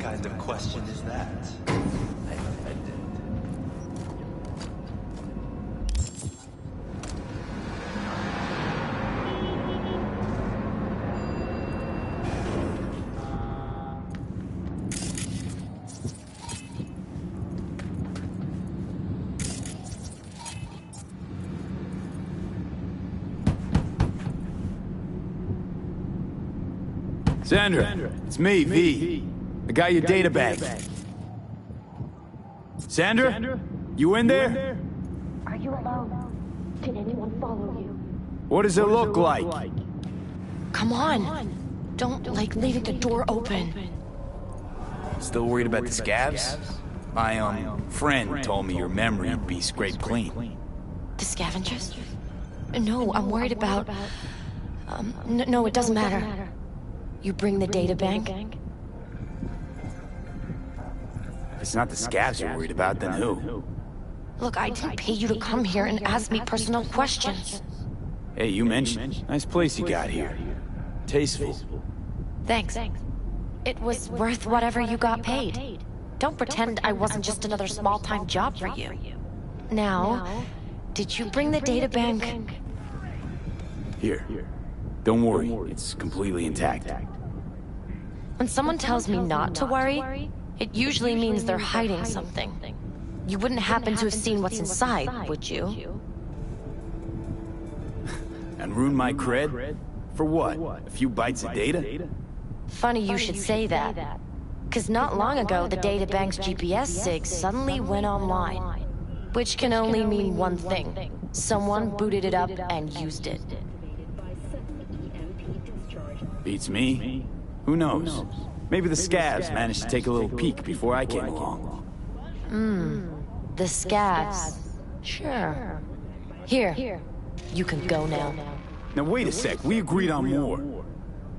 kind of question is that? I'm offended. Sandra, it's me, V. I got your data back. Sandra? You in there? Are you alone? Did anyone follow you? What does it look like? Come on. Don't, leaving the door open. Still worried about the scavs? My, friend told me your memory'd be scraped clean. The scavengers? No, I'm worried about... No, it doesn't matter. You bring the data bank? If it's not the scavs you're worried about, then who? Look, I didn't pay you to come here and ask me personal questions. Hey, you mentioned. Nice place you got here. Tasteful. Thanks. It was worth whatever you got paid. Don't pretend I wasn't just another small-time job for you. Now, did you bring the data bank? Here. Don't worry, it's completely intact. When someone tells me not to worry, it usually means they're hiding something. You wouldn't happen to have seen what's inside, would you? And ruin my cred? For what? A few bytes of data? Funny you should say that. Because not long ago, the databank's GPS sig suddenly went online. Which can only mean one thing. Someone booted it up and used it. Beats me. Who knows? Maybe the scavs managed to take a little peek before I came along. The scavs. Sure. Here. You can go now. Now wait a sec, we agreed on more.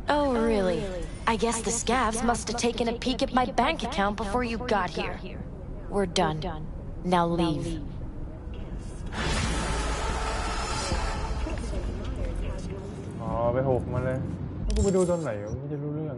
Oh, really? I guess the scavs must have taken a peek at my bank account before you got here. We're done. Now leave. อ๋อไปหกมาเลยแล้วกูไปดูตอนไหนวะไม่จะรู้เรื่อง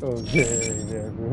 โอเคเดี๋ยวกู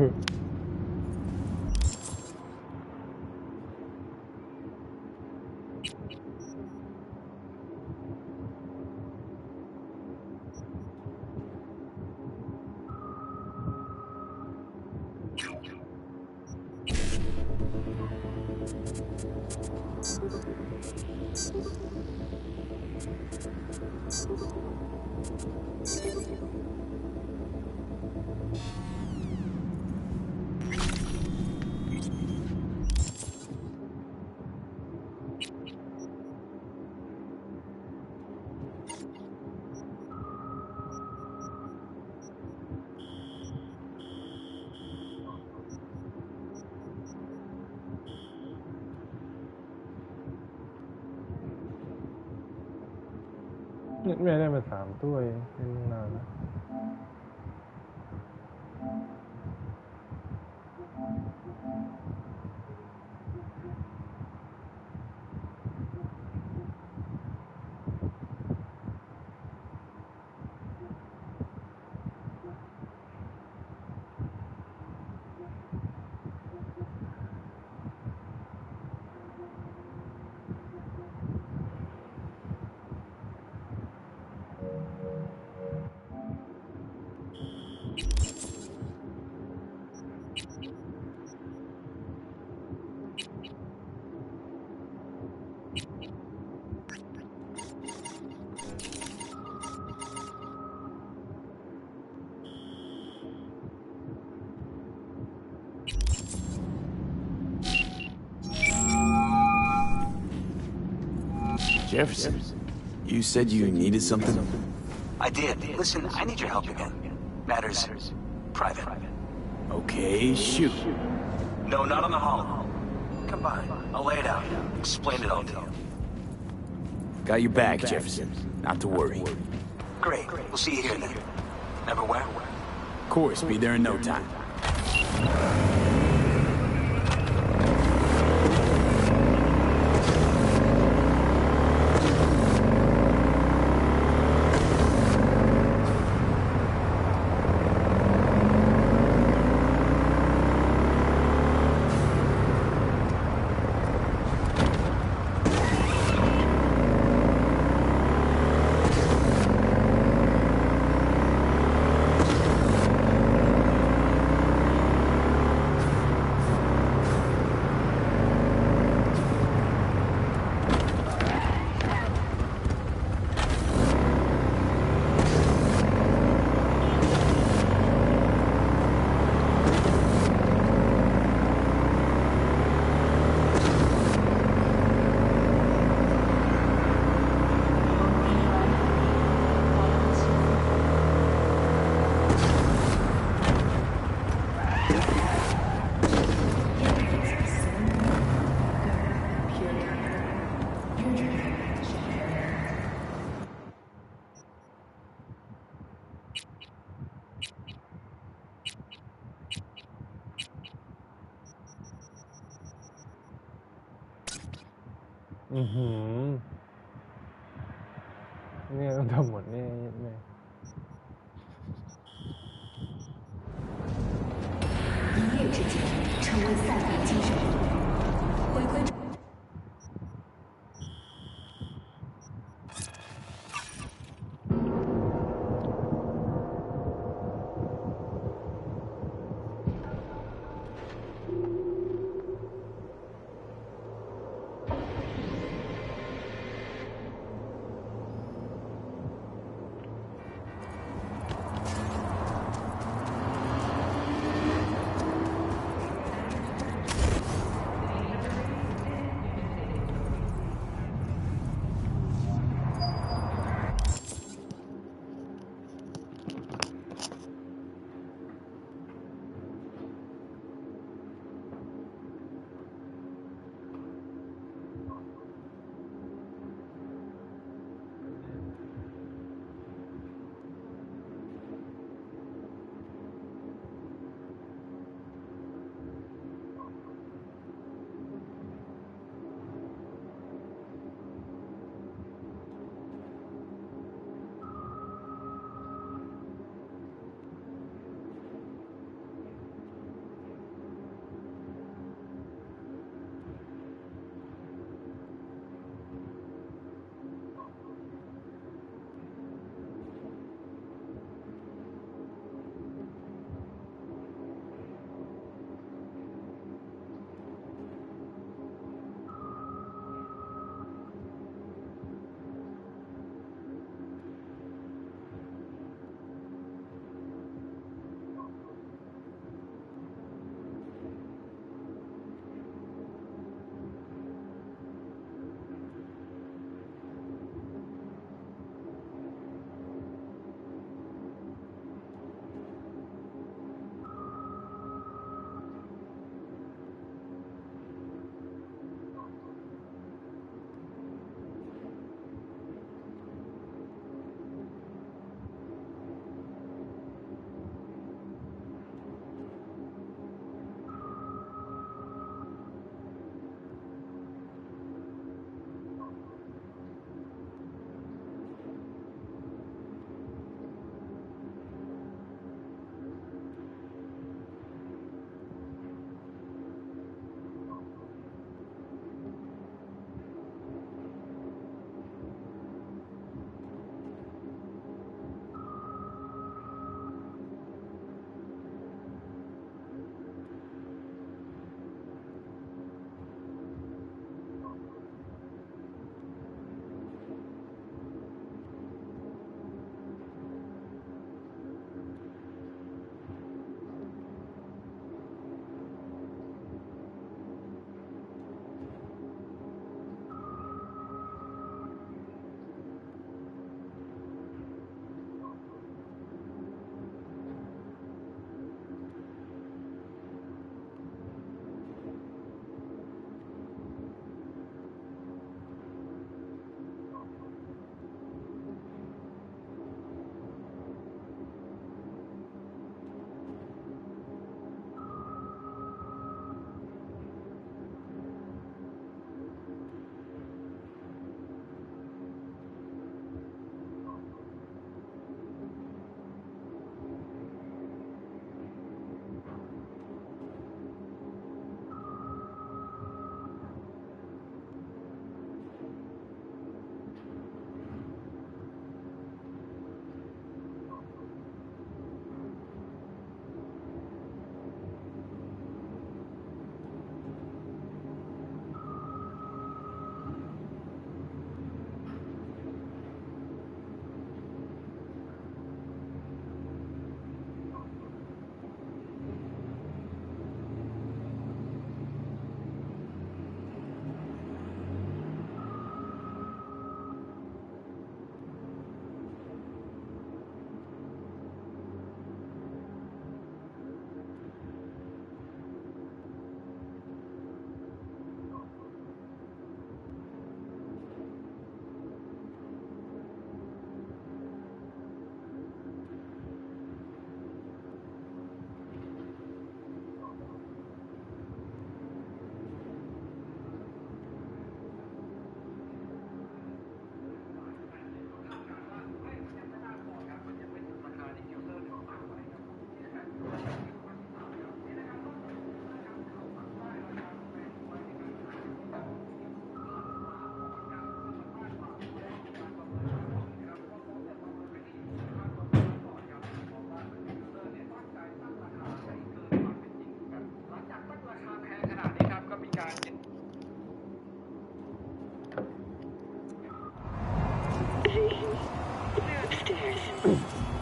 แม่ได้มา3 ตัวเองไม่นานนะJefferson, you said you needed something? I did. Listen, I need your help again. Matters private. Okay, shoot. No, not on the hall. Come by. I'll lay it out. Explain it all to you. Got your back, Jefferson. Not to worry. Great. We'll see you here then. Everywhere? Of course, be there in no time.เนี่ยต้องทำหมดนี่แม่一夜之间成为赛博精神，回归。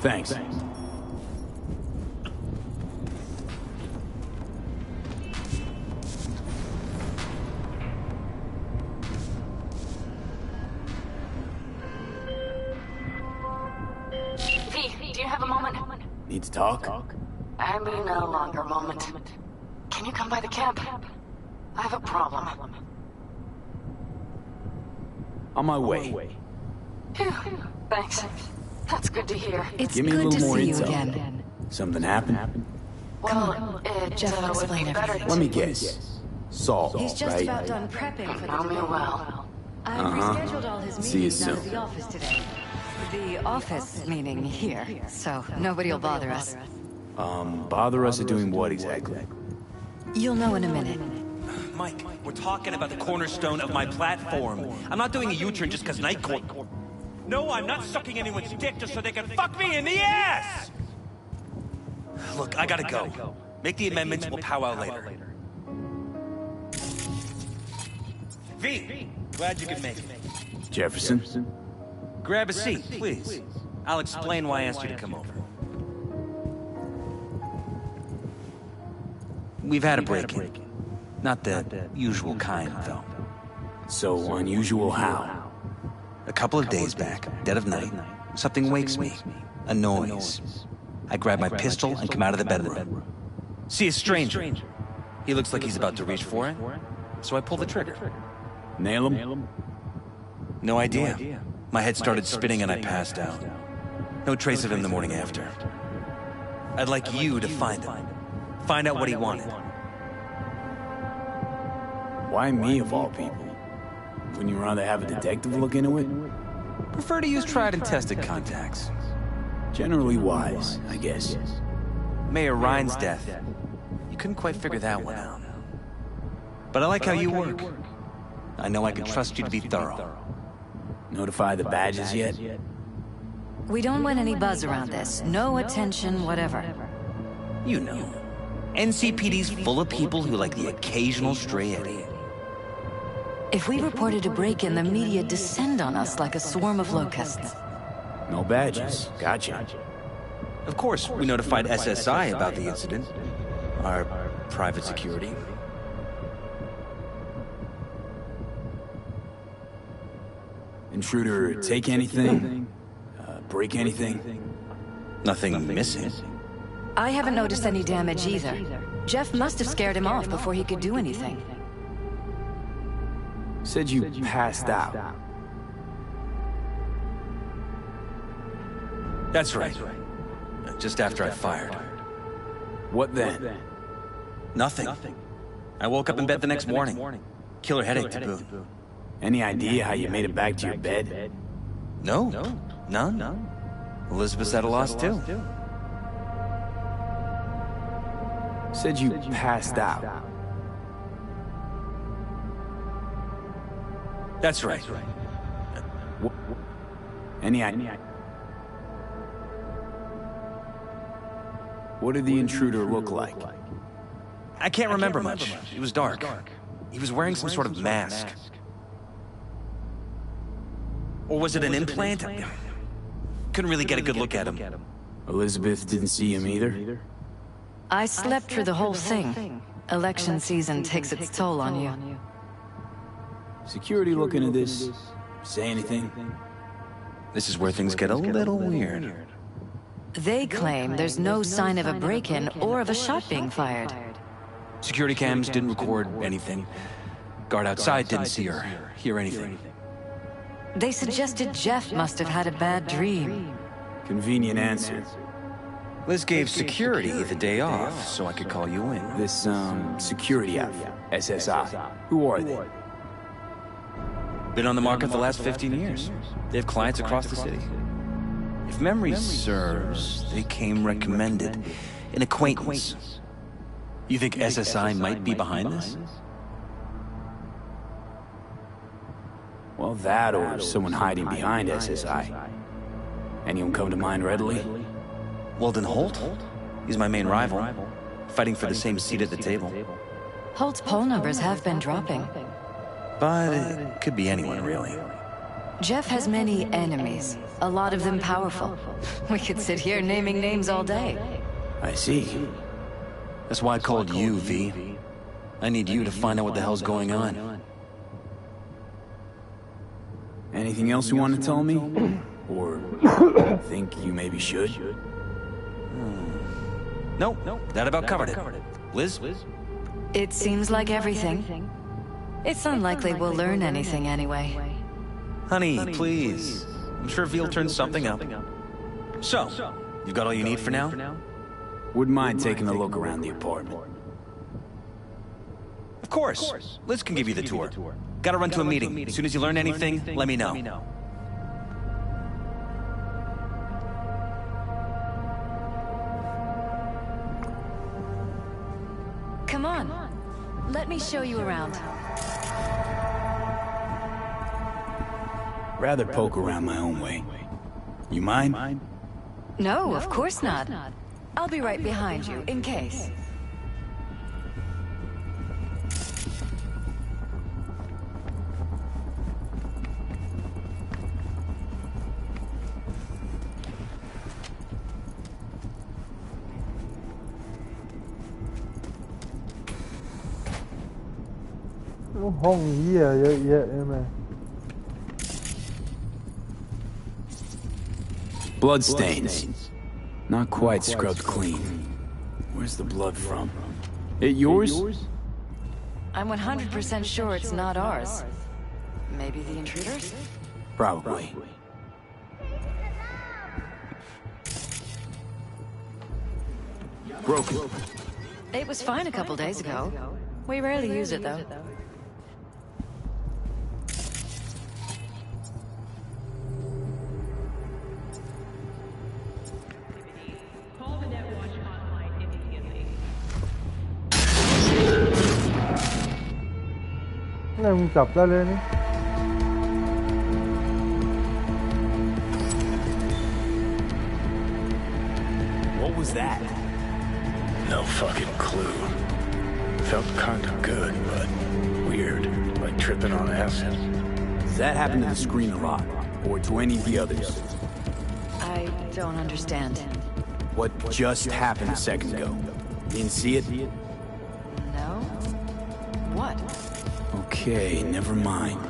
Thanks. V, do you have a moment? Need to talk? I mean no longer moment. Can you come by the camp? I have a problem. On my way. Phew, thanks. That's good to hear. It's Give me a good little to more see you intel. again. Something happened? Well, it Jeff will would explain be better everything. Let me guess. Saul, He's just right? about done prepping for Know the me well. I've rescheduled all his See you meetings out of soon. the office today. The office meaning here, so nobody will bother us. Bother us at doing what exactly? You'll know in a minute. Mike, we're talking about the cornerstone of my platform. I'm not doing a U-turn just because Night Court. No, I'm not sucking anyone's dick just so they can fuck me in the ass! Look, I gotta go. Make the amendments, we'll powwow later. V, glad you could make it. Jefferson? Grab a seat, please. I'll explain why I asked you to come over. We've had a break-in. Not the usual kind, though. So unusual how? A couple of days back, dead of night, something wakes me. A noise. I grab my pistol and come out of the bedroom. See a stranger. He looks like he's about to reach for it, so I pull the trigger. Nail him? No idea. My head started spinning and I passed out. No trace of him the morning after. I'd like you to find him. Find out what he wanted. Why me of all people? Wouldn't you rather have a detective look into it? Prefer to use tried and tested contacts. Generally wise, I guess. Mayor Ryan's death. You couldn't quite figure that one out. But I like how you work. I know I can trust you to be thorough. Notify the badges yet? We don't want any buzz around this. No attention, whatever. You know. NCPD's full of people who like the occasional stray Eddie. If we reported a break-in, the media descend on us like a swarm of locusts. No badges. Gotcha. Of course, we notified SSI about the incident. Our private security. Intruder take anything? Break anything? Nothing missing. I haven't noticed any damage either. Jeff must have scared him off before he could do anything. Said you passed out. That's right. Just after I fired. What then? Nothing. I woke up in bed the next morning. Killer headache to boot. Any idea how you made it back to your bed? No. None. Elizabeth's at a loss too. Said you passed out. That's right. Any idea? What did the intruder look like? I can't remember much. It was dark. He was wearing some sort of mask. Or was it an implant? Couldn't really get a good look at him. Elizabeth didn't see him either? I slept through the whole thing. Election season takes its toll on you. Security looking at this? Say anything? This is where things get a little weird. They claim there's no sign of a break-in or of a shot being fired. Security cams didn't record anything. Guard outside didn't see or hear anything. They suggested Jeff must have had a bad dream. Convenient answer. Liz gave security the day off so I could call you in. This, security outfit, SSI. Who are they? Been on the market the last 15 years. They have clients across the city. If memory serves, they came recommended. An acquaintance. You think SSI might be behind this? Well, that or someone hiding behind SSI. Anyone come to mind readily? Weldon Holt? He's my main rival. Fighting for the same seat at the table. Holt's poll numbers have been dropping. But it could be anyone, really. Jeff has many enemies, a lot of them powerful. We could sit here naming names all day. I see. That's why I called you, V. I need you to find out what the hell's going on. Anything else you want to tell me? Or think you maybe should? Nope, that about covered it. Liz? It seems like everything. It's unlikely we'll learn anything anyway. Honey, please. I'm sure V'll turn something up. So, you've got all you need for now? Wouldn't mind taking a look around the apartment. Of course. Liz can give you the tour. Gotta run to a meeting. As soon as you learn anything, let me know. Come on. Let me show you around. Rather poke around my own way. You mind? No, of course not. I'll be right behind you, in case. Bloodstains. Not quite scrubbed clean. Where's the blood from? It yours? I'm 100% sure it's not ours. Maybe the intruders? Probably. Broken. It was fine a couple days ago. We rarely use it, though. What was that? No fucking clue. Felt kinda good, but weird. Like tripping on acid. Does that happen to the screen a lot? Or to any of the others? I don't understand. What just happened a second ago? Didn't see it? No? What? Okay, never mind.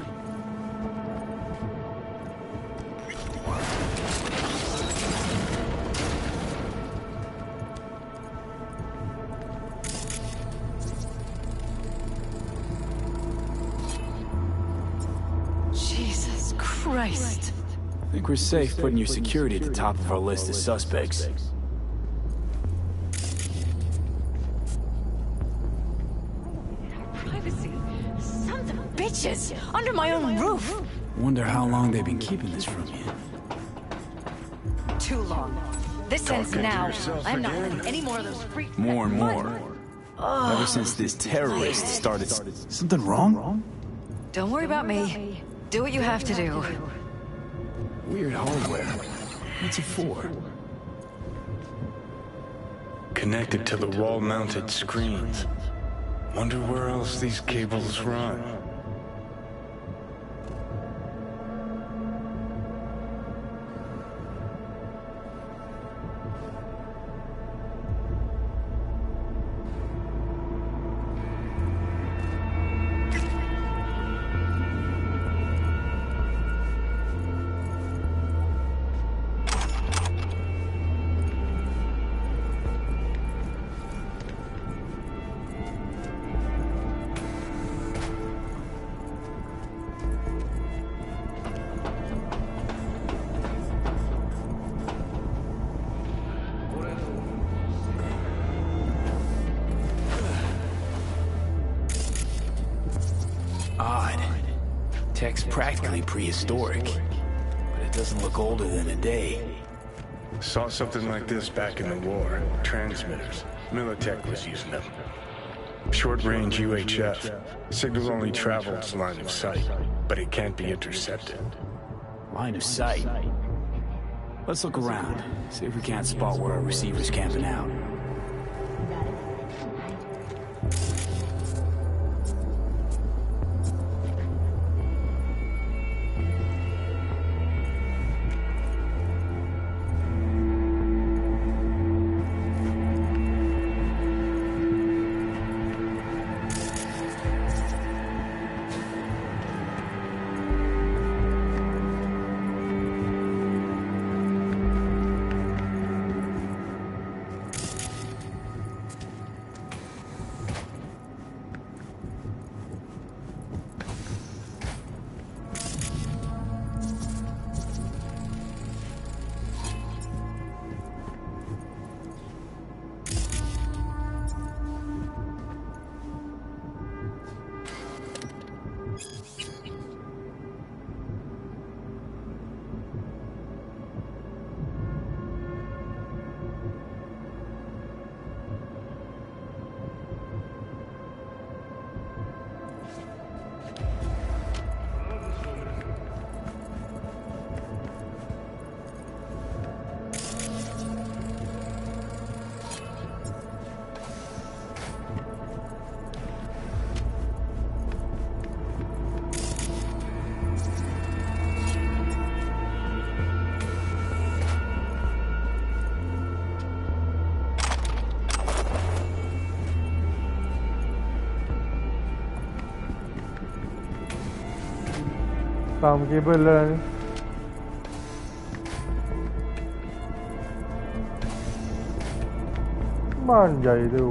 Jesus Christ. I think we're safe putting your security at the top of our list of suspects. Privacy. Sons of bitches! Under my own roof! Wonder how long they've been keeping this from you. Too long. This ends now. I'm not letting any more of those freaks. More and more. Ever since this terrorist started... Something wrong? Don't worry about me. Do what you have to do. Weird hardware. What's it for? Connected to the wall-mounted screens. Wonder where else these cables run. Odd. Tech's practically prehistoric, but it doesn't look older than a day. Saw something like this back in the war. Transmitters. Militech was using them. Short-range UHF. Signal only travels line of sight, but it can't be intercepted. Line of sight. Let's look around, see if we can't spot where our receiver's camping out. ข่าวเมื่อกี้เบิ้ลเลยบ้านใหญ่ดู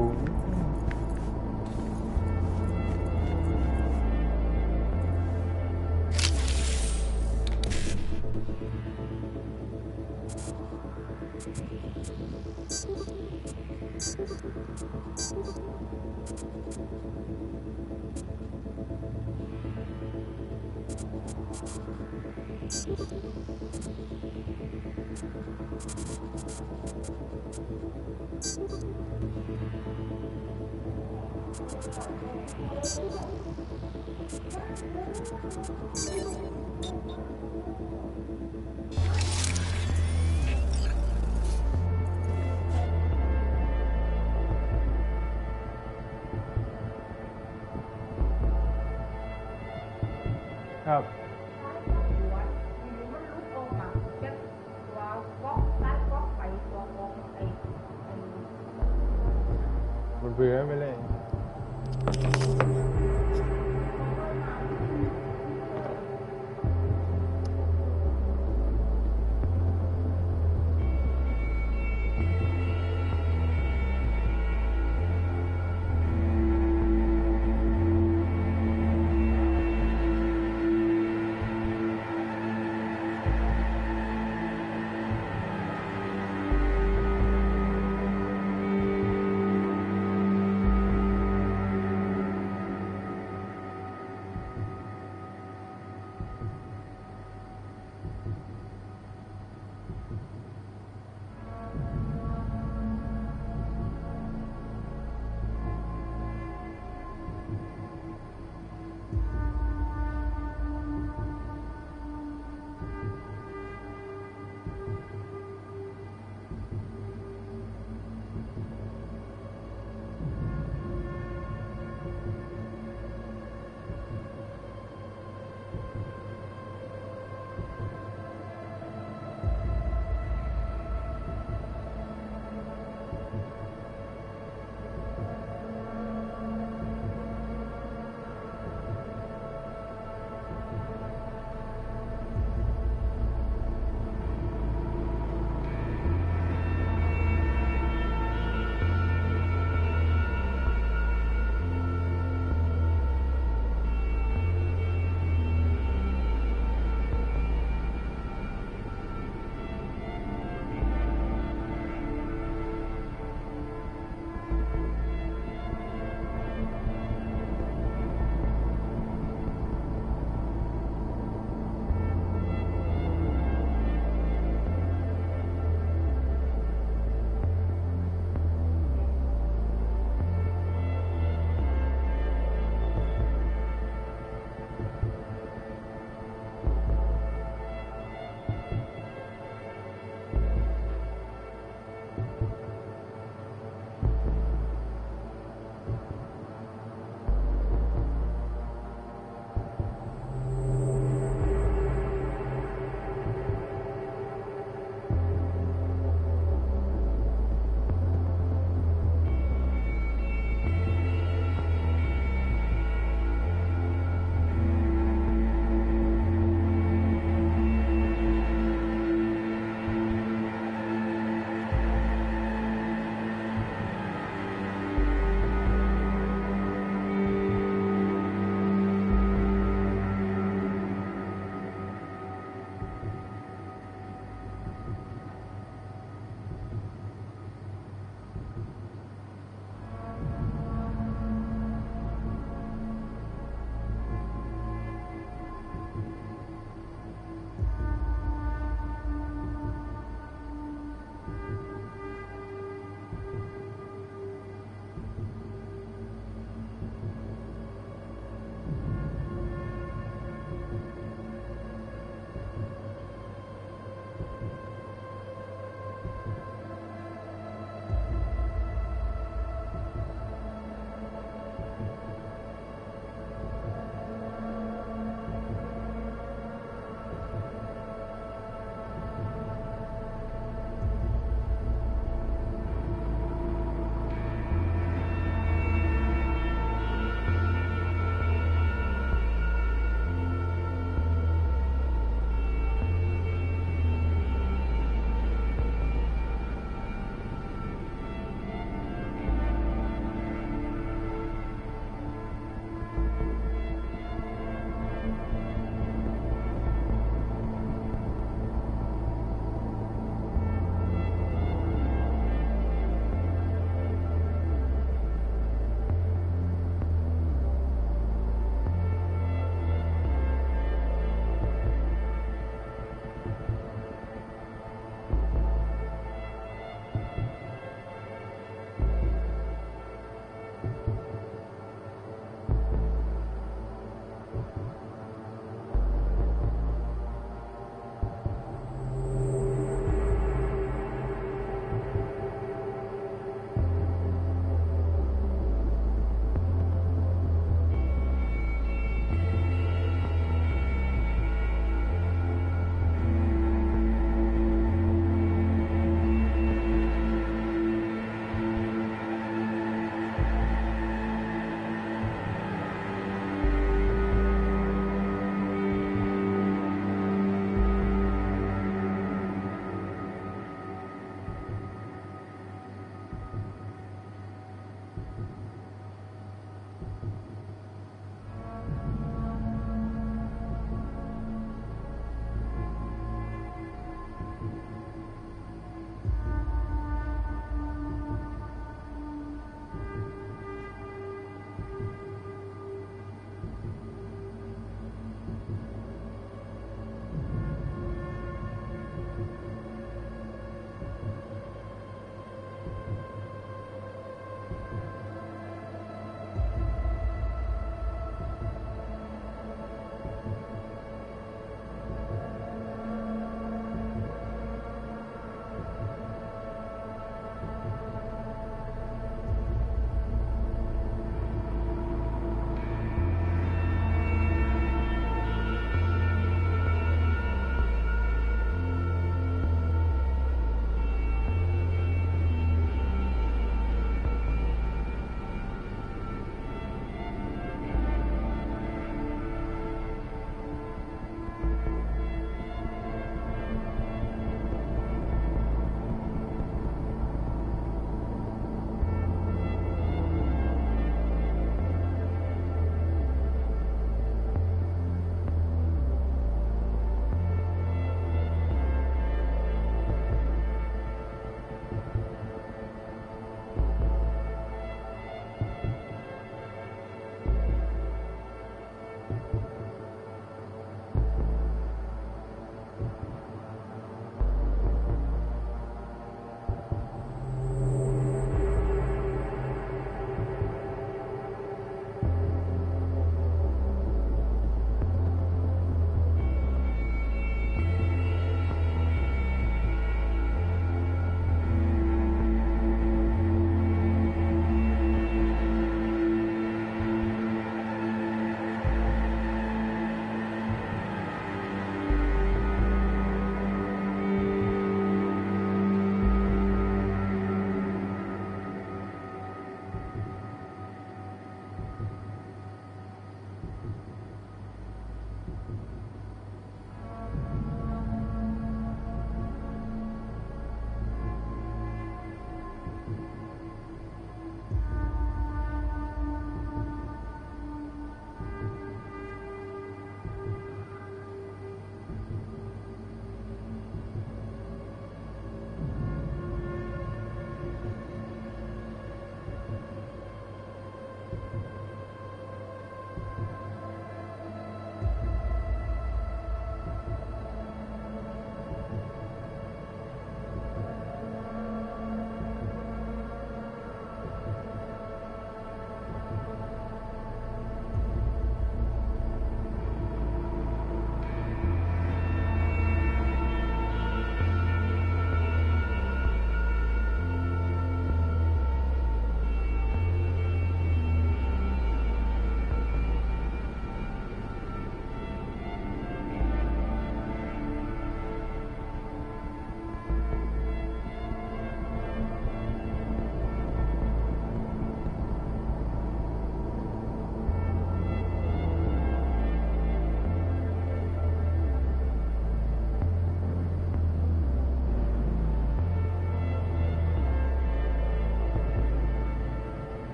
ครับเบื่อไปเลย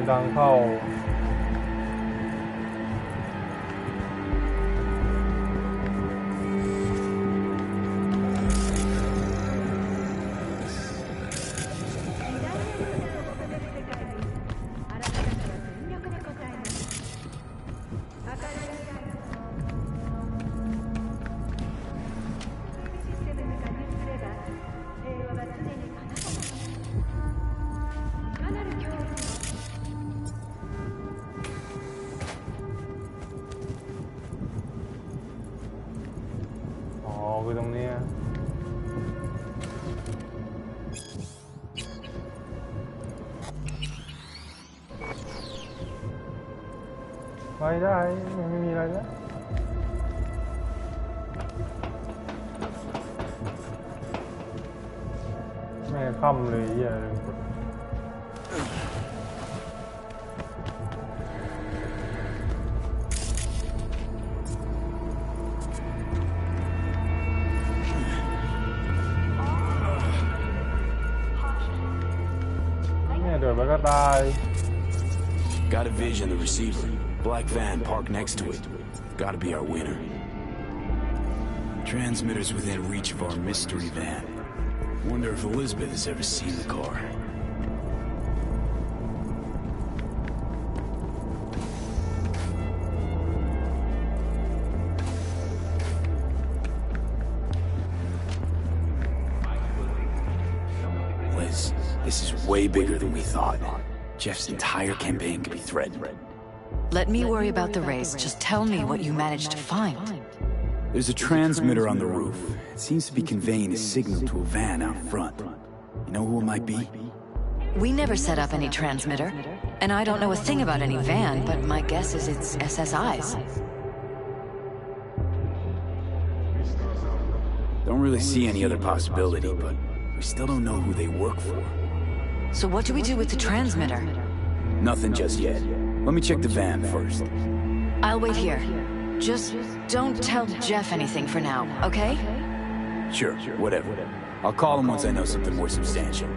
ทางเข้าคือตรงนี้ไปได้ไม่มีอะไรแล้วแม่ค่ำเลยอย่าลืมกดGot a vision of the receiver. Black van parked next to it. Gotta be our winner. Transmitter's within reach of our mystery van. Wonder if Elizabeth has ever seen the car. Liz, this is way bigger than we thought. Jeff's entire campaign could be threatened. Let me worry about the race. Just tell me what you managed to find. There's a transmitter on the roof. It seems to be conveying a signal to a van out front. You know who it might be? We never set up any transmitter. And I don't know a thing about any van, but my guess is it's SSI's. Don't really see any other possibility, but we still don't know who they work for. So what do we do with the transmitter? Nothing just yet. Let me check the van first. I'll wait here. Just don't tell Jeff anything for now, okay? Sure, whatever. I'll call him once I know something more substantial.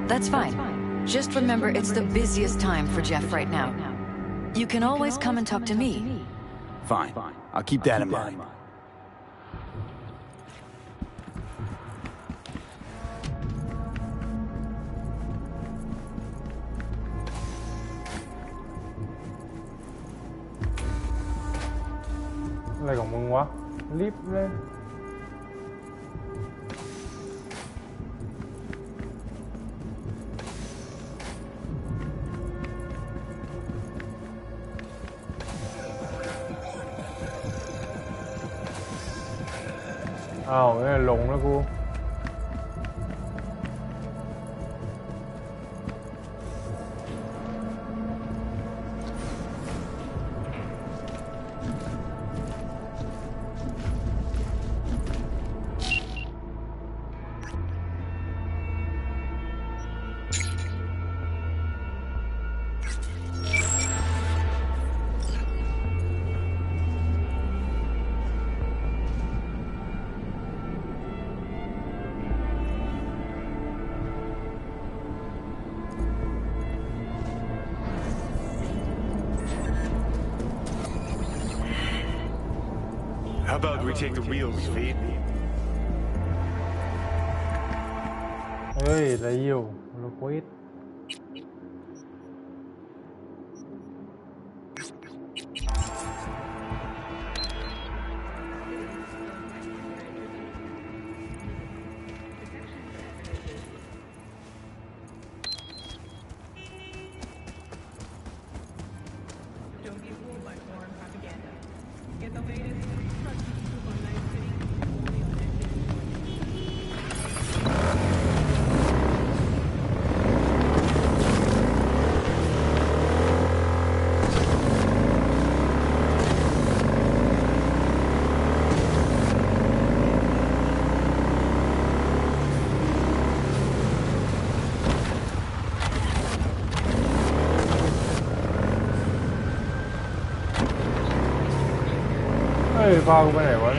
That's fine. Just remember it's the busiest time for Jeff right now. You can always come and talk to me. Fine. I'll keep that in mind.อะไรของมึงวะรีบเลยอ้าวหลงแล้วกูHow about we take the wheels, Feet? เฮ้ยอะไรอยู่โลโคอิตพากูไปไหนวะ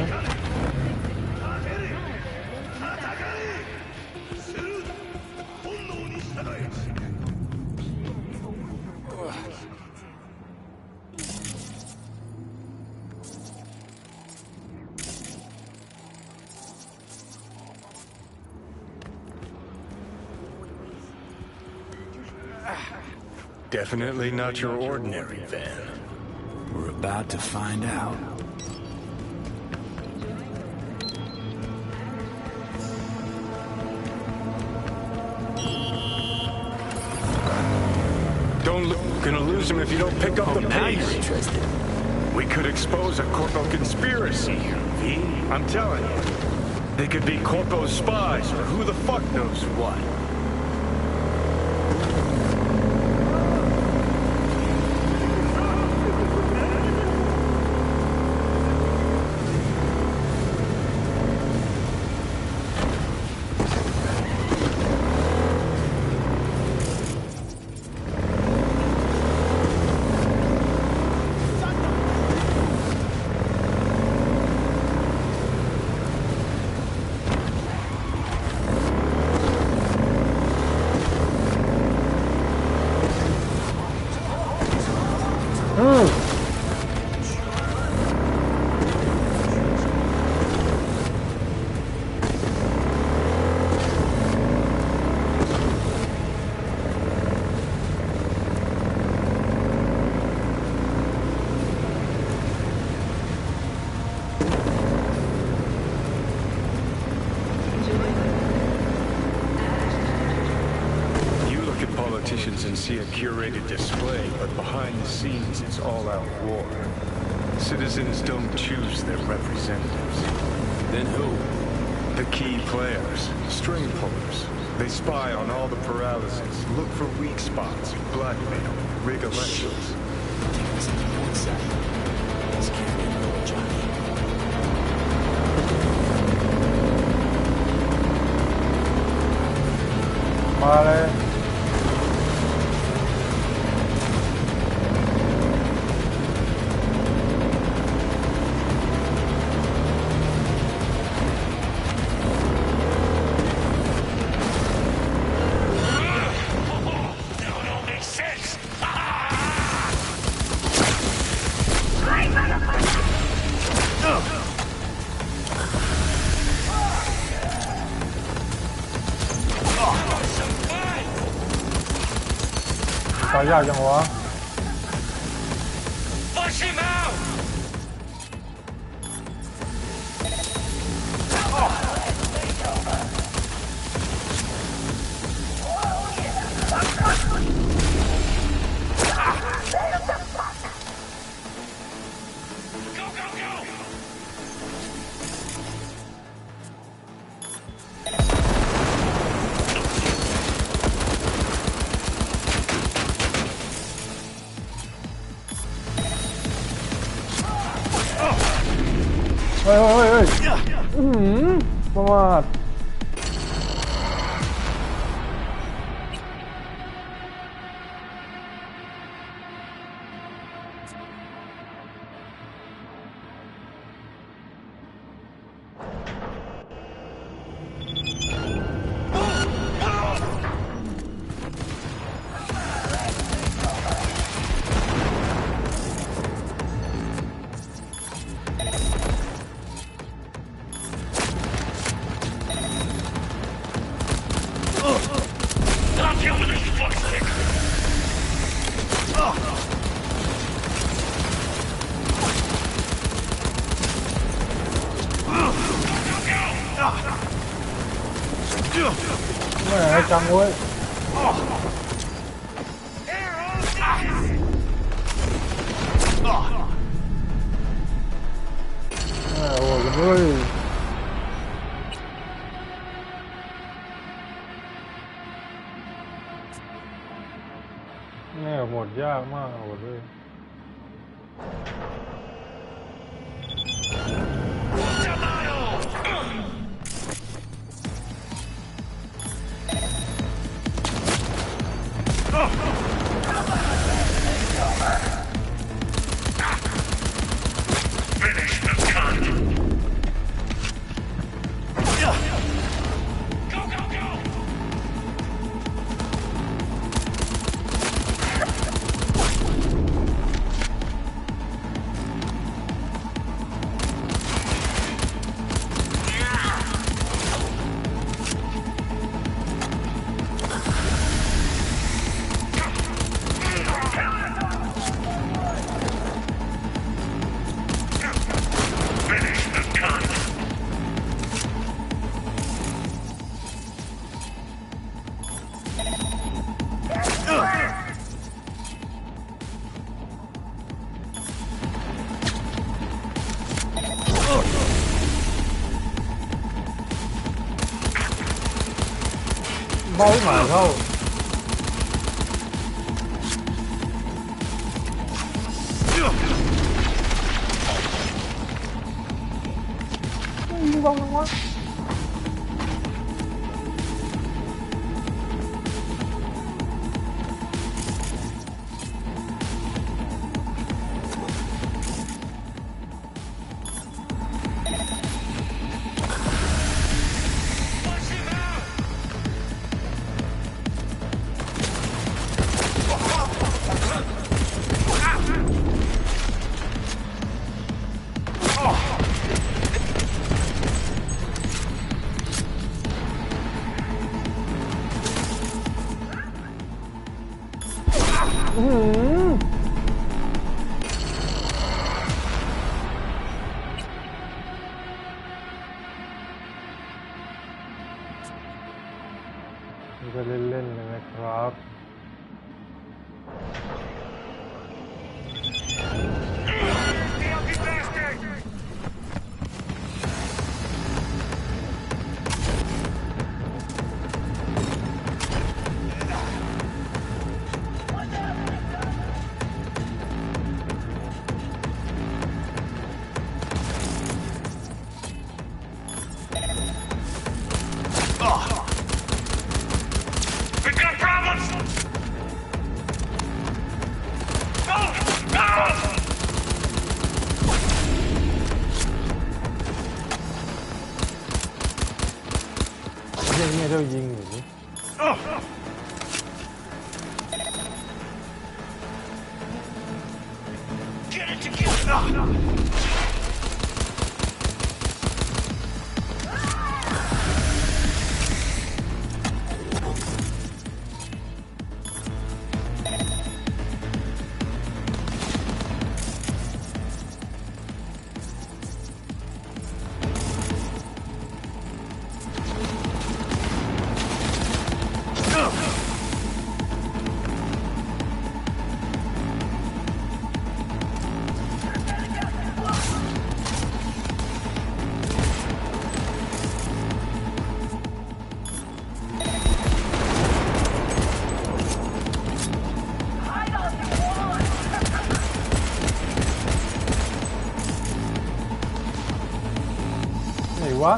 Definitely not your ordinary Bann. We're about to find out. Gonna lose him if you don't pick up the Now you're pace. interested. We could expose a Corpo conspiracy here, V. I'm telling you. They could be Corpo spies or who the fuck knows what. And see a curated display, but behind the scenes it's all-out war. Citizens don't choose their representatives. Then who? The key players, string pullers. They spy on all the paralysis, look for weak spots, blackmail, rig elections. Take this into one side. Let's carry in little Johnny. มาเลย ตายยากจังวะ Flush him out! Go, go, go! เฮ้ยประมาทแม่จังเว้ยโอ้ยเฮ้ยแม่หมดยากมากโอ้ยเลยGo, เบ้าหมาเข้ายิงบอลวะนี่ก็เล่นๆเลยนะครับ เนี่ยเจ้ายิงหนูวะ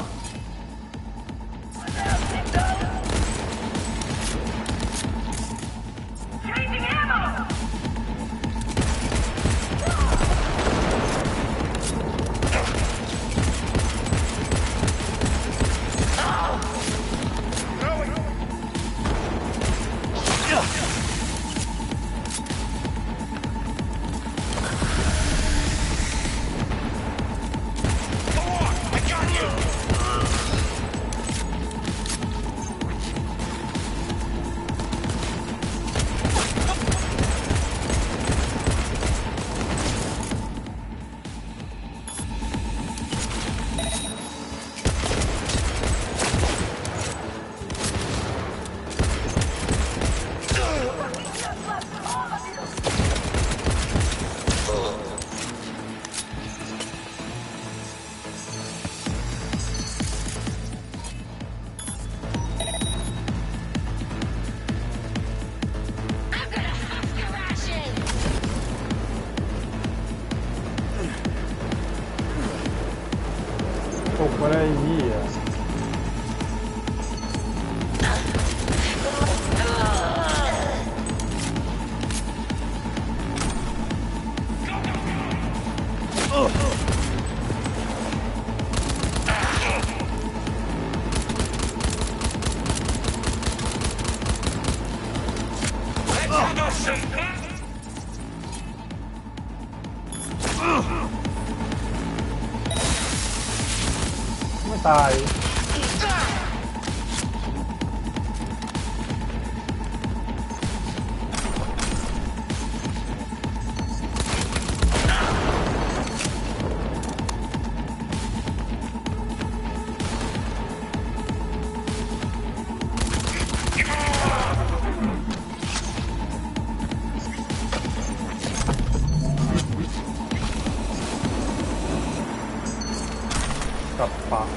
ตกมาได้ยี่อ่ะไม่ตายกับปาก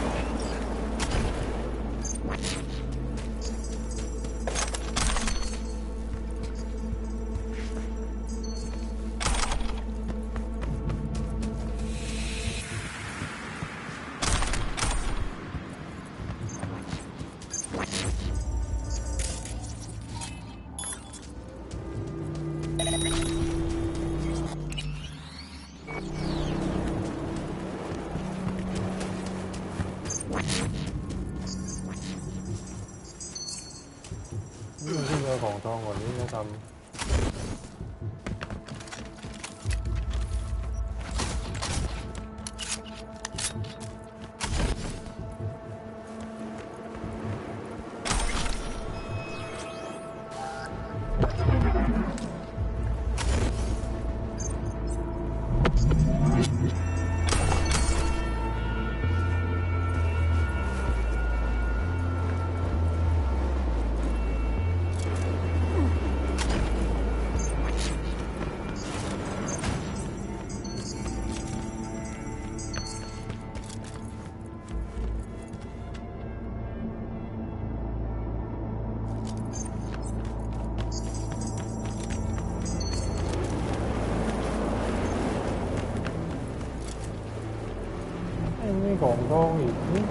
มีของทองอีกแม่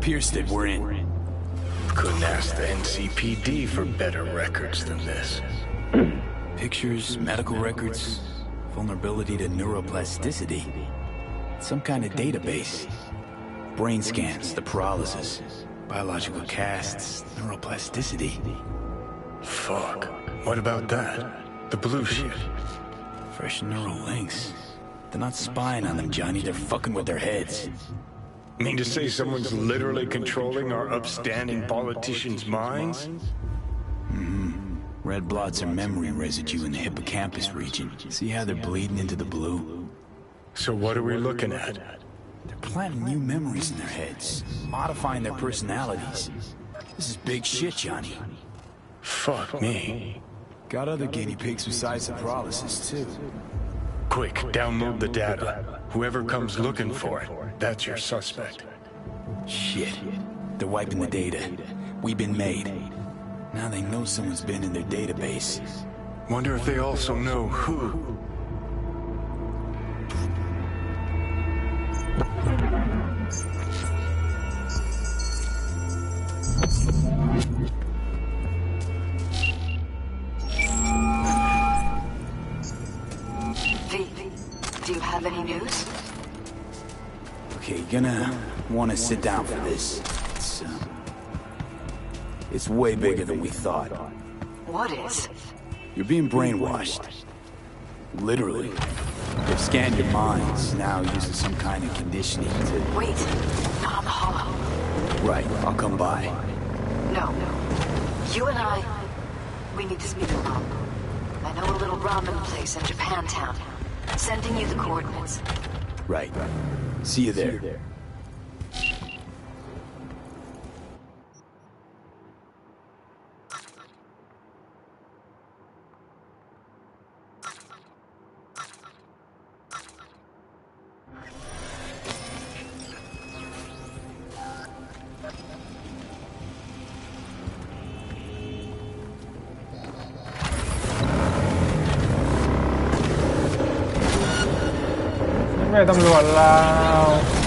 Pierced it, we're in. Couldn't ask the NCPD for better records than this. Pictures, medical records, vulnerability to neuroplasticity. Some kind of database. Brain scans, the paralysis, biological casts, neuroplasticity. Fuck. What about that? The blue shit. Fresh neural links. They're not spying on them, Johnny. They're fucking with their heads. Mean to say someone's literally controlling our upstanding politicians' minds? Mm-hmm. Red blots are memory residue in the hippocampus region. See how they're bleeding into the blue? So what are we looking at? They're planting new memories in their heads, modifying their personalities. This is big shit, Johnny. Fuck me. Got other guinea pigs besides the paralysis, too. Quick, download the data. Whoever comes looking for it, that's your suspect. Shit. They're wiping the data. We've been made. Now they know someone's been in their database. Wonder if they also know who. Do you have any news? Okay, gonna want to sit down for this. It's way bigger than we thought. What is? You're being brainwashed. Literally. They've scanned your minds, now using some kind of conditioning to... Wait, not on the hollow. Right, I'll come by. No. You and we need to speak alone. I know a little ramen place in Japantown. Sending you the coordinates. Right. See you there.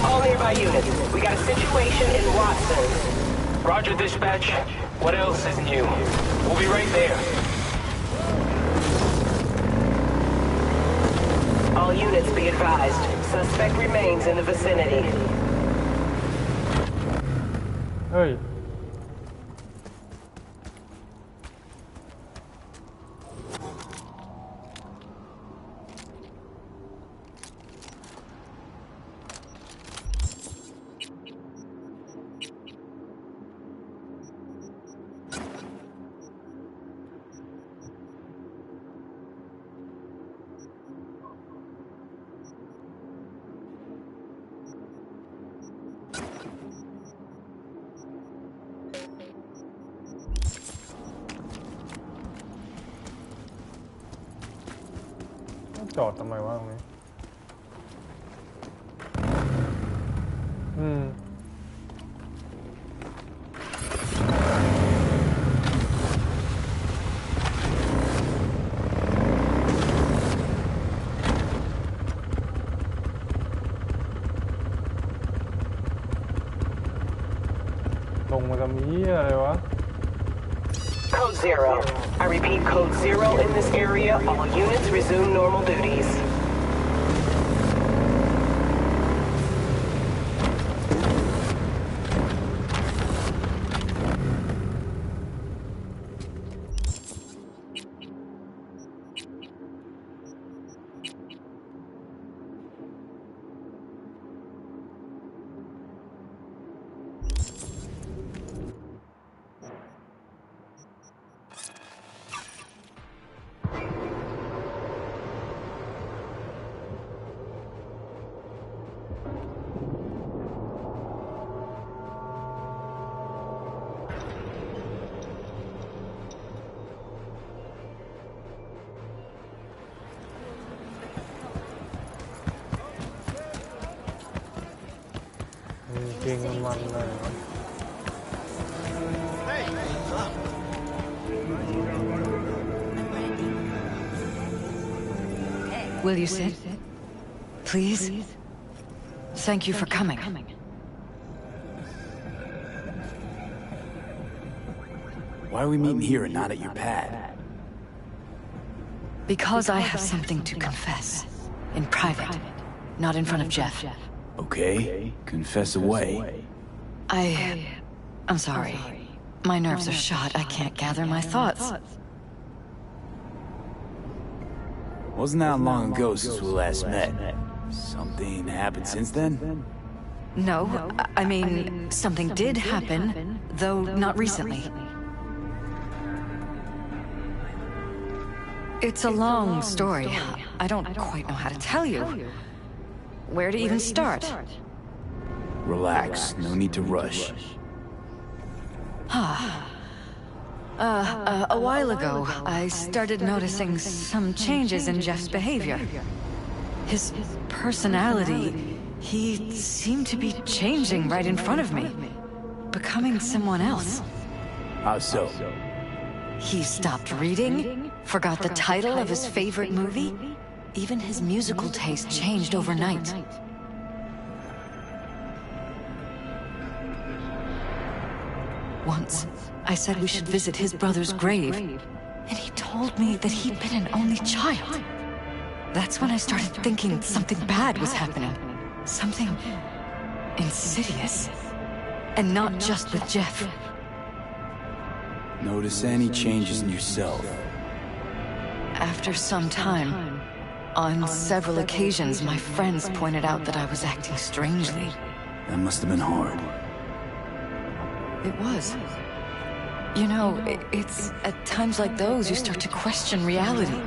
All nearby units. We got a situation in Watson. Roger, dispatch. What else is new? We'll be right there. All units be advised. Suspect remains in the vicinity. Hey.จอดทำไมวะตรงนี้ ส่งมาทำนี้อะไรวะ Code 0. I repeat, Code 0 in this area. All units resume normal duties. Will you sit? Please? Thank you for coming. Why are we meeting here and not at your pad? Because I have something to confess. In private. Not in front of Jeff. Okay, confess away. I'm sorry. My nerves are shot. I can't gather my thoughts. Wasn't that long ago since we last met? Something happened since then? No, I mean, something did happen, though not recently. It's a long story. I don't quite know how to tell you. Where to even start? Relax, no need to rush. A while ago, I started noticing some changes in Jeff's behavior. His personality, he seemed to be changing right in front of me. Becoming someone else. How so? He stopped reading, forgot the title of his favorite movie. Even his musical taste changed overnight. Once, I said we should visit his brother's grave, and he told me that he'd been an only child. That's when I started thinking something bad was happening. Something insidious. And not just with Jeff. Notice any changes in yourself? After some time, on several occasions, my friends pointed out that I was acting strangely. That must have been hard. It was. You know, it's at times like those you start to question reality.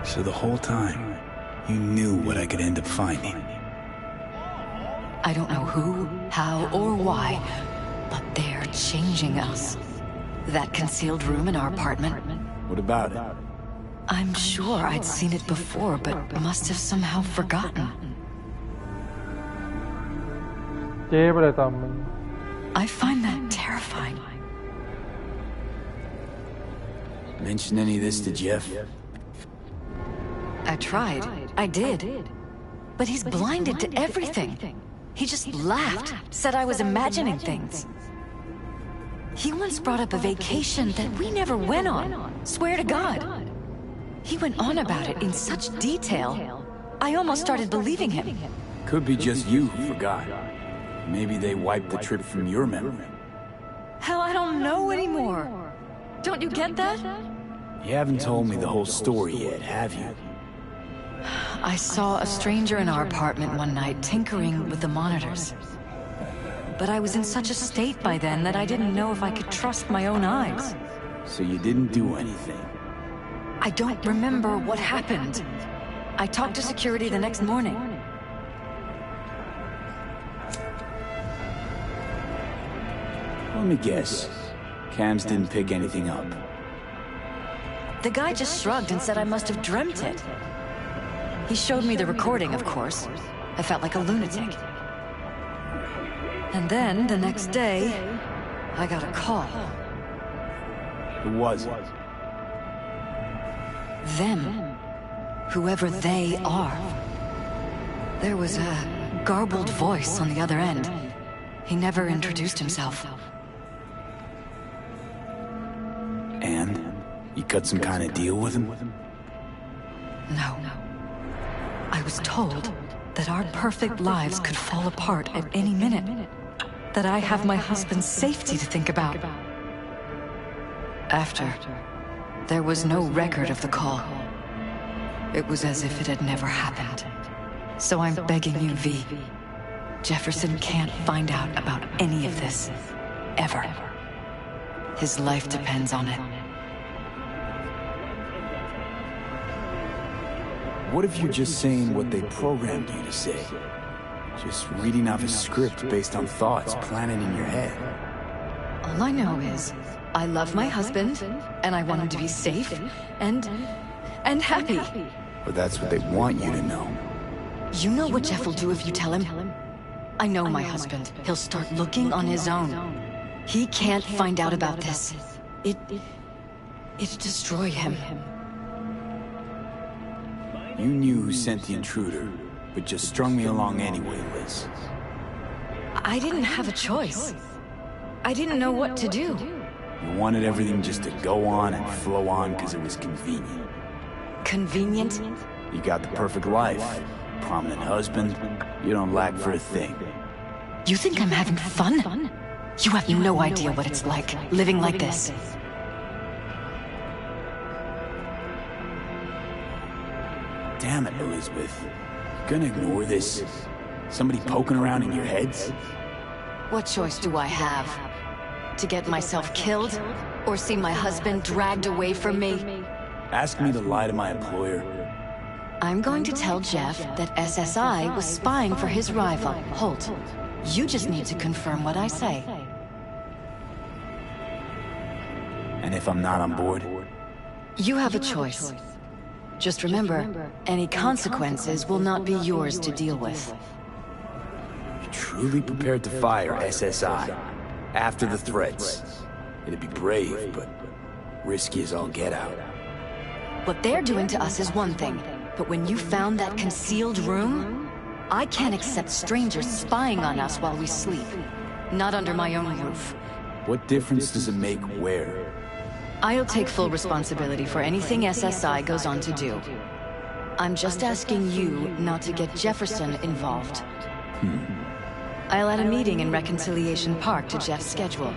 So the whole time, you knew what I could end up finding. I don't know who, how, or why, but they're changing us. That concealed room in our apartment. What about it? I'm sure I'd seen it before, but must have somehow forgotten. I find that terrifying. Mention any of this to Jeff? I tried. I did. But he's blinded to everything. He just laughed, said I was imagining things. He once brought up a vacation that we never went on. Swear to God. He went on about it in such detail. I almost started believing him. Could be just you who forgot. Maybe they wiped the trip from your memory. Hell, I don't know anymore. Don't you get that? You haven't told me the whole story yet, have you? I saw a stranger in our apartment one night tinkering with the monitors. But I was in such a state by then that I didn't know if I could trust my own eyes. So you didn't do anything? I don't remember what happened. I talked to security the next morning. Let me guess. Cams didn't pick anything up. The guy just shrugged and said I must have dreamt it. He showed me the recording, of course. I felt like a lunatic. And then, the next day, I got a call. Who was it? Them. Whoever they are. There was a garbled voice on the other end. He never introduced himself. You cut some kind of deal with him? No. I was told that our perfect lives could fall apart at any minute. That I have my husband's safety to think about. After, there was no record of the call. It was as if it had never happened. So I'm begging you, V. Jefferson can't find out about any of this. Ever. His life depends on it. What if you're just saying what they programmed you to say? Just reading off a script based on thoughts planted in your head. All I know is, I love my husband, and I want him to be safe, and happy. But that's what they want you to know. You know what Jeff will do if you tell him? I know my husband. He'll start looking on his own. He can't find out about this. It'd destroy him. You knew who sent the intruder, but just strung me along anyway, Liz. I didn't have a choice. I didn't know what to do. You wanted everything just to go on and flow on because it was convenient. Convenient? You got the perfect life. Prominent husband. You don't lack for a thing. You think I'm having fun? You have no idea what it's like, living like this. Damn it, Elizabeth. You gonna ignore this? Somebody poking around in your heads? What choice do I have? To get myself killed? Or see my husband dragged away from me? Ask me to lie to my employer. I'm going to tell Jeff that SSI was spying for his rival, Holt. You just need to confirm what I say. And if I'm not on board? You have a choice. Just remember, any consequences will not be yours to deal with. You're truly prepared to fire SSI after the threats. It'd be brave, but risky as all get out. What they're doing to us is one thing, but when you found that concealed room, I can't accept strangers spying on us while we sleep. Not under my own roof. What difference does it make where? I'll take full responsibility for anything SSI goes on to do. I'm just asking you not to get Jefferson involved. I'll add a meeting in Reconciliation Park to Jeff's schedule.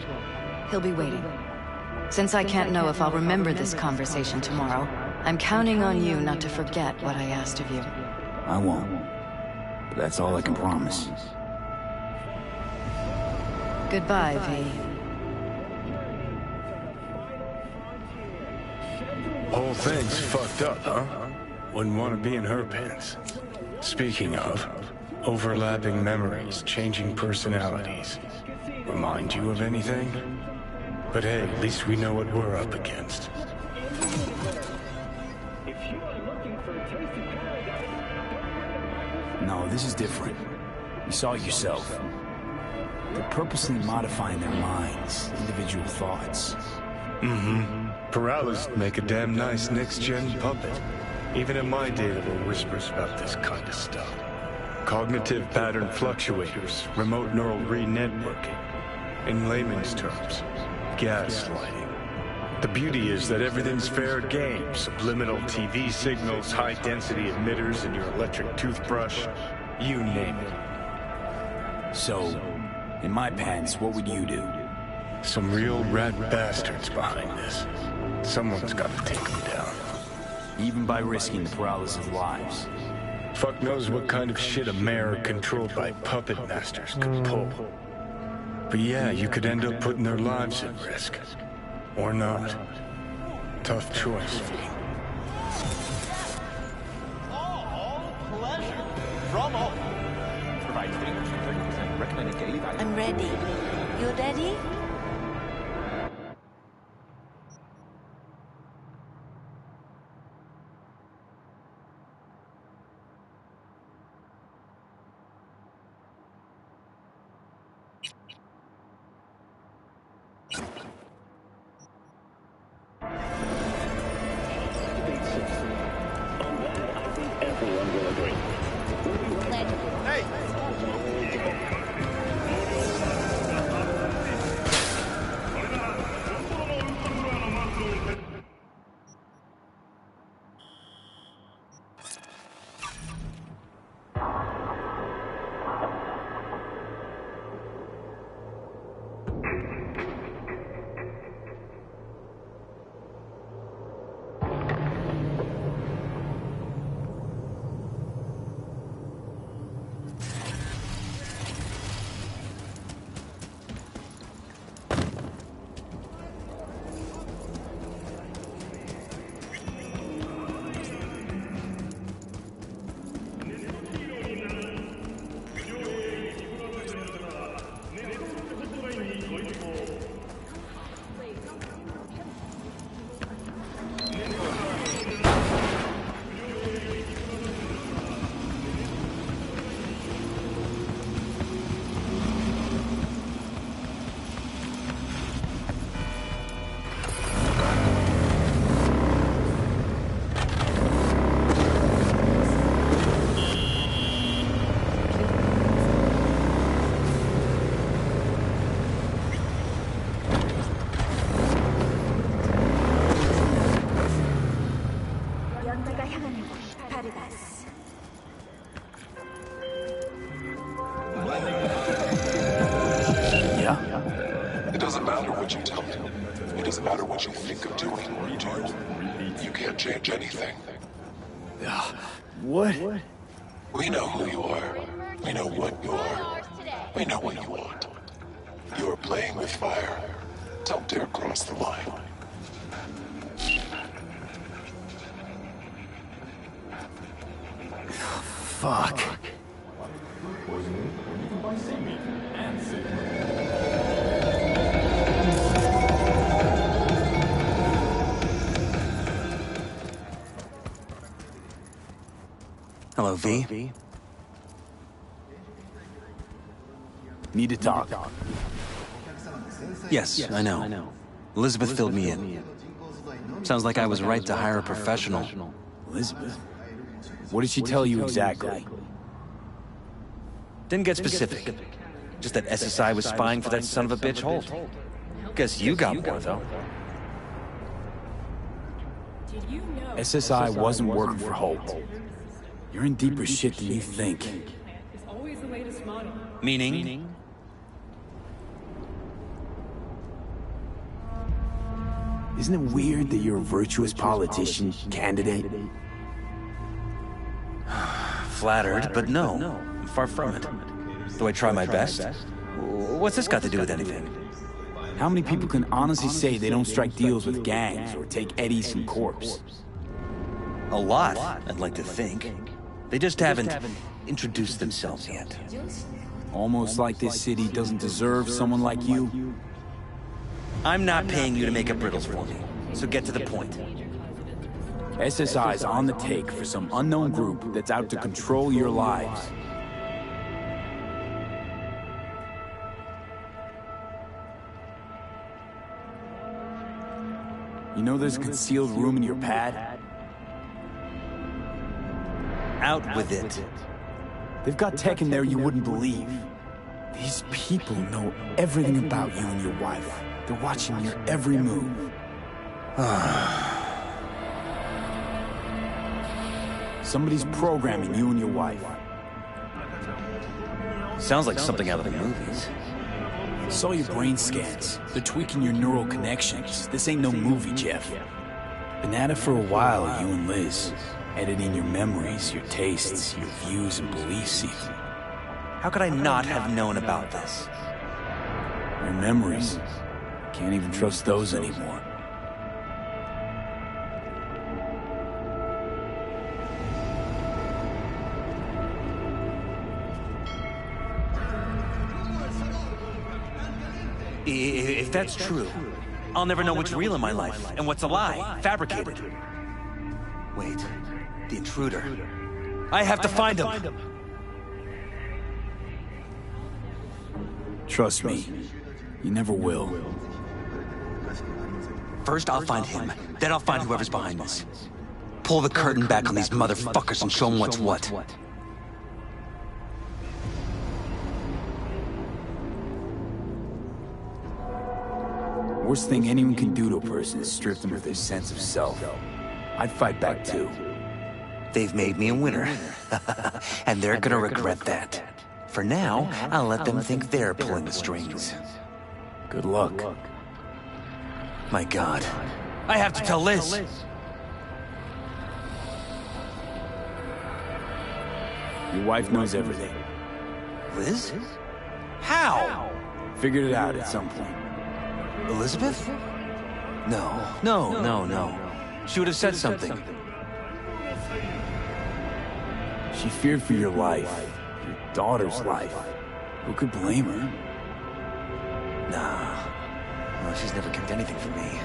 He'll be waiting. Since I can't know if I'll remember this conversation tomorrow, I'm counting on you not to forget what I asked of you. I won't. But that's all I can promise. Goodbye, V. Whole thing's fucked up, huh? Wouldn't want to be in her pants. Speaking of, overlapping memories, changing personalities. Remind you of anything? But hey, at least we know what we're up against. No, this is different. You saw it yourself. They're purposely modifying their minds, individual thoughts. Paralysis make a damn nice next-gen puppet. Even in my day, there were whispers about this kind of stuff. Cognitive pattern fluctuators, remote neural re-networking. In layman's terms, gaslighting. The beauty is that everything's fair game. Subliminal TV signals, high-density emitters in your electric toothbrush. You name it. So, in my pants, what would you do? Some real rat bastards behind this. Someone's got to take them down. Even by risking the paralysis of lives. Fuck knows what kind of shit a mayor controlled by puppet masters could pull. But yeah, you could end up putting their lives at risk. Or not. Tough choice, V. Pleasure. From all. Provides 30% recommended daily value. I'm ready. You ready? what you tell me. It doesn't matter what you think of doing or do. You can't change anything. What? We know who you are. We know what you are. We know what you want. You're playing with fire. Don't dare cross the line. Fuck. Hello, V. Need to talk. Yes, I know. Elizabeth filled me in. Sounds like I was right to hire a professional. Elizabeth? What did she tell you exactly? Didn't get specific. Just that SSI was spying for that son of a bitch Holt. Guess you got more, though. SSI wasn't working for Holt. You're in deeper shit than you think. Meaning? Isn't it weird that you're a virtuous politician candidate? Flattered, but no. I'm far from it. Do I try my best? What's this got to do with anything? How many people can honestly say they don't strike deals with gangs or take eddies from corpse? A lot, I'd like to think. They just haven't introduced themselves yet. Almost like this city doesn't deserve someone like you. I'm not paying you to make up riddles for me, so get to the point. SSI's on the take for some unknown group that's out to control your lives. You know there's a concealed room in your pad? Out with it. They've got tech in there you wouldn't believe. These people know everything about you and your wife. They're watching your every move. Somebody's programming you and your wife. Sounds like something out of the movies. Saw your brain scans. They're tweaking your neural connections. This ain't no movie, Jeff. Been at it for a while, you and Liz. Editing your memories, your tastes, your views and beliefs even. How could I not have known about this? Your memories. Can't even trust those anymore. If that's true, I'll never know what's real in my life and what's a lie, fabricated. Wait, the intruder. I have to find him. Trust me, you never will. First I'll find him, then I'll find whoever's behind this. Pull the curtain back on these motherfuckers and show them what's what. Worst thing anyone can do to a person is strip them of their sense of self. I'd fight back too. They've made me a winner. And they're gonna regret that. For now, I'll let them think they're pulling the strings. Good luck. My God. I have to tell Liz. Your wife knows everything. Liz? How? Figured it out at some point. Elizabeth? No. She would have said something. She feared for your life. Your daughter's life. Who could blame her? Nah. Well, she's never kept anything from me.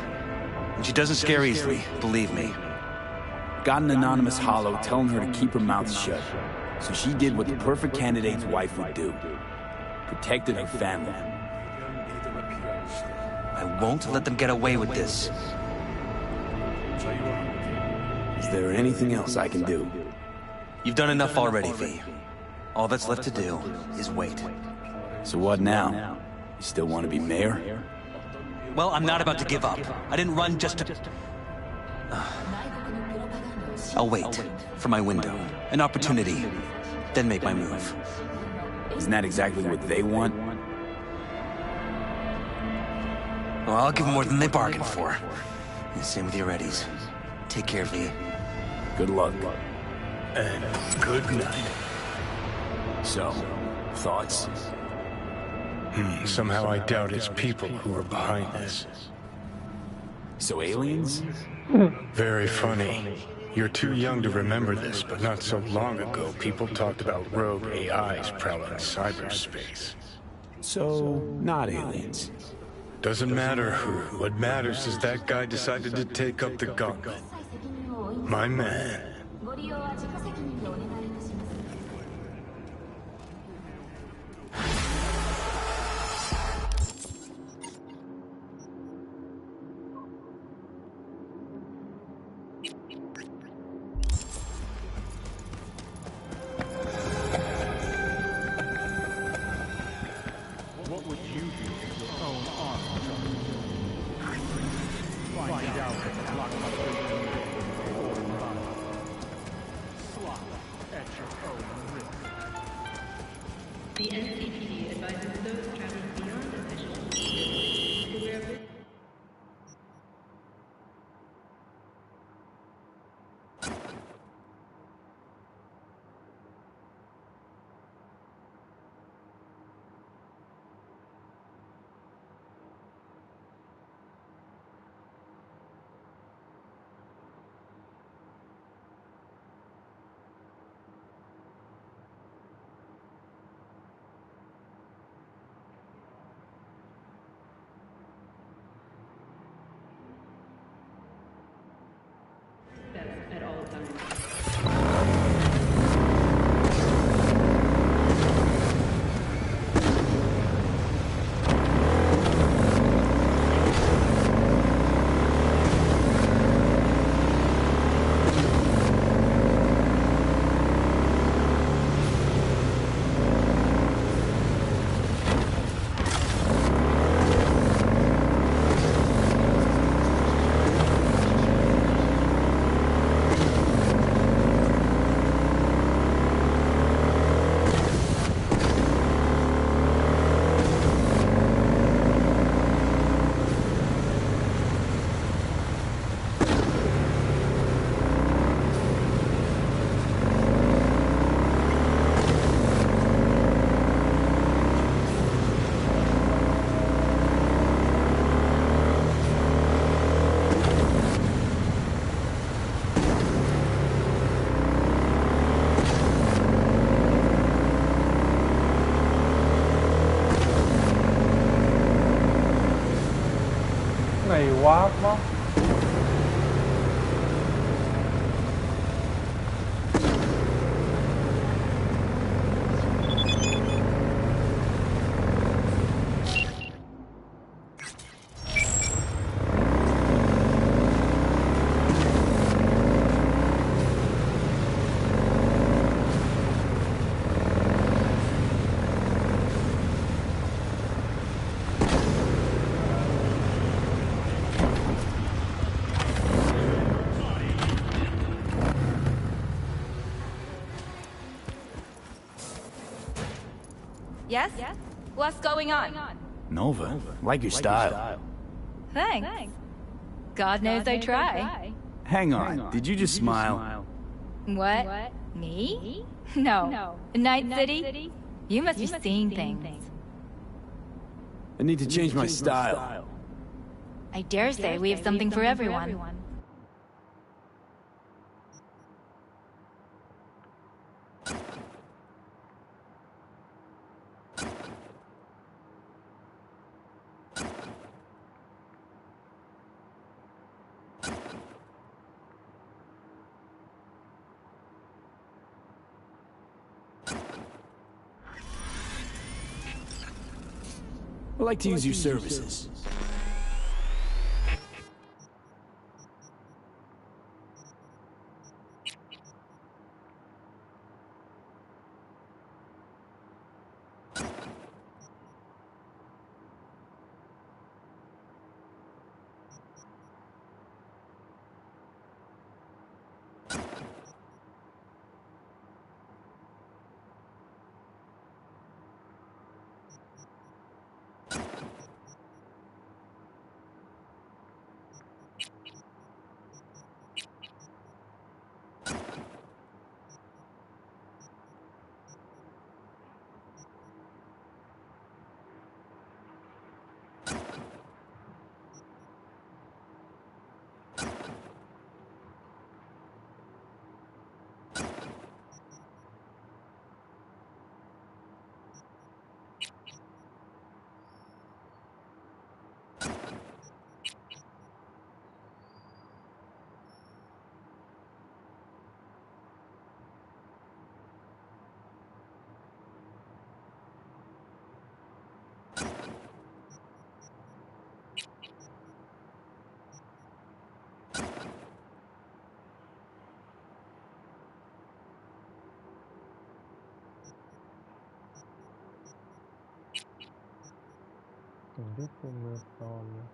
And she doesn't scare easily, believe me. Got an anonymous hollow telling her to keep her mouth shut. So she did what the perfect candidate's wife would do. Protected her family. I won't let them get away with this. Is there anything else I can do? You've done enough already, V. All that's left to do is wait. So what now? You still want to be mayor? Well, I'm not about to give up. I didn't run just to... I'll wait for my window, an opportunity, then make my move. Isn't that exactly what they want? Well, I'll give them more than they bargained for. And same with your readies. Take care, V. Good luck. And good night. So, thoughts? Somehow I doubt it's people who are behind this. So aliens? Very funny. You're too young to remember this, but not so long ago, people talked about rogue AIs prowling cyberspace. So, not aliens. Doesn't matter who. What matters is that guy decided to take up the gauntlet. My man. The NCPD advises those traveling beyond official to wear at all times. What? Yes? What's going on? Nova, like your style. Thanks. God knows I try. Hang on, did you just smile? What? Me? No. Night City? You must be seeing things. I need to change my style. I dare say we have something for everyone. I'd like to use your services. สิ่งที่เป็นมือปลอมนะ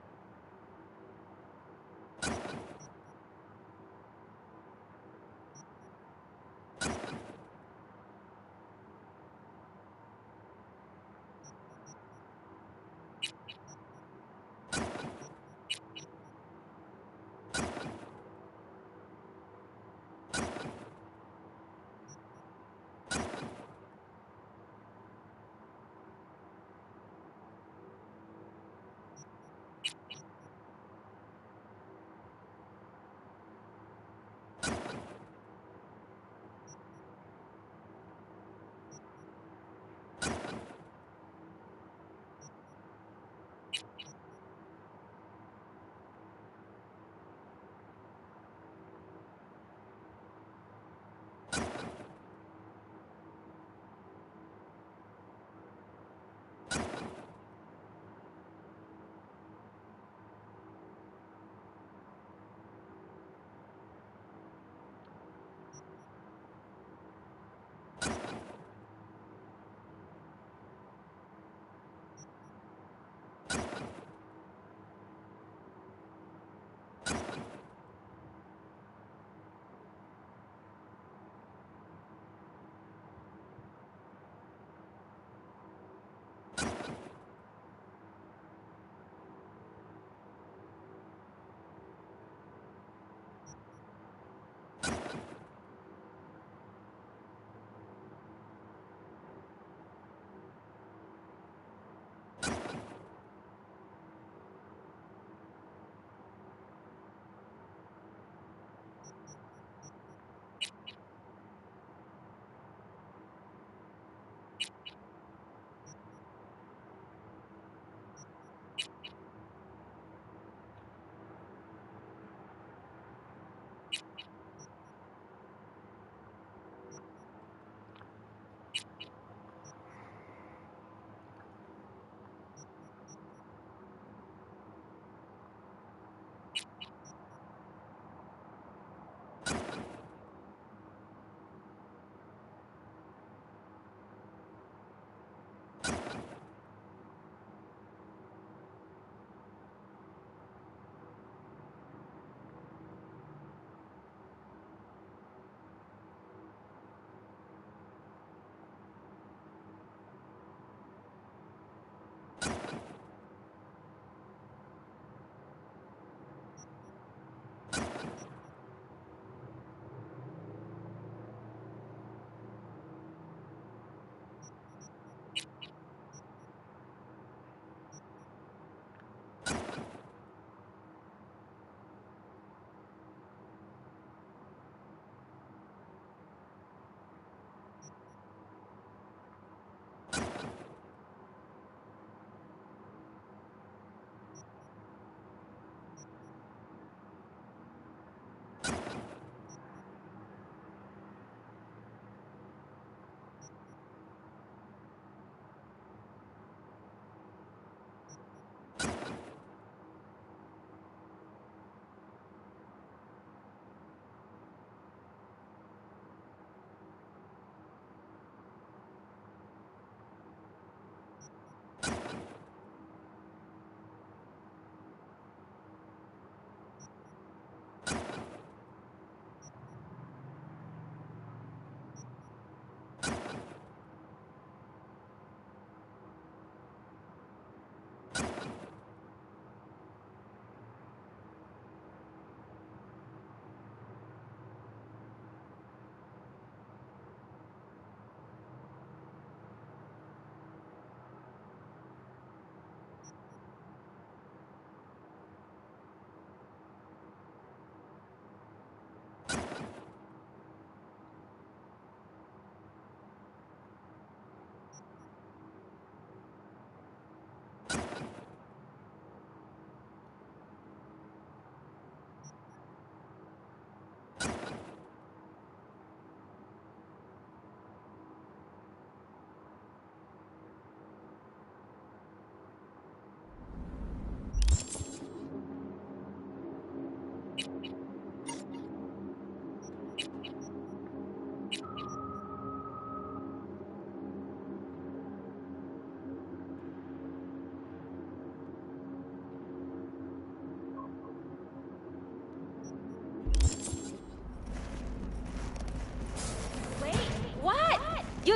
โ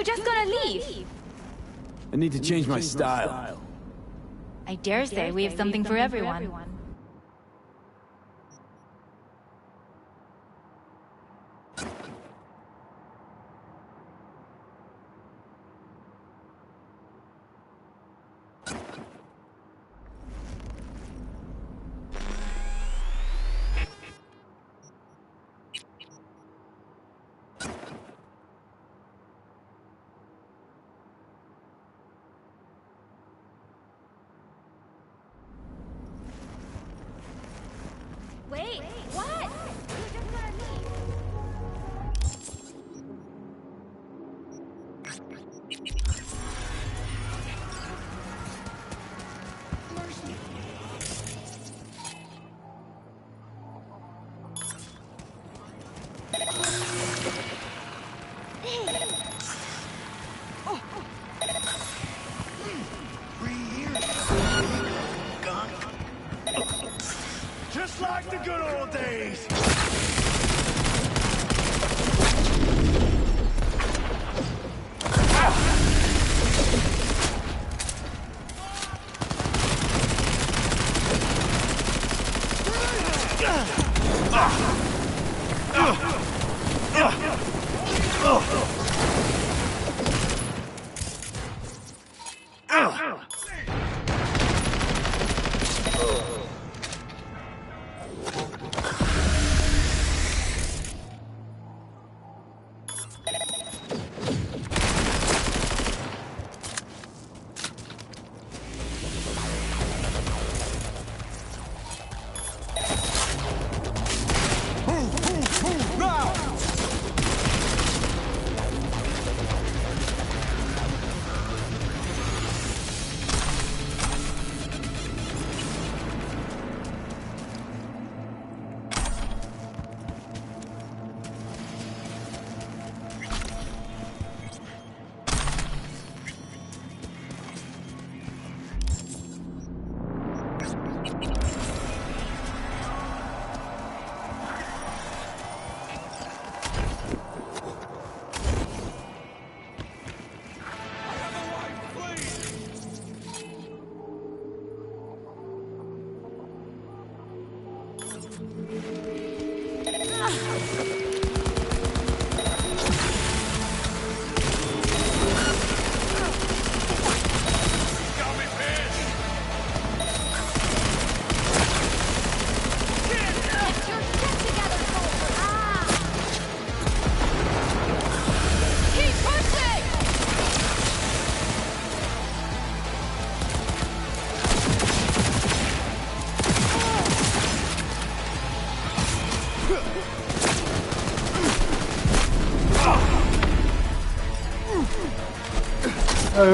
just gonna leave? I need to change my style. I dare say we have something for everyone. Wait, what? You're just gonna leave. Just like the good old days.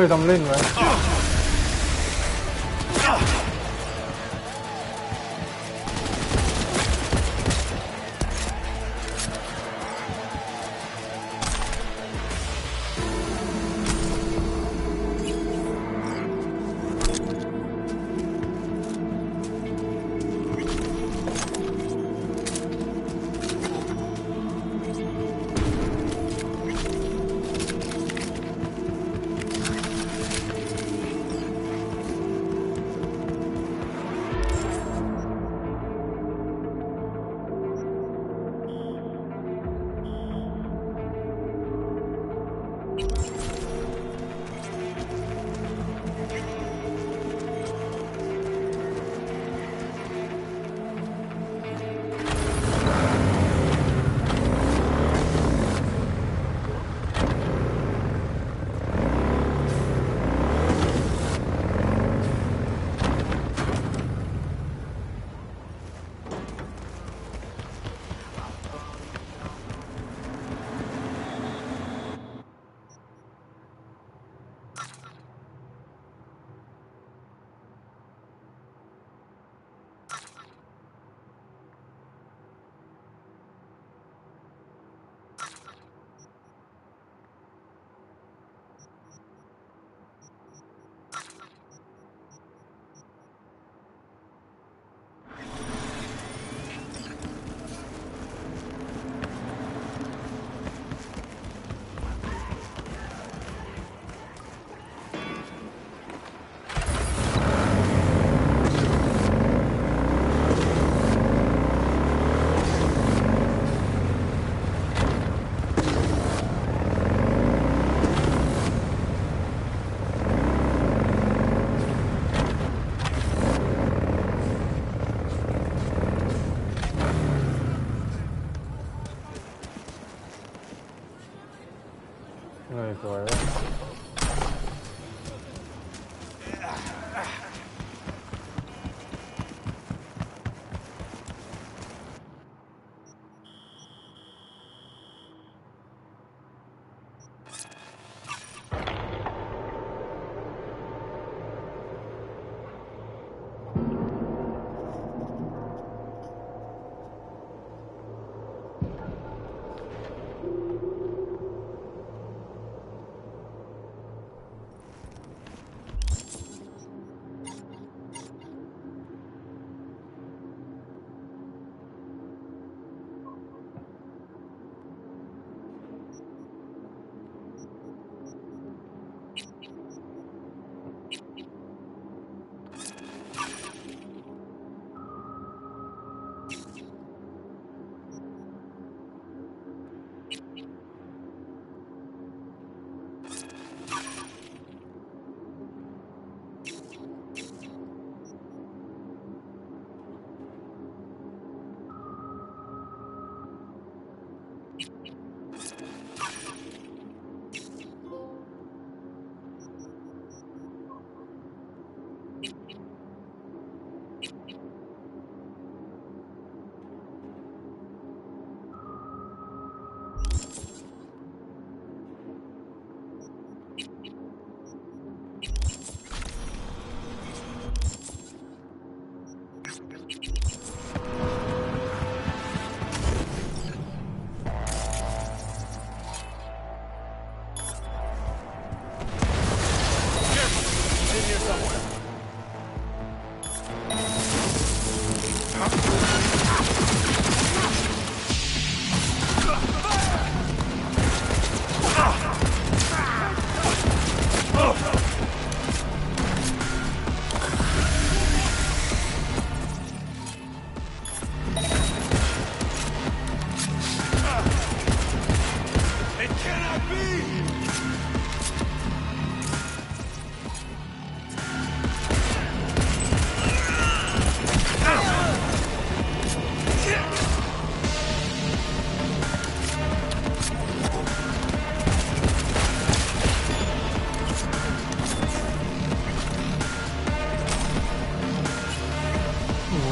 Tầm lên vậy. เ สวยๆ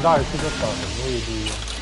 ได้ที่จะต่อถึงไม่ดี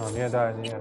อ๋อเนี่ยได้เนี่ย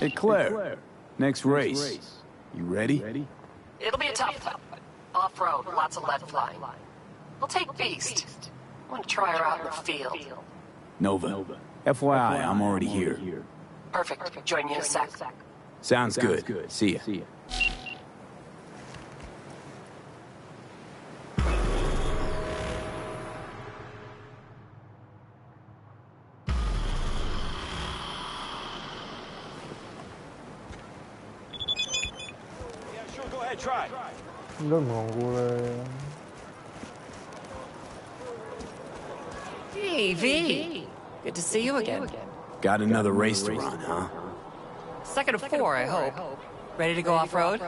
Hey, Claire. Next race. You ready? It'll be a tough one. Off-road, lots of lead flying. We'll take Beast. I want to try her out in the field. Nova. FYI, I'm already here. Perfect. Join you in a sec. Sounds good. See ya. Try. เรื่องของกูเลย Hey, V. Good to see you again. Got another race to run, huh? Second of 4, I hope. Ready to go off-road?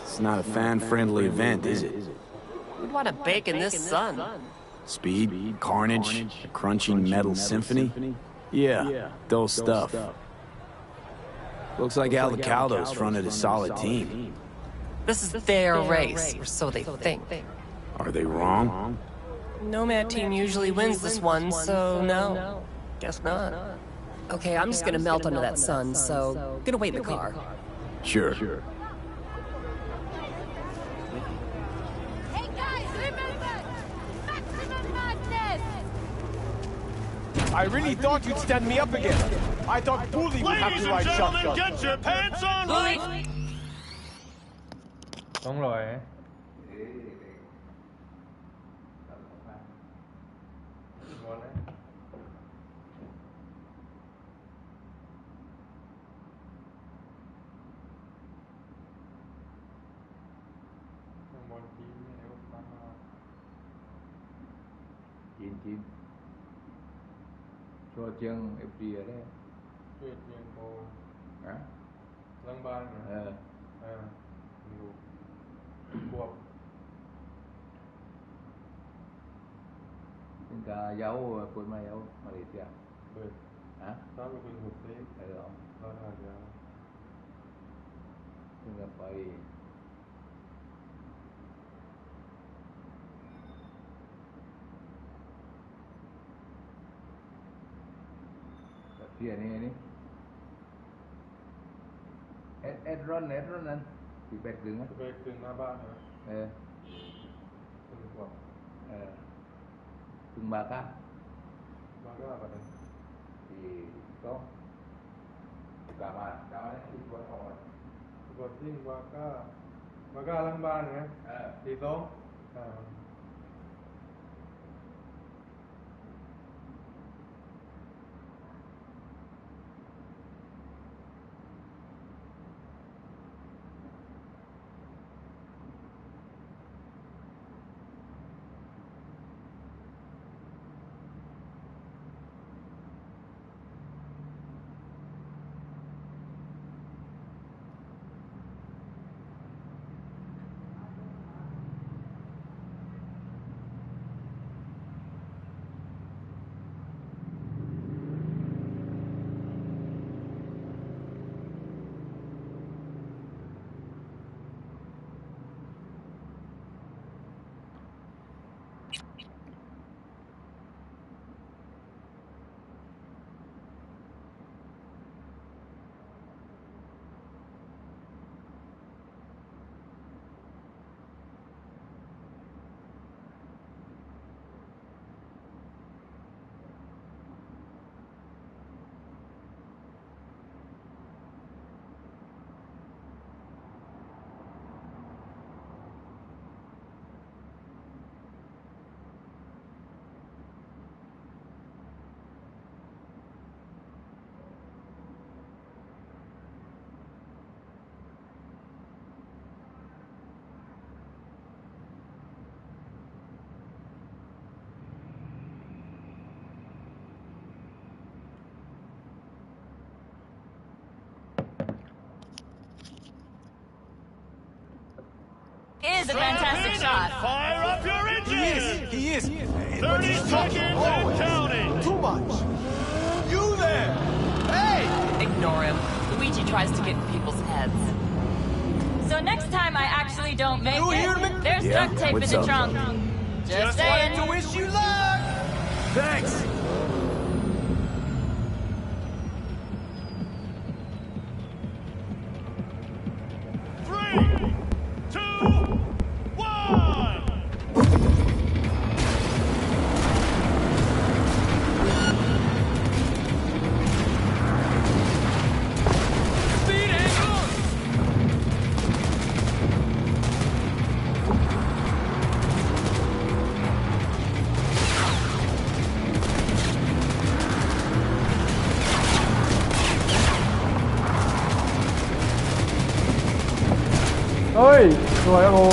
It's not a fan-friendly event, is it? We'd want to bake in this sun. Speed, carnage, a crunching metal symphony? Yeah, dull stuff. Looks like Aldecaldo's fronted a solid team. This is their race, or so they think. Are they wrong? Nomad team usually wins this one, so no. Guess not. Okay, I'm just gonna melt under that sun, so gonna wait in the car. Sure. Hey guys, remember! Maximum madness! I really thought you'd stand me up again. I thought Bully would have to ride shotgun. Get your pants on, Bully! ต้องลอยchín cho chân FD ở đây chuyện chuyện cô hả lăng banอยู่บวก chúng ta giấu quân mai giấu Malaysia được hả đó là quyền thực tế không đó là giấu chúng ta phải phía này đi Edron anh thì bẹt cứng á bẹt cứng là ba hả cứng quạt cứng ba cá là vậy thì có cả mà thì quạt thôi quạt thì ba cá lăng ba nữa thì tốt is a fantastic shot. Fire up your engine! He is. 30 seconds and counting! Too much. You there! Hey! Ignore him. Luigi tries to get in people's heads. So next time I actually don't make You hear me? it, there's Yeah? duct tape in What's the up? trunk. Just saying. Wanted to wish you luck. Thanks.เฮ้ยสวยโอ้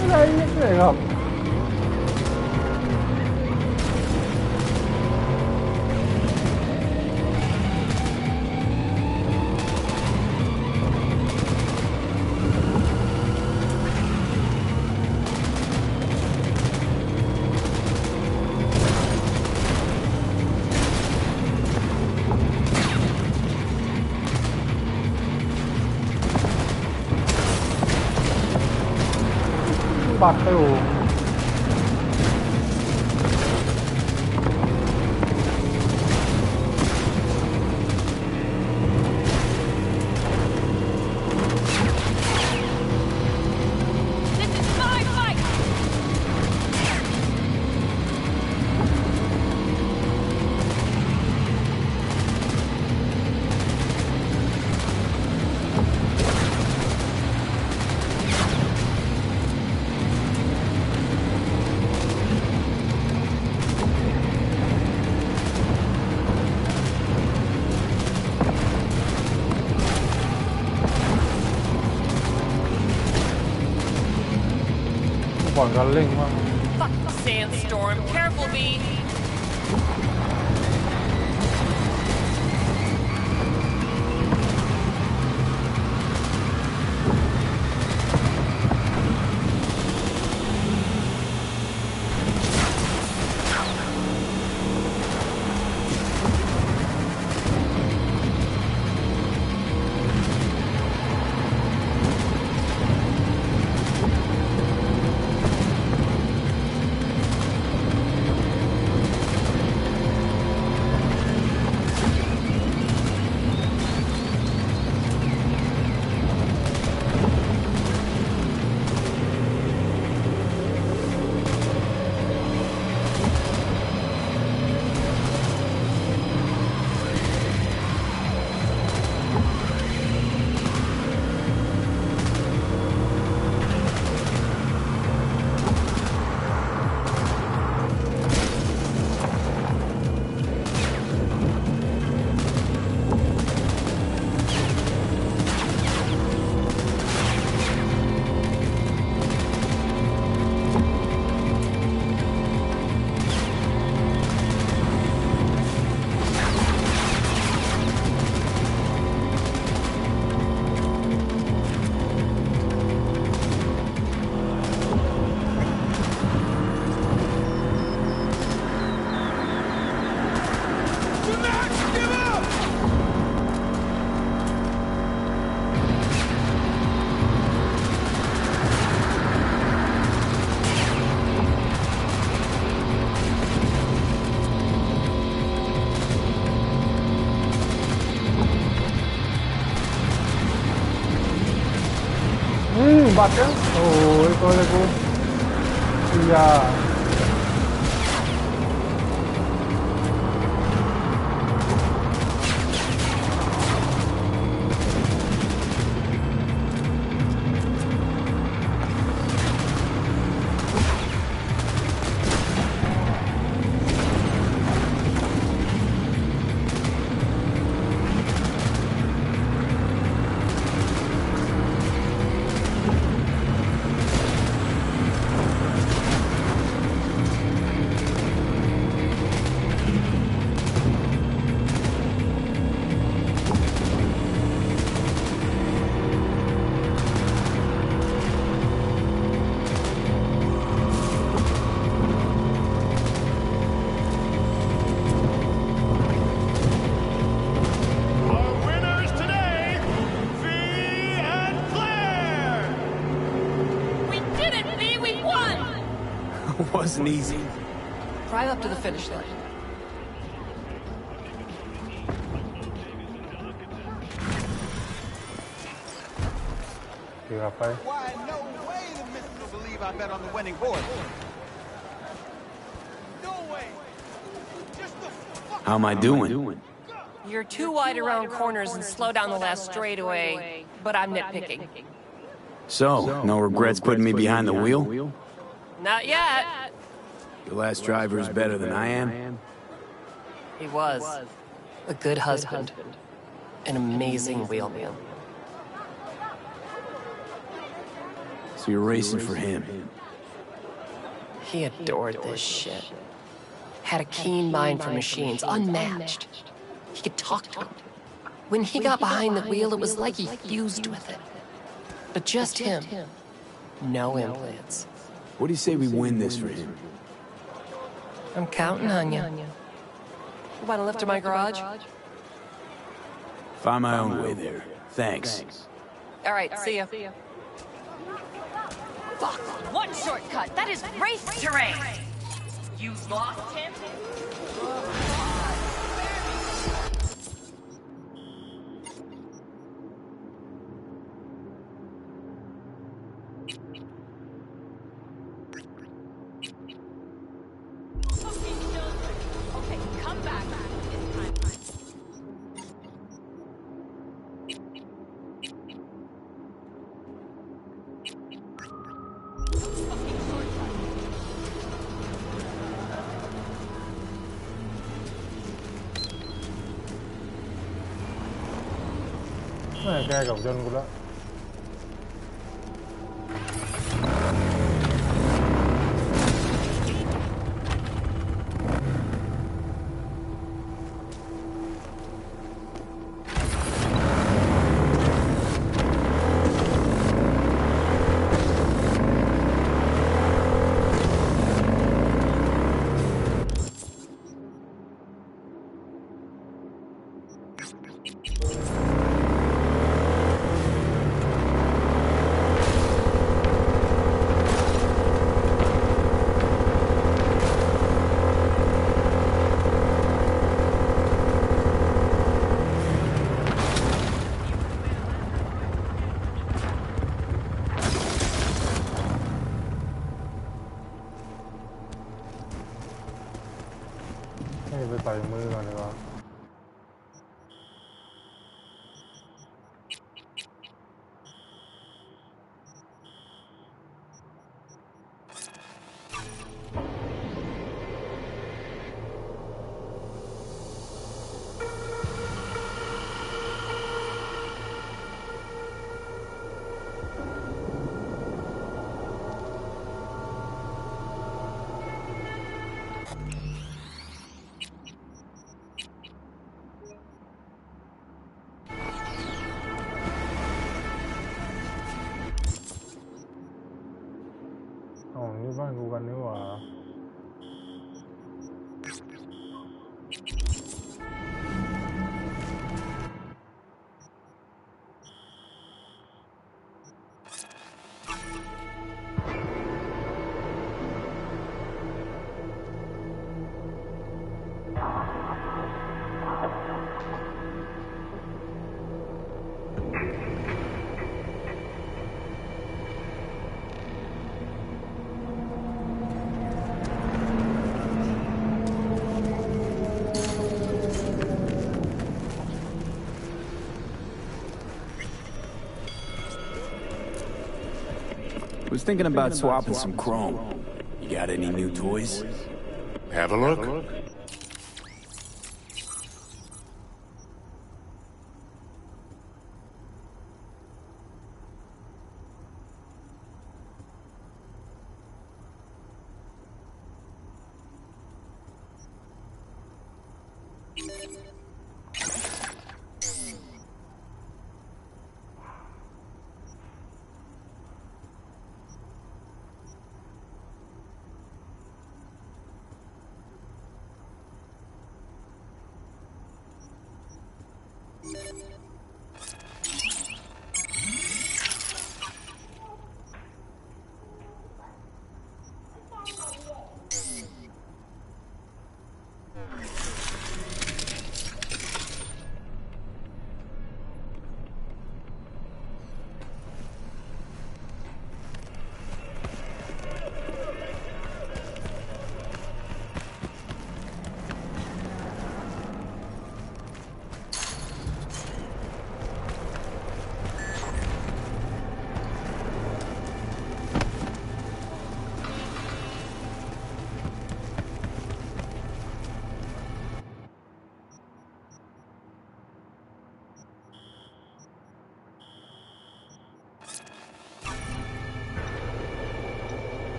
อะไรเนี่ยครับบัตรอยู่ก่อนกันเร่งมาก Fuck the sandstorm. Careful, B.บัตรเนี่ยโอ้ยตัวเลยกูยา wasn't easy. Drive up to the finish line. Why, no way the missus will believe I bet on the winning board. No way. Just the fuck. How am I doing? You're too wide around corners and slow down the last straightaway, but I'm nitpicking. So, no regrets putting me behind the wheel? Not yet. Your last driver is better than I am? He was. A good husband. An amazing wheelman. So you're racing for him? He adored this shit. Had a keen mind for machines, unmatched. He could talk to them. When he got behind the wheel, it was like he fused with it. But just him. No implants. What do you say we win this for him? I'm counting on you. You want to lift to my garage? Find my own way there. Thanks. All right, see ya. Fuck! One shortcut! That is race terrain! You lost him? Okay, come back. Cái แกกับยนต์กูแล้ว ไปใส่มือก่อนดีกว่า อ๋อนี่บ้านกูกันนี่หว่า Was thinking about swapping some chrome. You got any new toys? Have a look.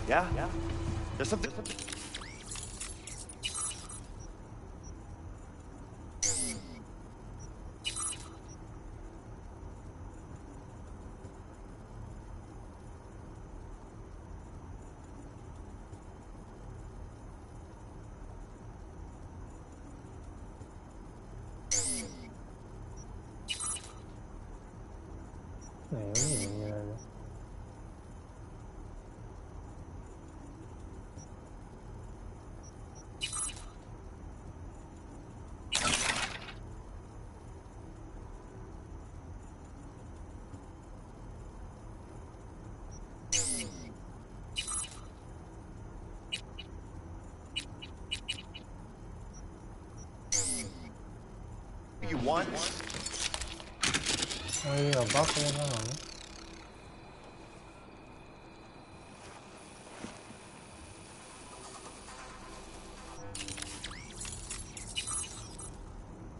Yeah? There's something... You want? Ôi, ở Bắc lên đó hả?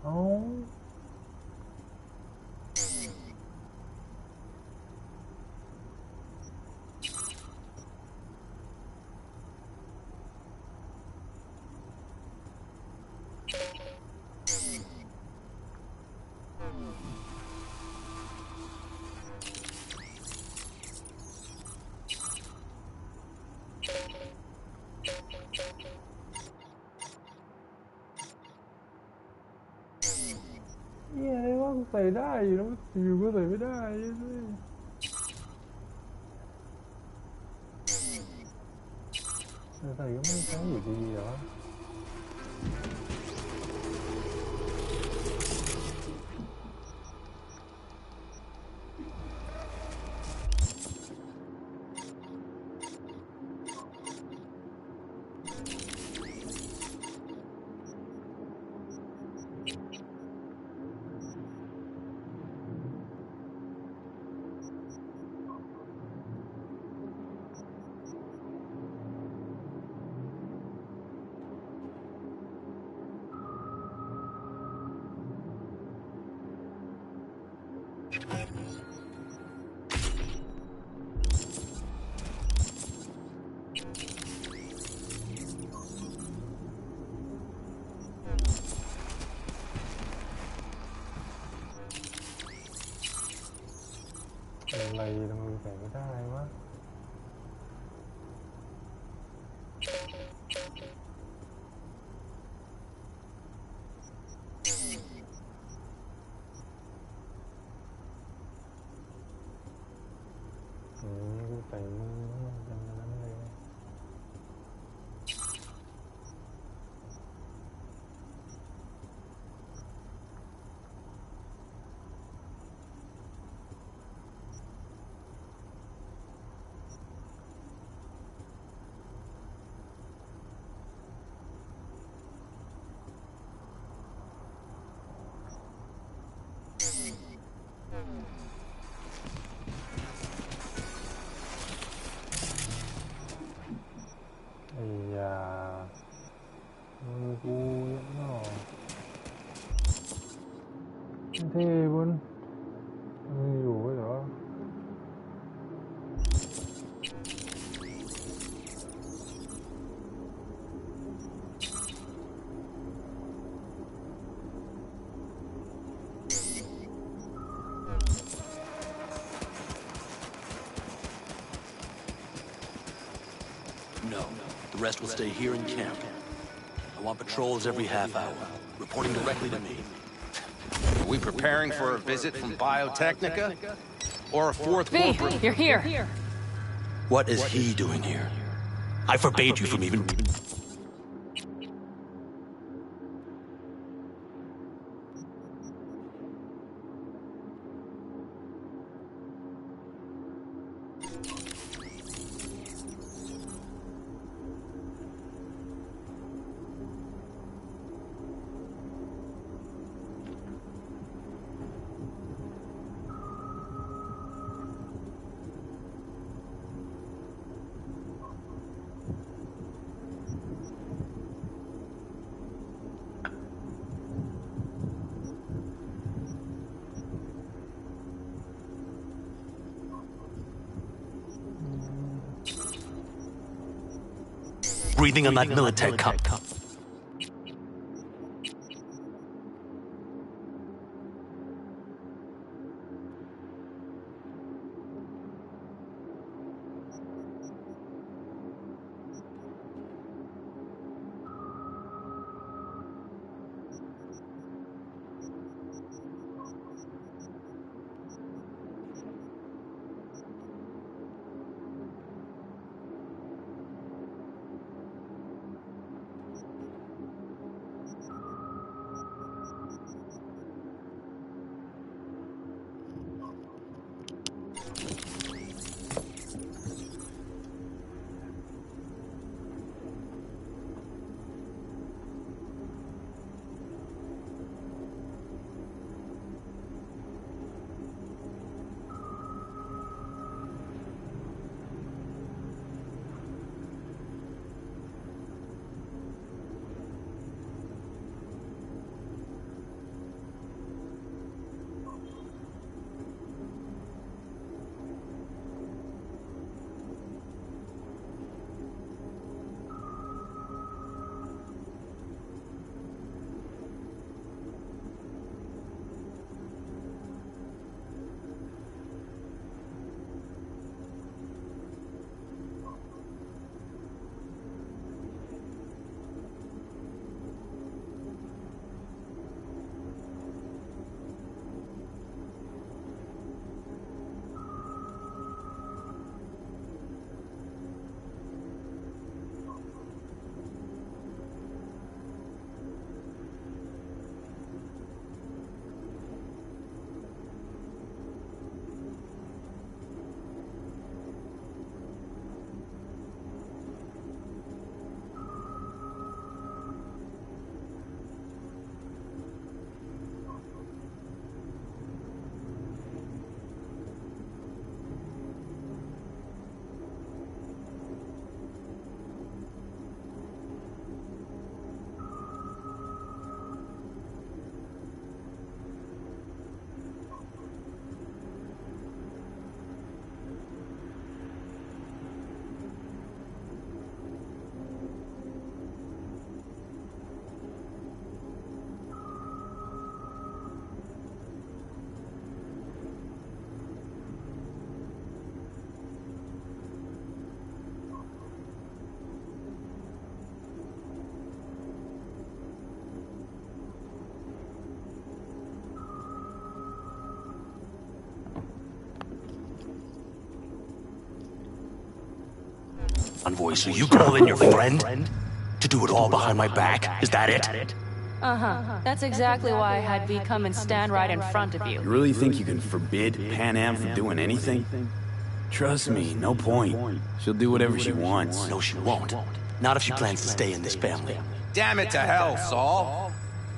Oh. Iya, emang saya dah, juga saya dah, Saya thấy mấy cái gì đó. Này là mình phải cái tay quá. Phải thế luôn đủ rồi đó. No, the rest will stay here in camp. I want patrols every half hour, reporting directly to me. Are we preparing for a visit from Biotechnica? Or a fourth corporate... You're here. What is he doing here? I forbade you from even... breathing on that Militech cup. Envoy, so you call in your friend to do it all behind my back? Is that it? Uh-huh. That's exactly why I had V come and stand right in front of you. You really think you can forbid Pan Am from doing anything? Trust me, no point. She'll do whatever she wants. No, she won't. Not if she plans to stay in this family. Damn it to hell, Saul.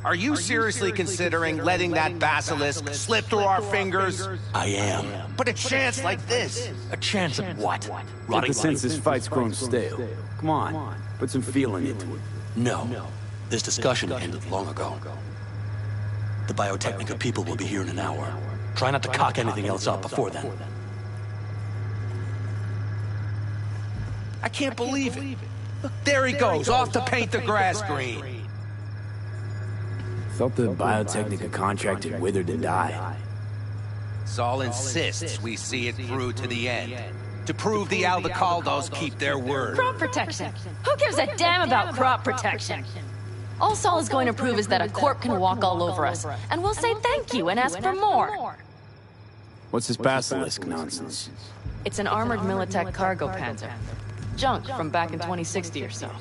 Are you seriously considering letting that basilisk slip through our fingers? I am. But a chance like this? A chance of what? Get the sense this fight's grown stale. Come on, put some feeling into it. No. This discussion ended long ago. The Biotechnica people will be here in an hour. Try not to cock anything else up before then. I can't believe it. Look, there he goes, off to paint the grass green. Thought the Biotechnica contract had withered and died. Saul insists we see it through to the end. To prove the Aldecaldos keep their word. Crop protection. Who gives a damn about crop protection? All Saul is going to prove is that a corp can walk all over us, and we'll say thank you and ask for more. What's this basilisk nonsense? It's an armored Militech cargo panzer. Junk from back in 2060 or so.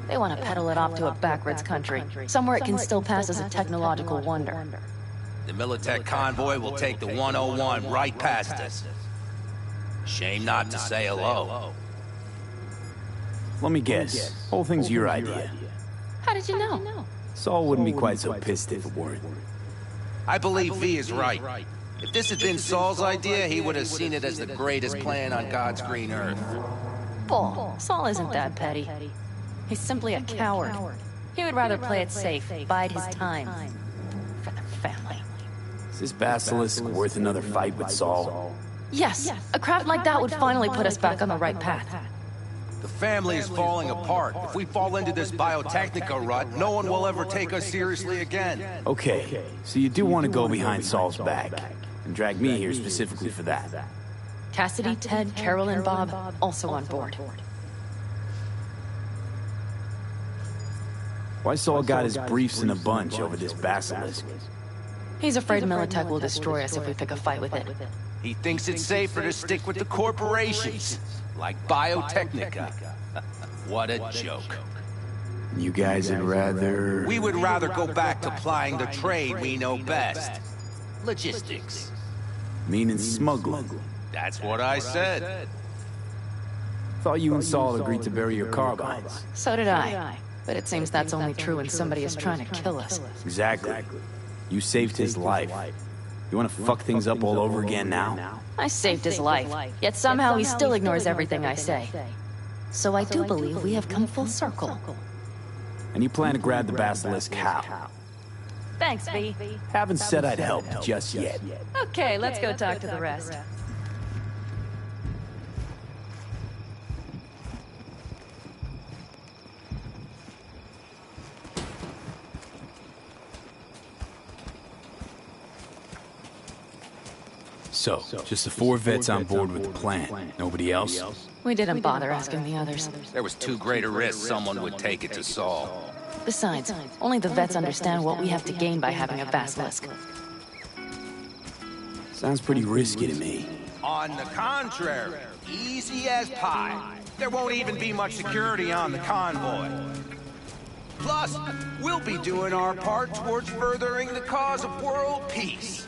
They want to peddle it off to a backwards country, somewhere it can still pass as a technological wonder. The Militech convoy will take the 101 right past us. Shame not to say hello. Let me guess. Whole thing's your idea. How did you know? Saul wouldn't be quite so pissed if it weren't. I believe V is right. If this had been Saul's idea, he would have seen it as the greatest plan on God's green earth. Bull. Saul isn't that petty. He's simply a coward. He would rather play it safe, bide his time. For the family. Is this basilisk worth another fight with Saul? Yes, a craft like that would finally put us back on the right path. The family is falling apart. If we fall into this biotechnica rut, no one will ever take us seriously again. Okay, so you do want to go behind Saul's back, and drag me here specifically for that. Cassidy, Ted, Carol, and Bob also on board. Why Saul got his briefs in a bunch over this basilisk? He's afraid Militech will destroy us if we pick a fight with it. He thinks it's safer to stick with the corporations, like Biotechnica. What a joke. You guys would rather... We would rather go back to plying the trade we know best. Logistics. Meaning smuggling. That's what I said. Thought you and Saul agreed to bury your carbines. So did I. But it seems that's only true when somebody is trying to kill us. Exactly. You saved his life. You want to fuck things up all over again now? I saved his life, yet somehow he still ignores everything I say. So I do believe we have come full circle. And you plan to grab the basilisk how? Thanks, V. Haven't said I'd help just yet. Okay, let's go talk to the rest. So, just the 4 vets on board with the plan. Nobody else? We didn't bother asking the others. There was too great a risk someone would take it to Saul. Besides, only the vets understand what we have to gain by having a basilisk. Sounds pretty risky to me. On the contrary, easy as pie. There won't even be much security on the convoy. Plus, we'll be doing our part towards furthering the cause of world peace.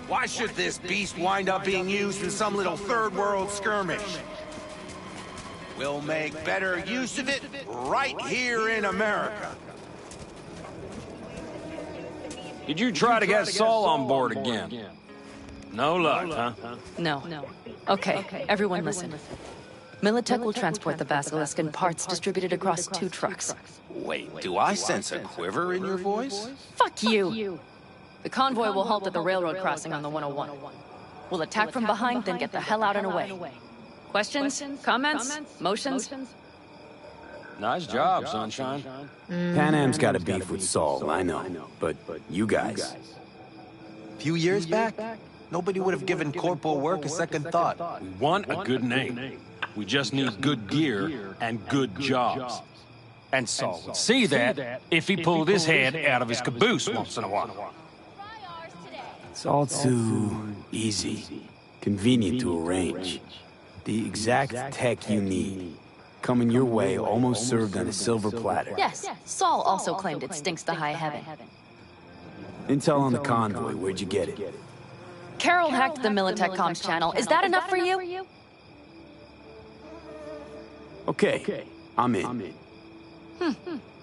Why should this beast wind up being used in some little third world skirmish? We'll make better use of it right here in America. Did you try to get Saul on board again? No luck, huh? No. Okay, everyone listen. Militech will transport the basilisk in parts distributed across 2 trucks. Wait, do I sense a quiver in your voice? Fuck you! The convoy will halt at the railroad crossing on the 101. We'll attack from behind, then get the hell out and away. Questions? Comments? Motions? Nice job, Sunshine. Pan Am's got a beef with Saul, I know. But you guys... A few years back, nobody would have given corporal work a second thought. We want a good name. We just need good gear and good jobs. And Saul would see that if he pulled his head out of his caboose once in a while. It's all too easy, convenient to arrange. The exact tech you need, coming your way almost served on a silver platter. Yes, Saul also claimed it stinks to high heaven. Intel on the convoy, where'd you get it? Carol hacked the Militech comms channel. Is that enough for you? Okay, I'm in.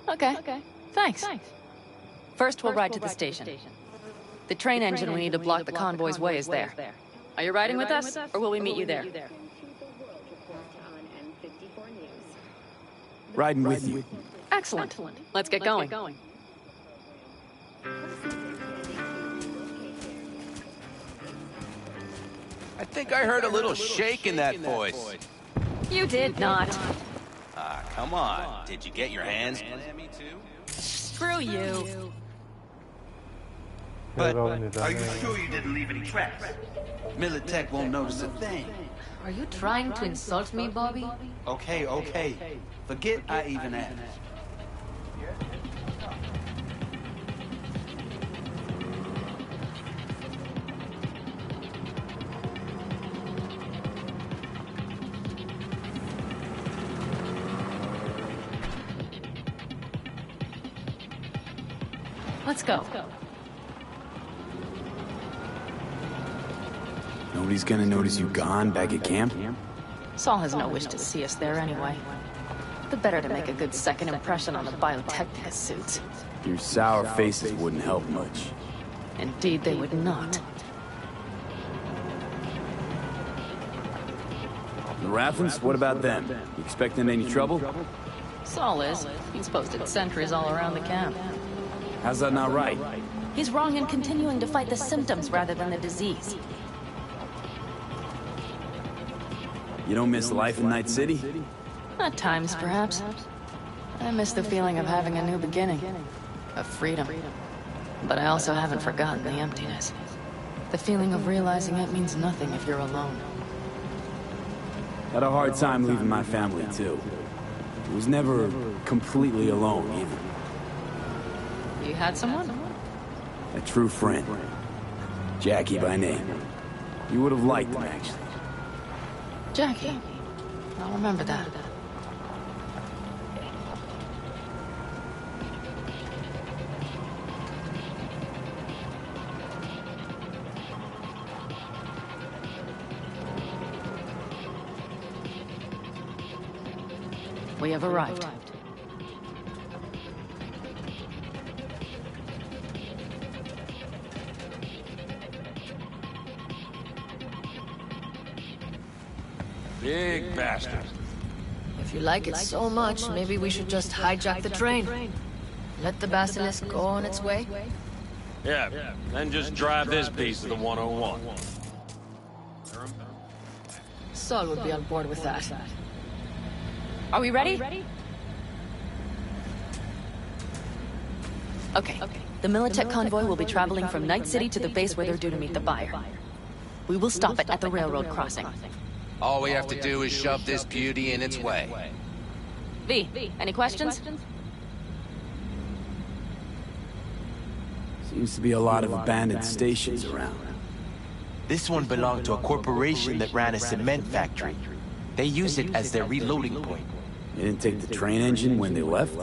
Okay, thanks. First, we'll ride to the station. The train engine we need to block the convoy's way is there. Are you riding with us, or will we meet you there? Riding with you. Excellent. Let's get going. I think I heard a little shake in that voice. You did not. Ah, come on. Did you get your hands on me too? Screw you. But are you sure you didn't leave any tracks? Militech won't notice a thing. Are you trying to insult me, Bobby? Okay. Forget I even asked. Let's go. Nobody's gonna notice you gone back at camp? Saul has no wish to see us there anyway. The better to make a good second impression on the Biotechnica suits. Your sour faces wouldn't help much. Indeed, they would not. The Raffens, what about them? You expecting any trouble? Saul is. He's posted sentries all around the camp. How's that not right? He's wrong in continuing to fight the symptoms rather than the disease. You don't miss life in Night City? At times, perhaps. I miss the feeling of having a new beginning. Of freedom. But I also haven't forgotten the emptiness. The feeling of realizing it means nothing if you're alone. Had a hard time leaving my family, too. I was never completely alone, either. You had someone? A true friend. Jackie by name. You would have liked him, actually. Jackie. I'll remember that. We have arrived. Big bastard. If you like it so much, maybe we should just hijack the train. Let the basilisk go on its way. Yeah, then just drive this piece to the 101. Saul would be on board with that. Are we ready? Okay. The Militech convoy will be traveling from Night City to the base where they're due to meet the buyer. We will stop it at the railroad crossing. All we have to do is shove this beauty in its way. V, any questions? Seems to be a lot of abandoned stations around. This one belonged to a corporation that ran a cement factory. They used it as their reloading point. They didn't take the train engine when they left?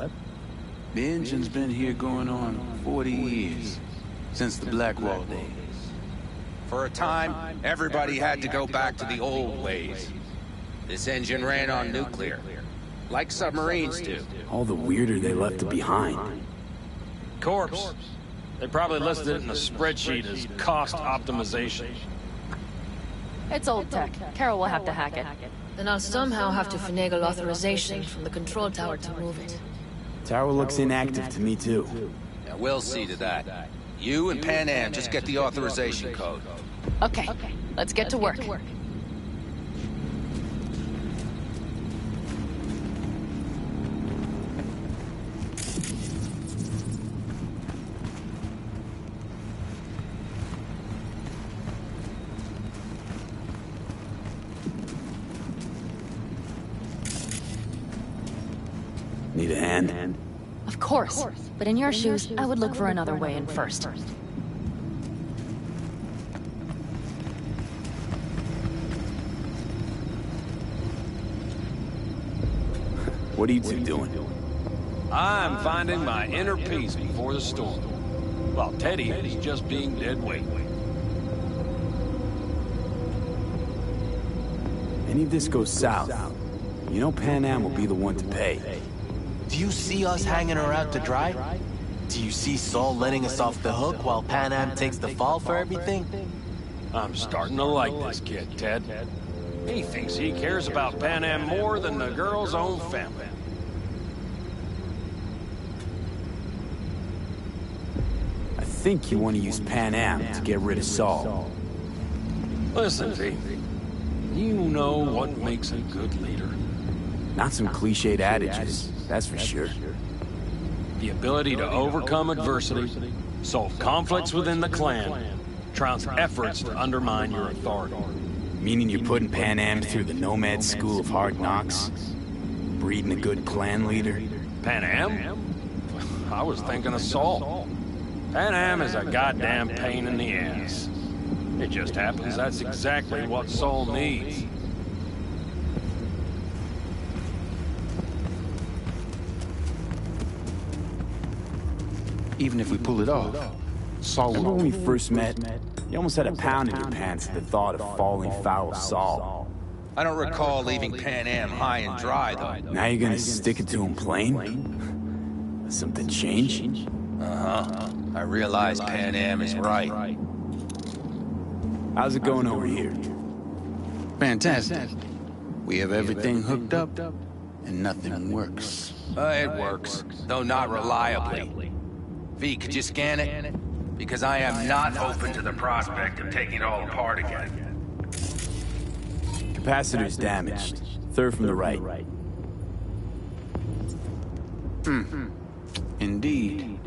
The engine's been here going on 40 years, since the Blackwall days. For a time, everybody had to go back to the old ways. This engine ran on nuclear, like submarines do. All the weirder they left it behind. Corpse. They probably listed it in a spreadsheet as cost optimization. It's old tech. Carol will have to hack it. Then I'll somehow have to finagle authorization from the control tower to move it. Tower looks inactive to me, too. Yeah, we'll see to that. You and Pan Am just get the authorization code. Okay, let's get to work. Need a hand? Of course. But in your shoes, I would look for another way in first. What are you two doing? I'm finding my inner peace before the storm, while Teddy is just being dead weight. Any of this goes south, you know Pan Am will be the one to pay. Do you see us hanging her out to dry? Do you see Saul letting us off the hook while Pan Am takes the fall for everything? I'm starting to like this kid, Ted. He thinks he cares about Pan Am more than the girl's own family. I think you want to use Pan Am to get rid of Saul. Listen, V. You know what makes a good leader. Not some cliched adages, that's for sure. The ability to overcome adversity, solve conflicts within the clan, trounce efforts to undermine your authority. Meaning you're putting Pan Am through the Nomad School of Hard Knocks? Breeding a good clan leader? Pan Am? I was thinking of Saul. Pan Am is a goddamn pain in the ass. It just happens that's exactly what Saul needs. Even if we pull it off, Saul will... Remember when we first met? You almost had a pound in your pants at the thought of falling foul of Saul. I don't recall leaving Pan Am high and dry, though. Now you're gonna stick it to him plain? Something change? Uh-huh. I realize Pan Am is right. How's it going over here? Fantastic. We have everything hooked up, and nothing works. It works, though not reliably. V, could you scan it? Because I am not open to the prospect of taking it all apart again. Capacitor's damaged. Third from the right. Indeed.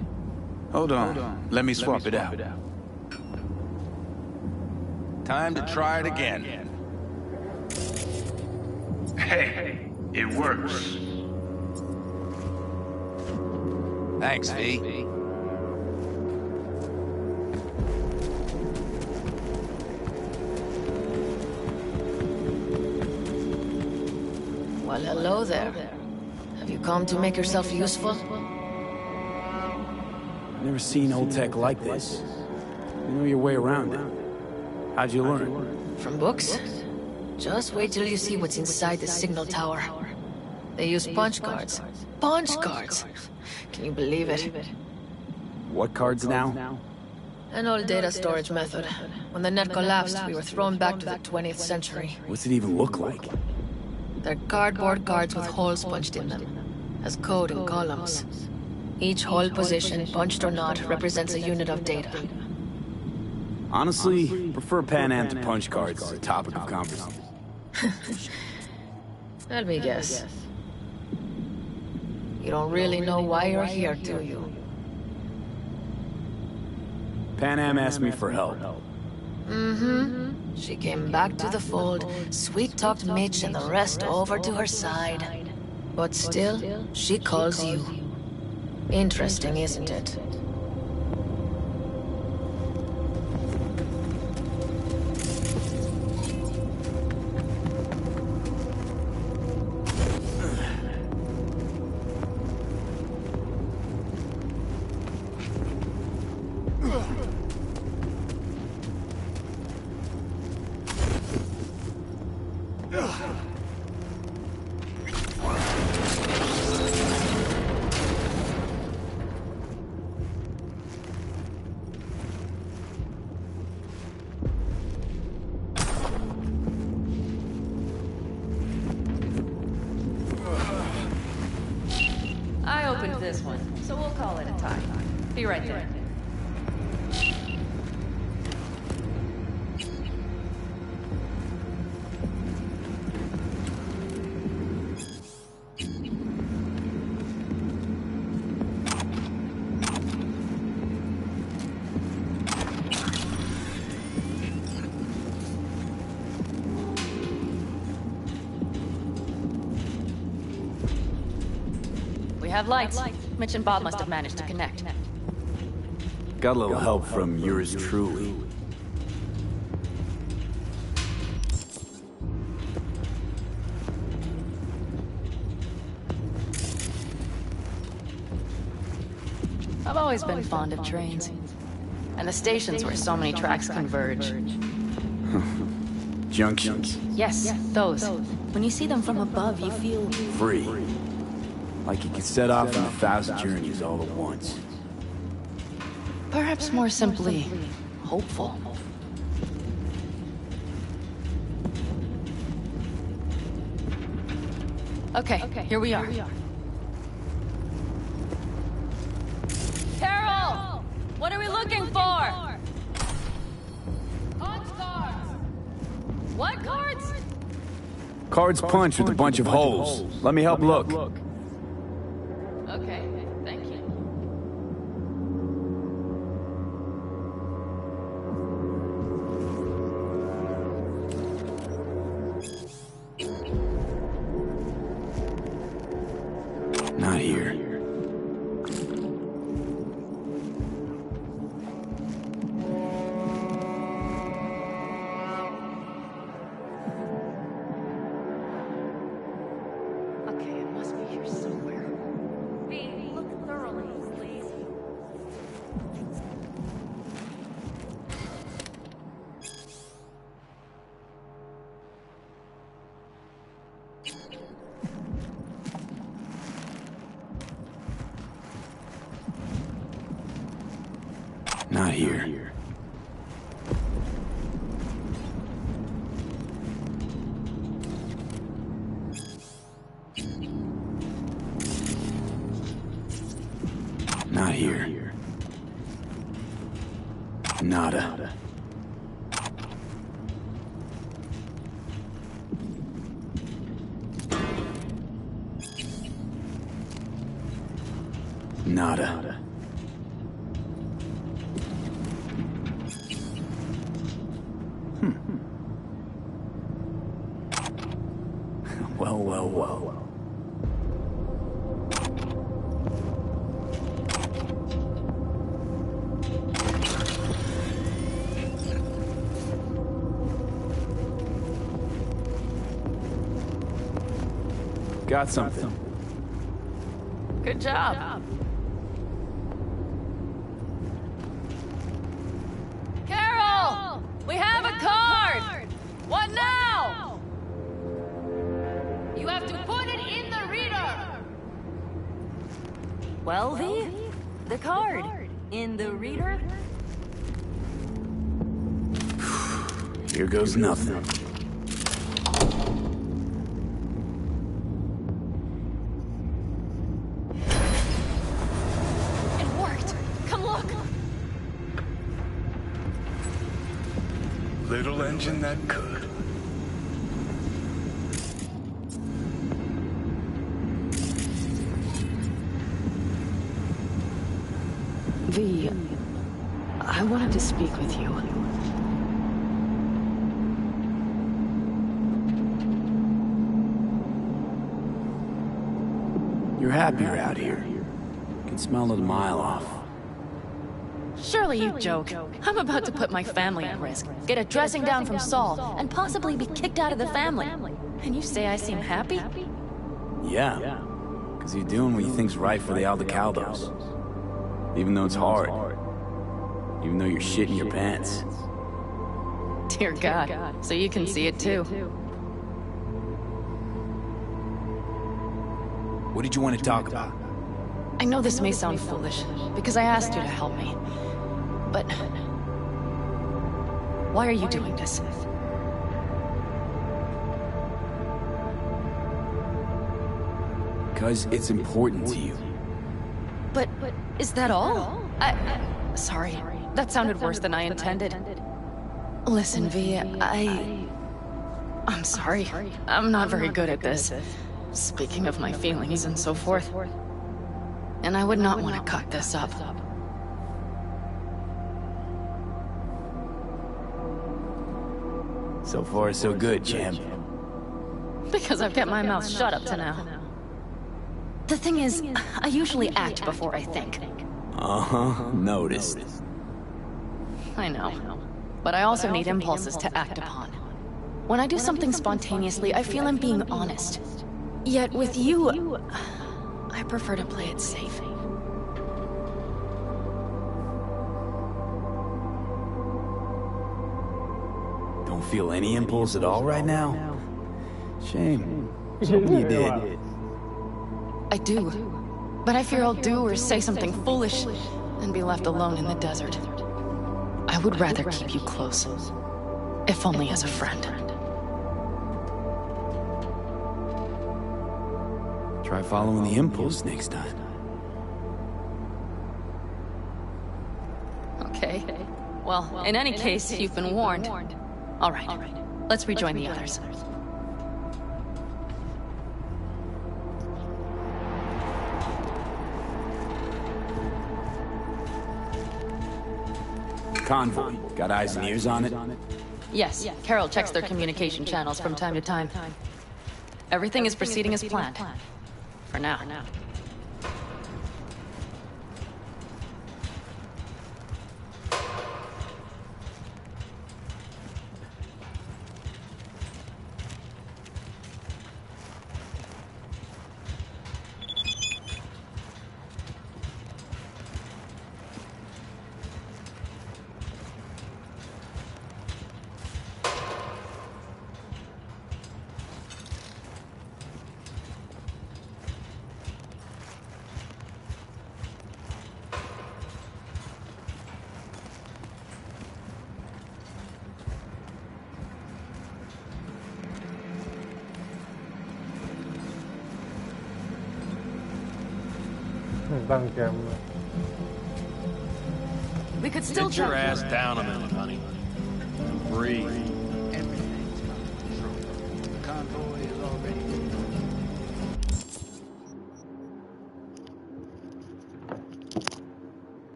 Hold on. Let me swap it out. Time to try it again. Hey, it works. Thanks, V. Well, hello there. Have you come to make yourself useful? Never seen old tech like this. You know your way around it. How'd you learn? From books? Just wait till you see what's inside the signal tower. They use punch cards. Punch cards! Can you believe it? What cards now? An old data storage method. When the net collapsed, we were thrown back to the 20th century. What's it even look like? They're cardboard cards with holes punched in them, as code in columns. Each hole position, punched or not, represents a unit of data. Honestly, prefer Pan Am to punch cards as a topic of conversation. Let me guess. You don't really know why you're here, do you? Pan Am asked me for help. She came back to the fold, sweet-talked Mitch and the rest over to her side. But still, she calls you. Interesting, isn't it? I opened this one, so we'll call it a tie. Be right there. We have lights. Mitch and Bob must have managed to connect. Got a little help from yours truly. I've always been fond of trains. And the stations where so many tracks converge. Junctions. Yes, those. When you see them from above, you feel... Free. Like you could set off on 1,000 journeys all at once. Perhaps more simply, hopeful. Okay, here we are. Carol! What are we looking for? Punch cards! What cards? Cards punch with a bunch of holes. Let me help look. Okay, thank you. Not here. Okay, it must be here somewhere. V, look thoroughly, please. Not here. Not here. Nada. Nada. Well. Got something. Good job. Carol! We have a card! What now? You have to put it in the reader! Well, V, the card in the reader. Here goes nothing. It worked! Come look! Little engine that could. V, I wanted to speak with you. You're happier out here. You can smell it a mile off. Surely you joke. I'm about to put my family at risk, get a dressing down from Saul, and possibly be kicked out of the family. And you say I seem happy? Yeah, because you're doing what you think's right for the Aldecaldos. Even though it's hard. Even though you're shitting your pants. Dear God, so you can see it too. What did you want to talk about? I know this may sound foolish, because I asked you to help me. But why are you doing this? Because it's important to you. But is that all? Sorry, that sounded worse than I intended. Listen, V, I'm sorry. I'm not very good at this. Speaking of my feelings and so forth. And I would not want to cut this up. So far, so good, champ. Because I've kept my mouth shut up to now. The thing is, I usually act before I think. Uh-huh, noticed. I know. But I also need impulses to act upon. When I do something spontaneously, I feel I'm being honest. Yet with you, I prefer to play it safe. Don't feel any impulse at all right now? Shame. Something you did. I do. But I fear I'll do or say something foolish and be left alone in the desert. I would rather keep you close, if only as a friend. Try following the impulse next time. Okay. Well, in any case, you've been warned. All right. Let's rejoin the others. Convoy. Got eyes and ears on it? Yes, Carol checks their communication channels from time to time. Everything is proceeding as planned. For now. We could still Get your ass down a minute, honey. Breathe. Everything's under control. The convoy is already...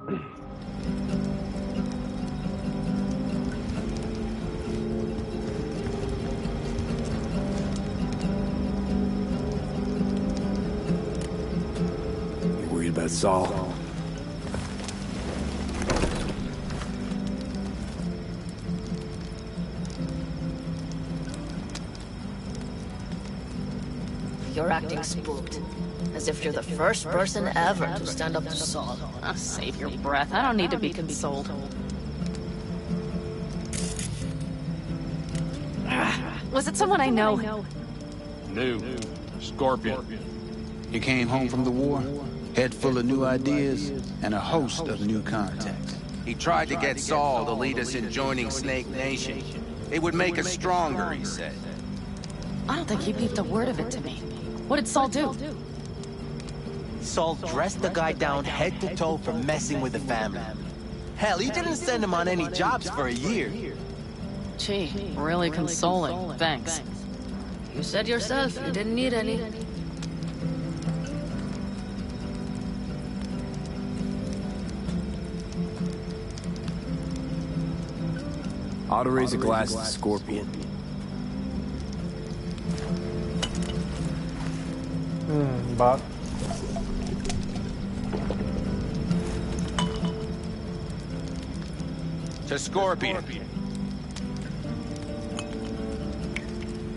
You worried about Saul? You're acting spooked. As if you're the first person ever to stand up to Saul. Oh, save your breath. I don't need to be consoled. Was it someone I know? New. Scorpion. He came home from the war, head full of new ideas, and a host of new contacts. He tried to get Saul to lead us in joining Snake Nation. It would make us stronger, he said. I don't think he peeped a word of it to me. What did Saul do? Saul dressed the guy down head to toe for messing with the family. Hell, he didn't send him on any jobs for a year. Gee, really consoling. Thanks. You said yourself you didn't need any. Ought to raise a glass to Scorpion. But To Scorpion.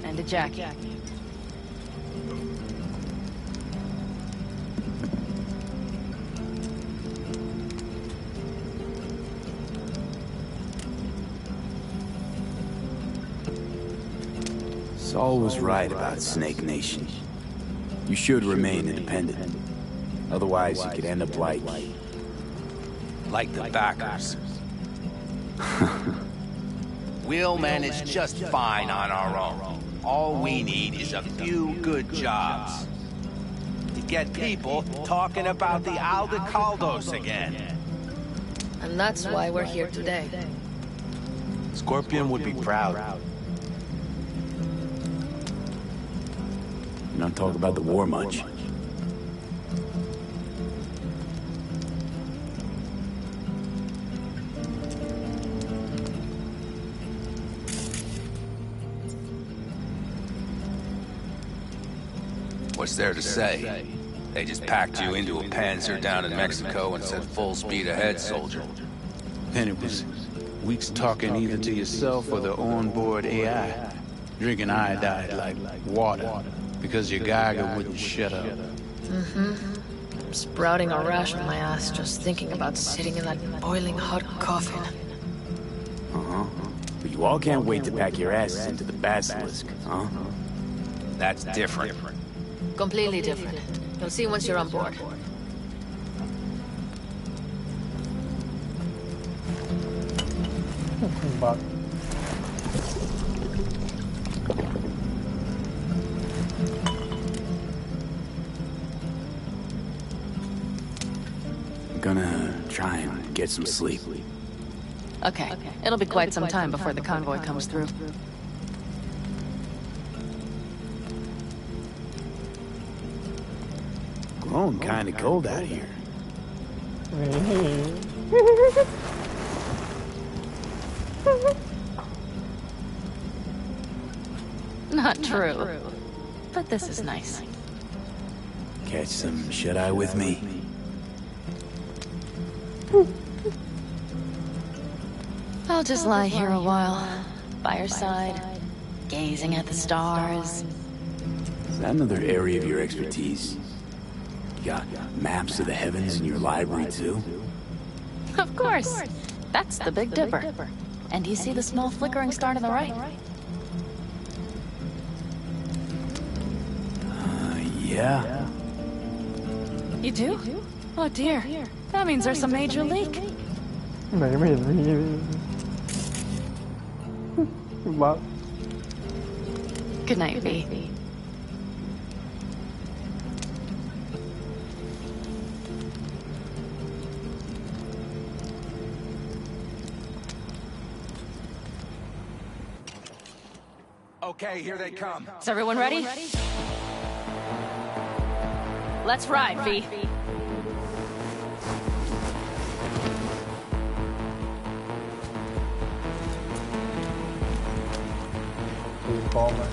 And to Jackie. Saul was right about Snake Nation. You should remain independent. Otherwise, you could end up like the backers. We'll manage just fine on our own. All we need is a few good jobs. To get people talking about the Aldecaldos again. And that's why we're here today. Scorpion would be proud. You don't talk about the war much. What's there to say? They just packed you into a Panzer down in Mexico and said full speed ahead, soldier. Then it was weeks talking either to yourself or the onboard AI, drinking iodide like water, because your Geiger wouldn't shut up. I'm sprouting a rash on my ass just thinking about sitting in that boiling hot coffin. But you all can't wait to pack your asses into the basilisk, huh? That's different. Completely different. You'll see once you're on board. but I'm gonna try and get some sleep. Okay. It'll be quite some time before the convoy comes through. Growing kinda cold out here. Not true. But this is nice. Catch some shut-eye with me. I'll just lie here a while, by your side, gazing at the stars. Is that another area of your expertise? You got maps of the heavens in your library, too? Of course. That's the Big Dipper. And you see the small flickering star to the right? Yeah. You do? Oh dear. That means there's a major leak. ไหนไม่เห็นมีบ้า Good night, V. Okay, here they come. Is everyone ready? Let's ride, V. อมอะ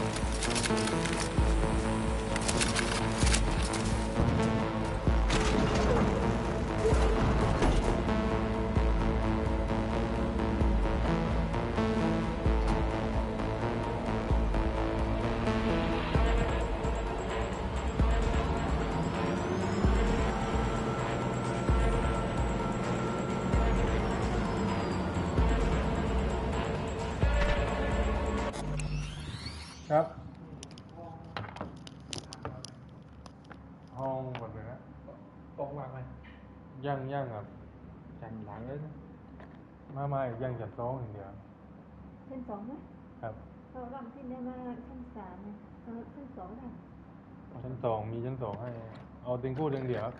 ครับห้องหมดเลยนะตกมากไหมย่างครับจันหลังเลยนะมาย่างจัดซ้องอย่างเดียวชั้นสองไหมครับเราลำที่ได้มาชั้นสามชั้นสองได้ ชั้นสองมีชั้นสองให้เอาเตียงคู่เตียงเดียวครับ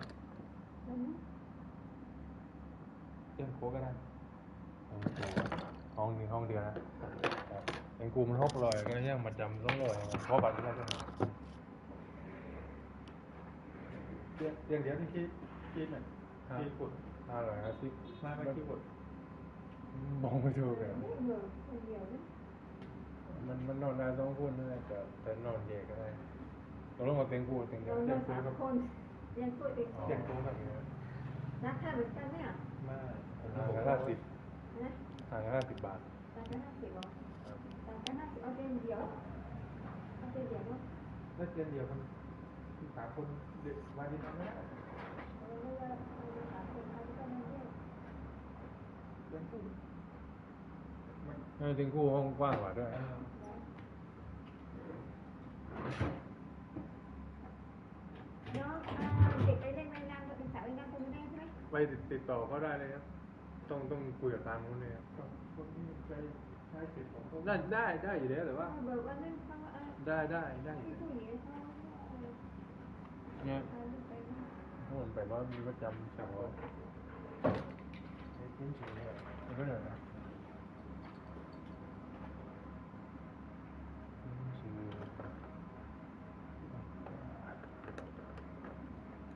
เตียงคู่ก็ได้ห้องหนึ่งห้องเดียวนะเตียงคู่มัน600ก็ย่างมาจำ200เพราะบัตรไม่ได้ด้วยเตียงเดียวที่คิดน่ะคิดกด500ครับที่ไม่คิดกดมองไม่ถูกเลยมันนอนได้2 คนด้วยแต่นอนเดียวก็ได้เราต้องเอาเตียงคู่เตียงเดียวเตียงคู่กับคนเตียงคู่เตียงคู่ เตียงคู่กับนี้ราคาเหมือนกันไหมอ่ะไม่ห่างกัน50นะห่างกัน50 บาทต่างกัน50หรอต่างกัน50เอาเตียงเดียวเนาะได้เตียงเดียวมัน3 คนเด็กมาที่นั่นไม่ได้เตียงคู่ห้องกว้างกว่าด้วยน้องเด็กไปเล่นว่ายน้ำเป็นสาวว่ายน้ำคนได้ใช่ไหมไปติดต่อเขาได้เลยครับต้องคุยกับทางนู้นเลยครับคนนี้ใช้สิทธิ์ของเขาได้อยู่แล้วแต่ว่าเบิกว่านั่นเขาได้ที่ผู้หญิงเขาเนี่ยมันไปว่ามีประจำสั่งว่าคุ้นชินเลยไม่ก็เลยนะ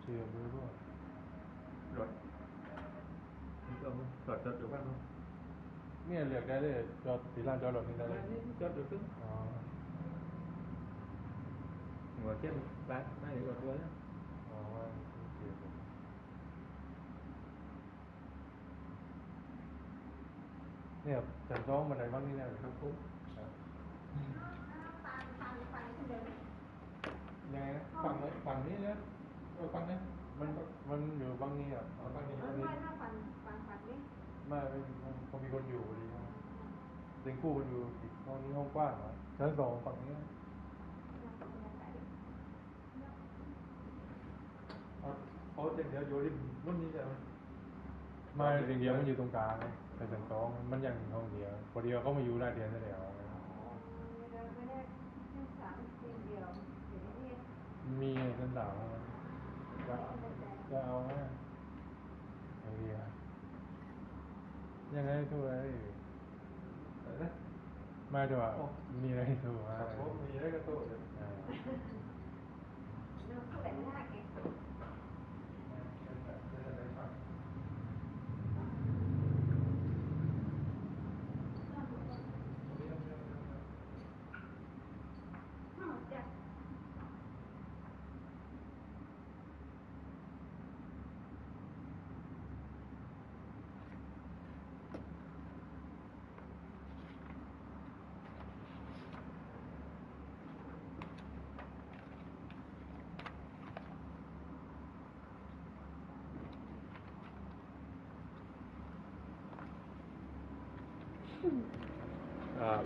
ชื่อรู้ด้วยรถจอดอยู่บ้านเนี่ยเรียกได้เลยจอดที่ร้านจอดรถนี่ได้เลยจอดอยู่ตึ้งหัวเทียมบ้านไม่ได้รถด้วยเนี่ยจันทร์มันไหนบ้างนี่เนี่ยครับผมยังไงนะฝั่งนี้นะฝั่งนี้มันอยู่บางนี้อ่ะบางนี้ไม่ฝั่งนี้ไม่พอมีคนอยู่ดีเต็งคู่มันอยู่ห้องนี้ห้องกว้างอ่ะชั้น2ฝั่งนี้เขาเต็งเดียวอยู่ที่รุ่นนี้ใช่ไหมไม่เต็งเดียวมันอยู่ตรงกลางแต่ชั้น2มันยังห้องเดียวพอดีเขามาอยู่ได้เดือนแล้วมีชั้น3จะเอาไหมไอเดียยังไงถูกอะไรไม่ถูกอ่ะมีอะไรถูกอ่ะมีอะไรก็ถูกเลย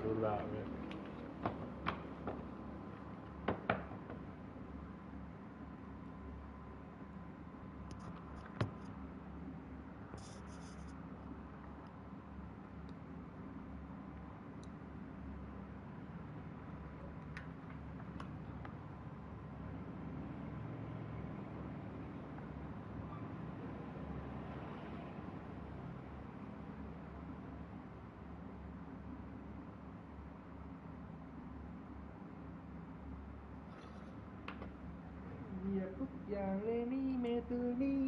ดูละเนี่ยทุกอย่างเลยนี่เมตุนี่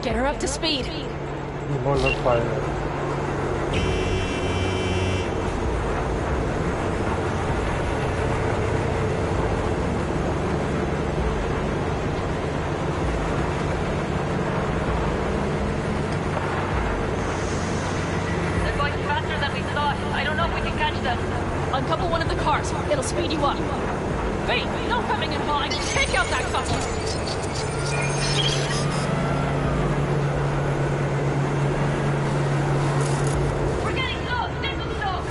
Get her up to speed. มีบนรถไฟเลย They're going faster than we thought. I don't know if we can catch them. Uncouple one of the cars. It'll speed you up. Wait, no coming and hauling. Take out that coupler. We're getting close. Nickel stove.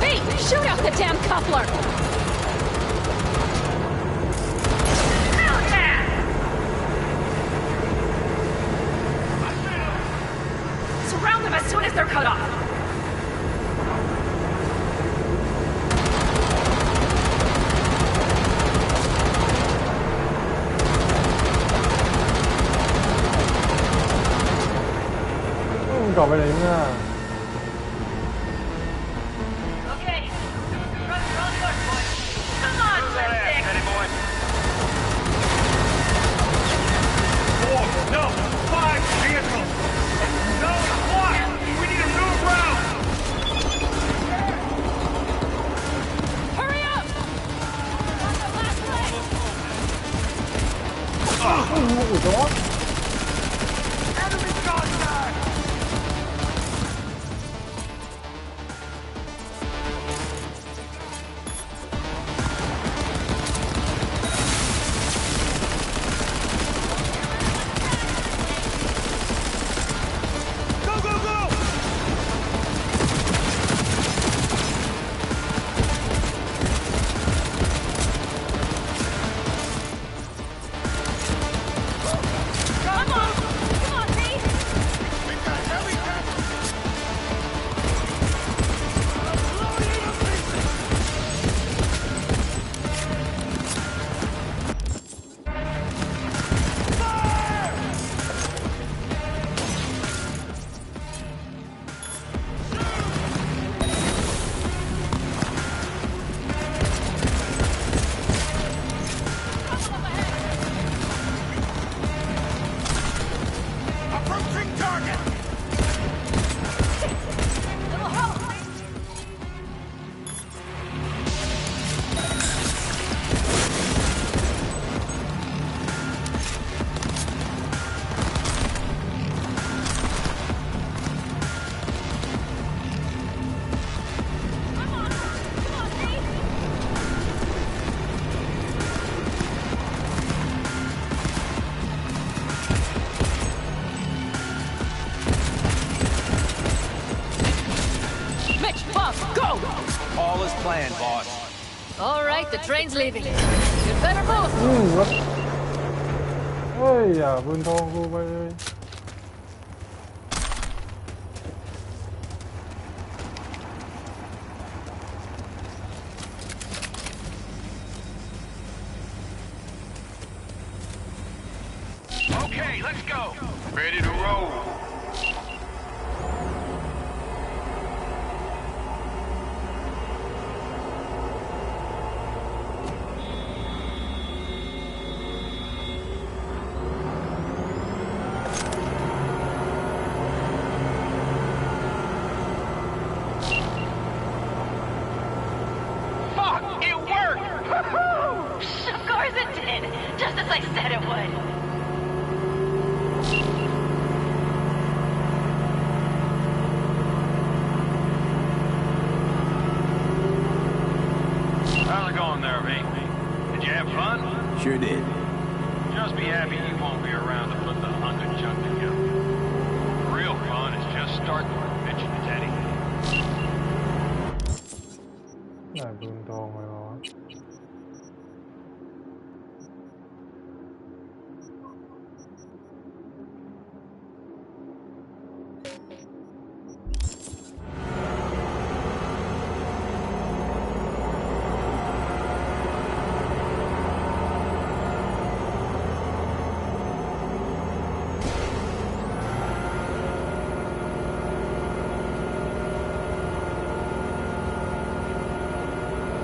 Hey, shoot out the damn coupler. Hell yeah! Surround them as soon as they're cut off. Gotไปไหนเนี่ย Okay. Run, boy. Come on, lipstick. Steady, boy. 4, no, 5 vehicles. No, what? We need to move around. Hurry up! On the last leg. Enemy contact. Go, go, go! Come on, Pete. We've got heavy approaching target. Little help. Come on, Pete. Mitch, Bob, go! All is planned, boss. All right, the train's leaving. You better move. รถเฮ้ยอย่าปืนทองกูไปเลย Okay, let's go. Ready to roll. Fuck, it worked! Of course it did. Just as I said it would. How's it going there, V? Did you have fun? Sure did. Just be happy you won't be around to put the hunk of junk together. Real fun is just starting, Mitch and Teddy. ได้ปืนทองไปวะ Hey,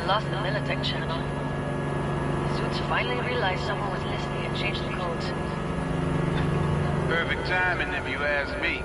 lost the Militech channel. Suits finally realized someone was listening and changed the codes. Perfect timing, if you ask me.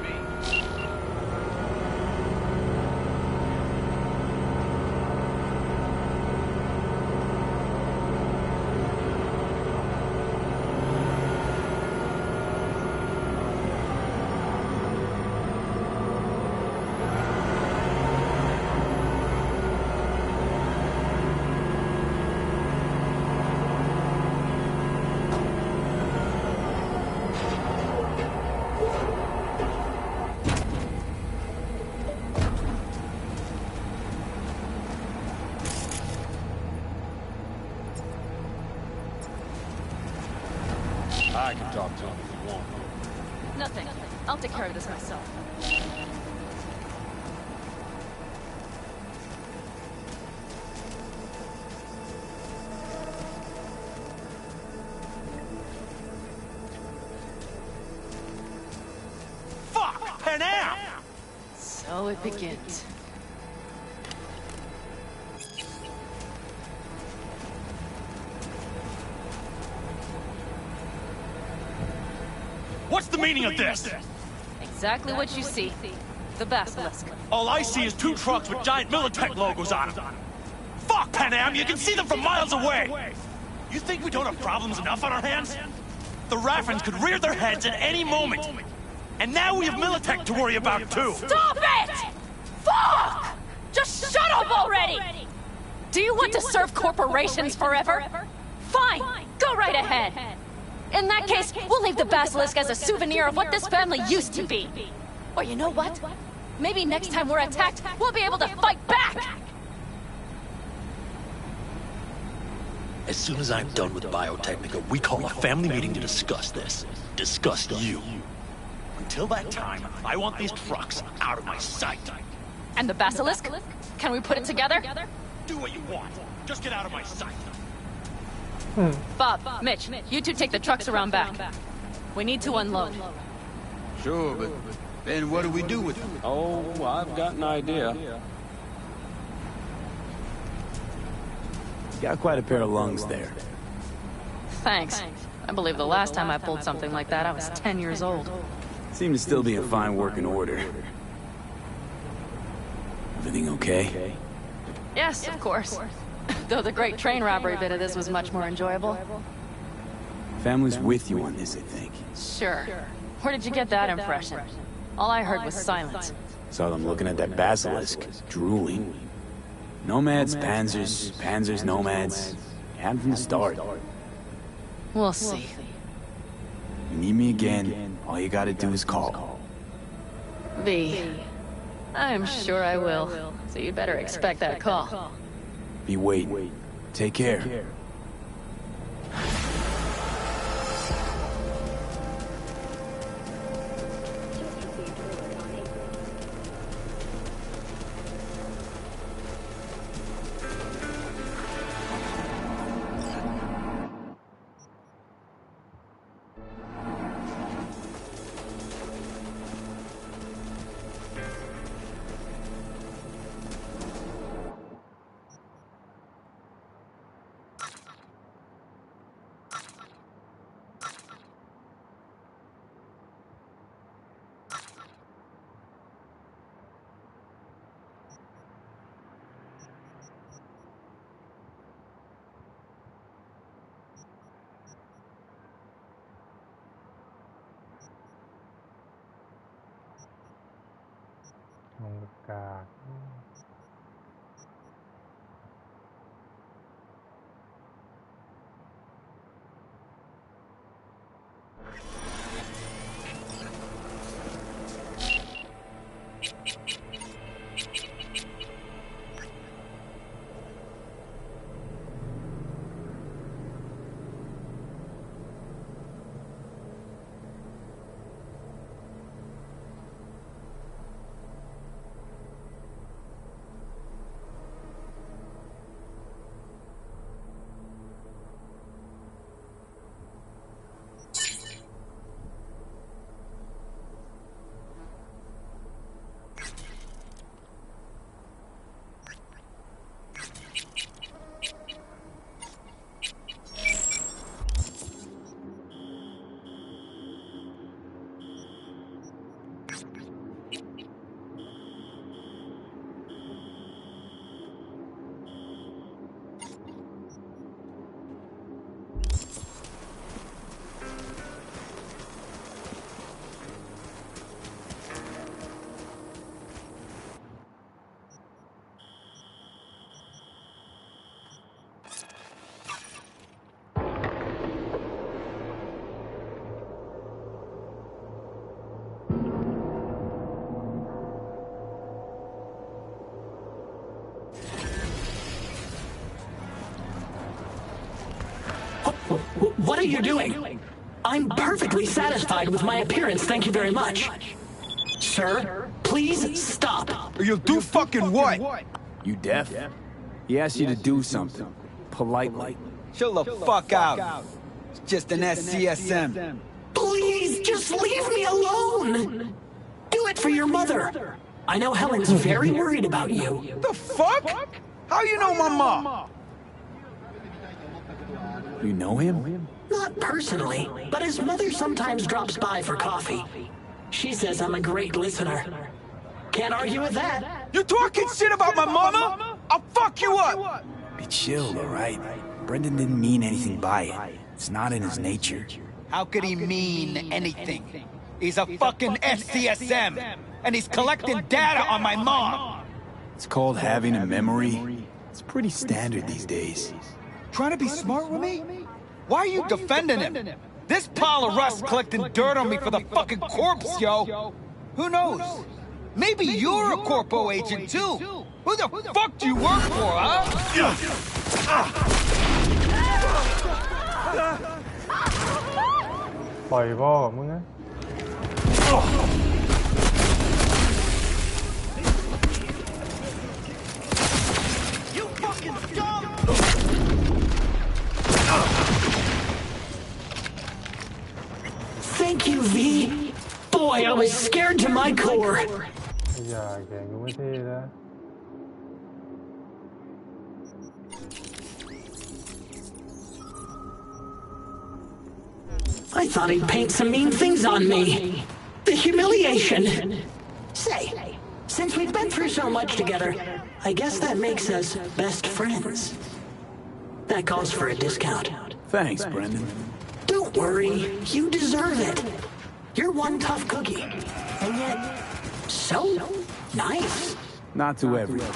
I can talk to him if you want. Nothing. I'll take care of this myself. Fuck! Panam! So it begins. What's the meaning of this? Exactly what you see. The basilisk. All I see is 2 trucks with giant Militech logos on them. Fuck, Panam! You can see them from miles away! You think we don't have problems enough on our hands? The Raffens could rear their heads at any moment. And now we have Militech to worry about, too. Stop it! Fuck! Just shut up already! Do you want to serve corporations forever? Fine, go right ahead. In that case, we'll leave the basilisk as a souvenir of what this family used to be. Or you know what? Maybe next time we're attacked, we'll be able to fight back! As soon as I'm done with Biotechnica, we call a family meeting to discuss this. Discuss you. Until that time, I want these trucks out of my sight. And the basilisk? Can we put it together? Do what you want. Just get out of my sight. Bob, Mitch, you two take the trucks around back. We need to unload. Sure, but then what do we do with them? Oh, I've got an idea. Got quite a pair of lungs there. Thanks. I believe the last time I pulled something like that, I was 10 years old. Seem to still be in fine working order. Everything okay? Yes, of course. Though the great train robbery bit of this was much more enjoyable. Family's with you on this, I think. Sure. Where did you get that impression? All I heard was silence. Saw them looking at that basilisk, drooling. Nomads, panzers, panzers, nomads. Had from the start. We'll see. You need me again, all you gotta do is call. V. I'm sure I will. So you better expect that call. Be waiting. Take care. God. What are you doing? I'm perfectly satisfied with my appearance, thank you very much. Sir, please stop. Or you'll do fucking what? You deaf? He asked you to do something. Politely. Chill the fuck out. It's just an SCSM. Please, just leave me alone. Do it for your mother. I know Helen's very worried about you. The fuck? How you know my mom? You know him? Not personally, but his mother sometimes drops by for coffee. She says I'm a great listener. Can't argue with that. You talking shit about my mama? I'll fuck you up! Be chill, alright? Brendan didn't mean anything by it. It's not in his nature. How could he mean anything? He's a fucking SCSM, and he's collecting data on my mom! It's called having a memory. It's pretty standard these days. Trying to be smart with me? Why are you defending him? This pile of rust collecting dirt on me for the fucking corpse, yo! Who knows? Maybe you're a corpo agent, too! Who the fuck do you work for, huh? You fucking scum! Thank you, V. Boy, I was scared to my core. I thought he'd paint some mean things on me. The humiliation. Say, since we've been through so much together, I guess that makes us best friends. That calls for a discount. Thanks, Brendan. Don't worry, you deserve it. You're one tough cookie, and yet so nice. Not to everyone.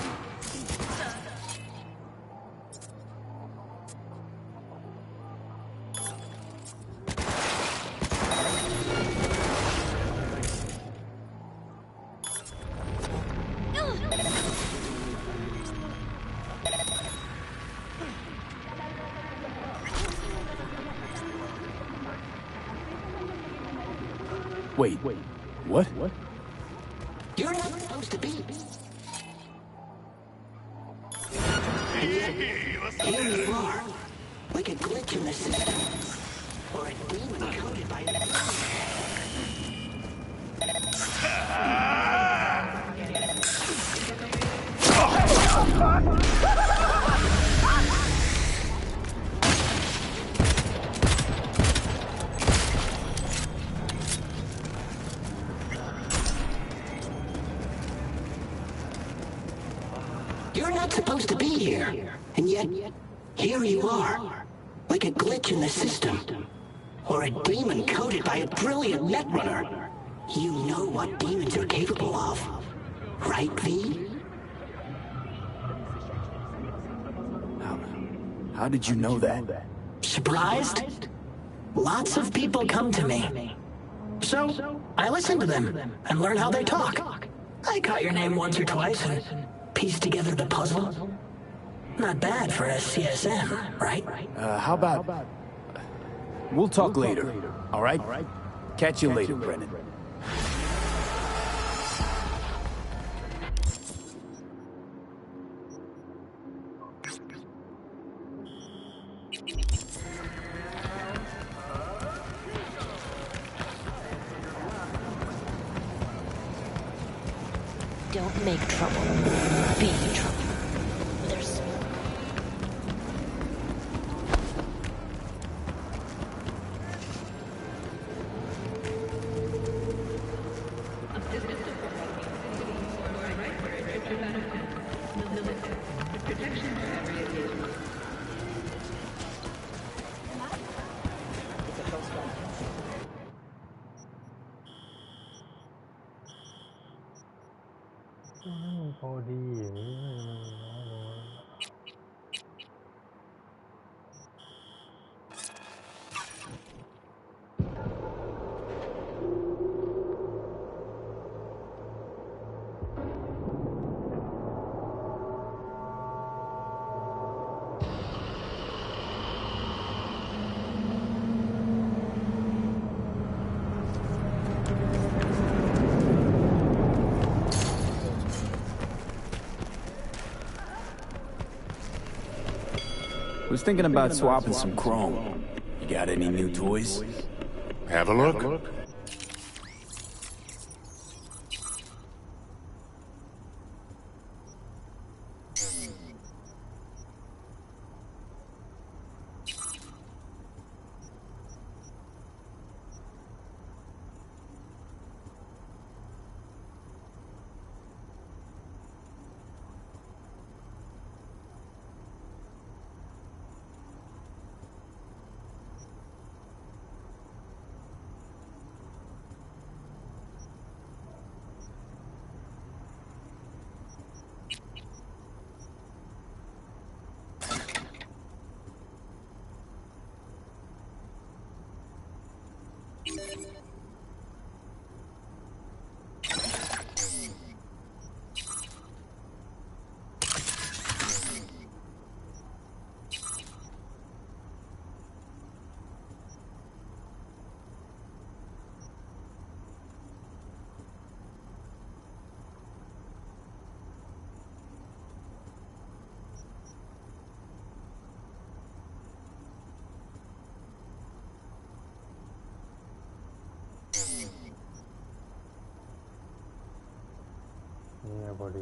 Wait, what? You're not supposed to be. And yet, here you are, like a glitch in the system, or a demon coated by You're not supposed to be here, and yet, here you are, like a glitch in the system, or a demon coated by a brilliant netrunner. You know what demons are capable of, right, V? How did you know that? Surprised? Lots of people come to me. So, I listen to them and learn how they talk. I caught your name once or twice and pieced together the puzzle. Not bad for a CSM, right? How about... We'll talk later, all right? Catch you later, Brennan. Don't make trouble. Be trouble. There's... Was thinking about swapping some chrome. You got any new toys? Have a look. Yeah, buddy.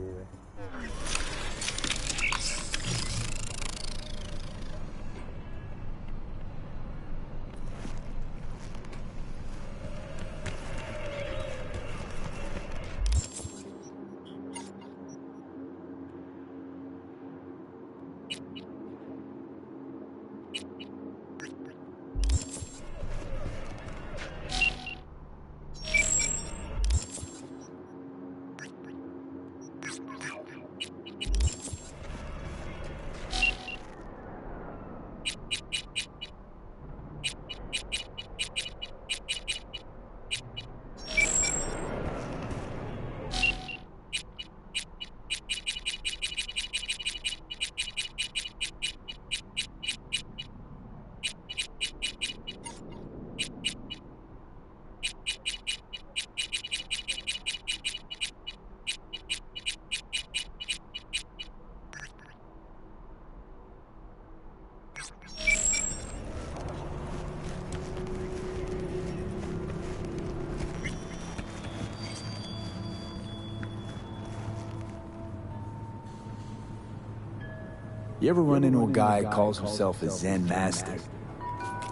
You ever run into a guy who calls himself a Zen master?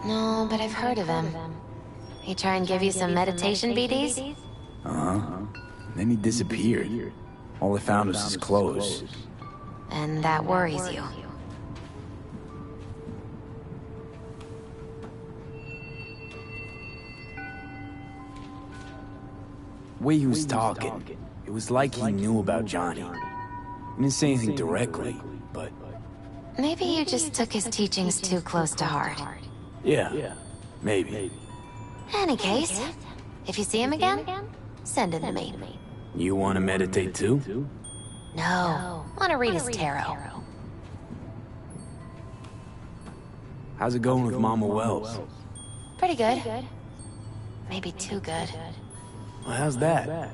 No, but I've heard of him. He try and give you some meditation BDs? Uh-huh. And then he disappeared. All I found was his clothes. And that worries you. The way he was talking, it was like he knew about Johnny. He didn't say anything directly, but... Maybe you just took his teachings too close to heart. Yeah, maybe. Any case, if you see him again, send him to me. You want to meditate too? No, want to read his tarot. How's it going with Mama Wells? Pretty good. Maybe too good. Well, how's that?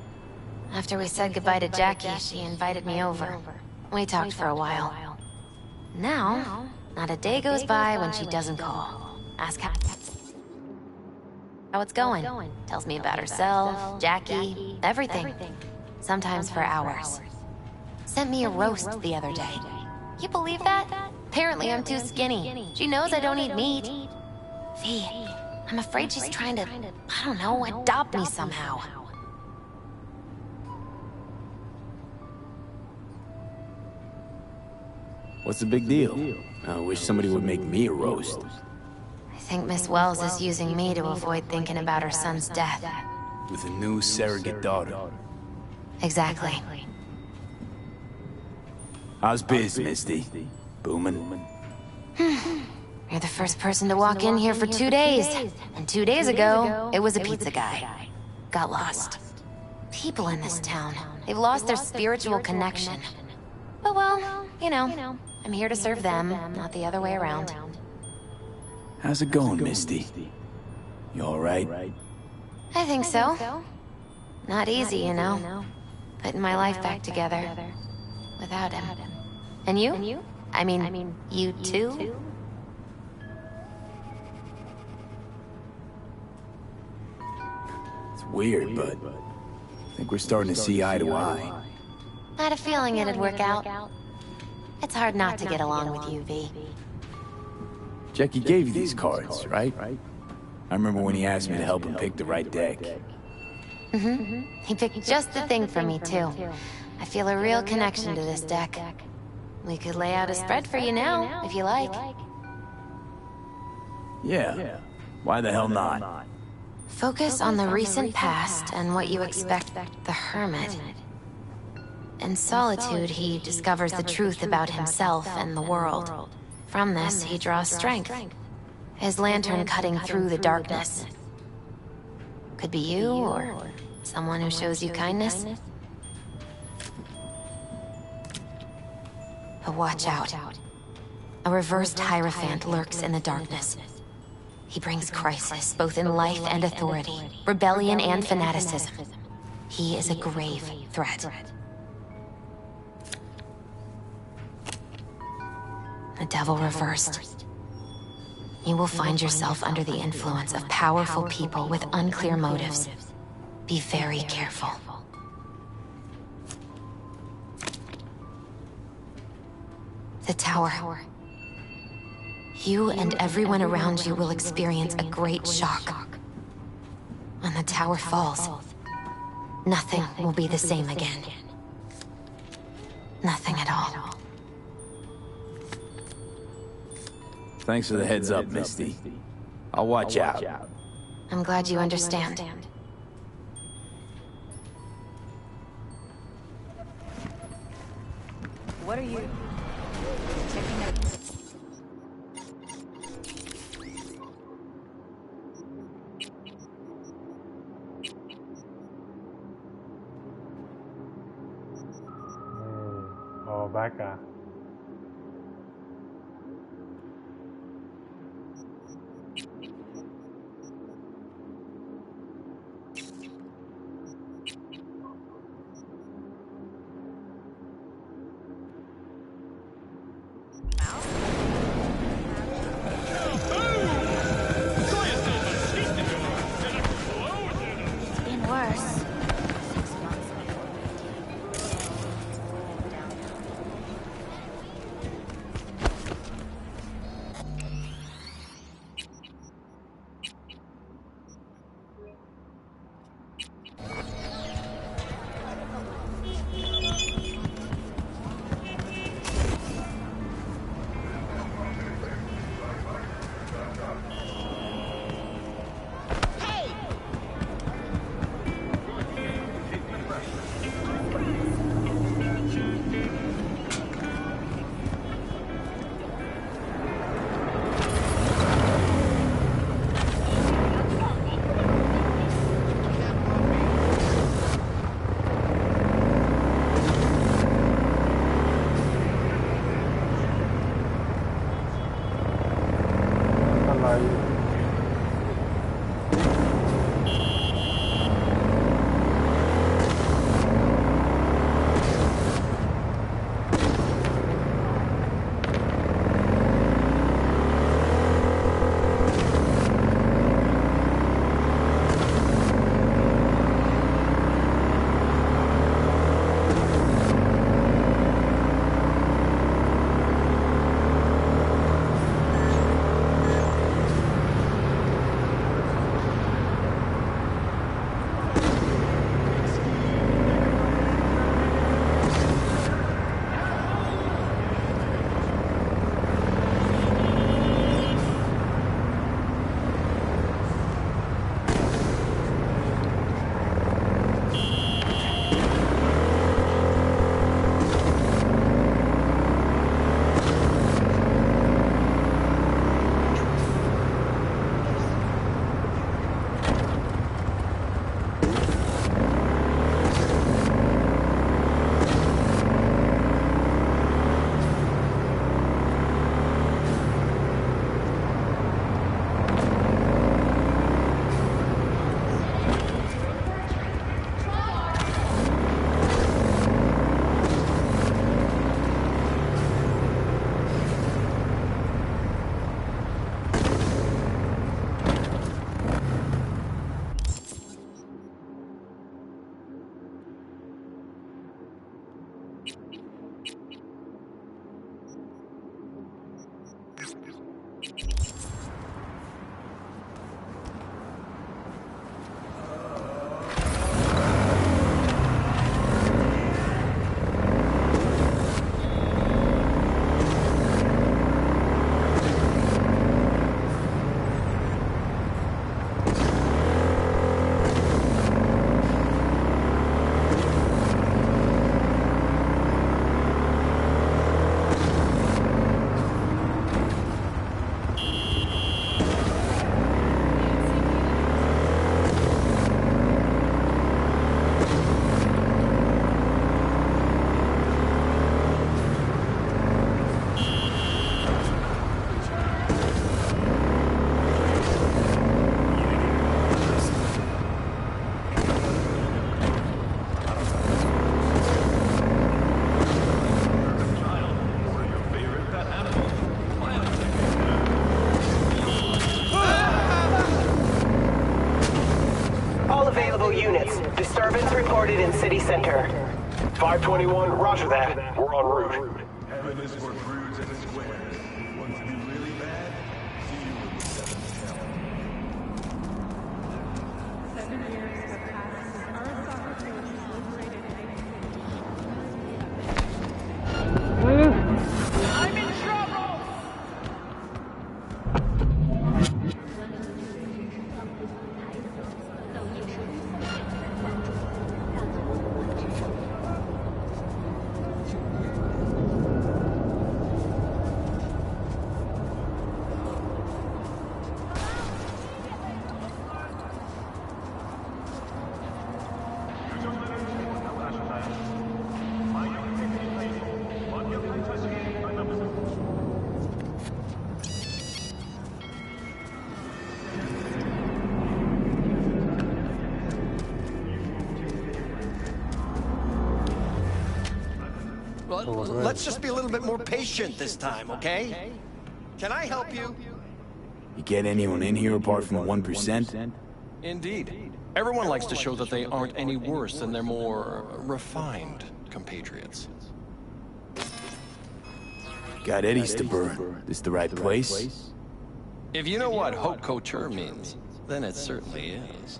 After we said goodbye to Jackie, she invited me over. We talked for a while. Now, not a day goes by when she doesn't call. Ask how it's going. Tells me about herself, Jackie, everything. Sometimes for hours. Sent me a roast the other day. You believe that? Apparently I'm too skinny. She knows I don't eat meat. V, I'm afraid she's trying to, I don't know, adopt me somehow. What's the big deal? I wish somebody would make me a roast. I think Miss Wells is using me to avoid thinking about her son's death. With a new surrogate daughter. Exactly. How's biz, Misty? Boomin'? You're the first person to walk in here for 2 days. And 2 days ago, it was a pizza guy. Got lost. People in this town, they've lost their spiritual connection. But well, you know, I'm here to serve them, not the other way around. How's it going, Misty? You alright? I think so. Not easy, you know. Putting my life back together. Without him. And you? I mean, you too? Weird, but I think we're starting to see eye to eye. I had a feeling it'd work out. It's hard not to get along with you, V. Jackie gave you these cards, right? I remember when he asked me to help him pick the right deck. He picked just the thing for me, too. I feel a real connection to this deck. We could lay out a spread for you now, if you like. Yeah. Why the hell not? Focus on the recent past and what you expect the Hermit. In solitude, he discovers the truth about himself and the world. From this, he draws strength. His lantern cutting through the darkness. Could be you, or someone who shows you kindness. But watch out. A reversed Hierophant lurks in the darkness. He brings crisis, both in life and authority, rebellion and fanaticism. He is a grave threat. The devil reversed. You will find yourself under the influence of powerful people with unclear motives. Be very careful. The tower. You and everyone around you will experience a great shock. When the tower falls, nothing will be the same again. Nothing at all. Thanks for the heads up, Misty. I'll watch out. I'm glad you understand. What are you... checking out? Oh, back up. Disturbance reported in city center. 521, roger that. We're en route. Heaven is for prudes and squares. Want to be really bad? See you in the seventh hell. 7 years have passed since Earth's opportunity liberated I'm in trouble! Let's just be a little bit more patient this time, okay? Can I help you? You get anyone in here apart from the 1%? Indeed. Everyone likes to show that they aren't any worse than their more refined compatriots. Got eddies to burn. This the right place? If you know what haute couture means, then it certainly is.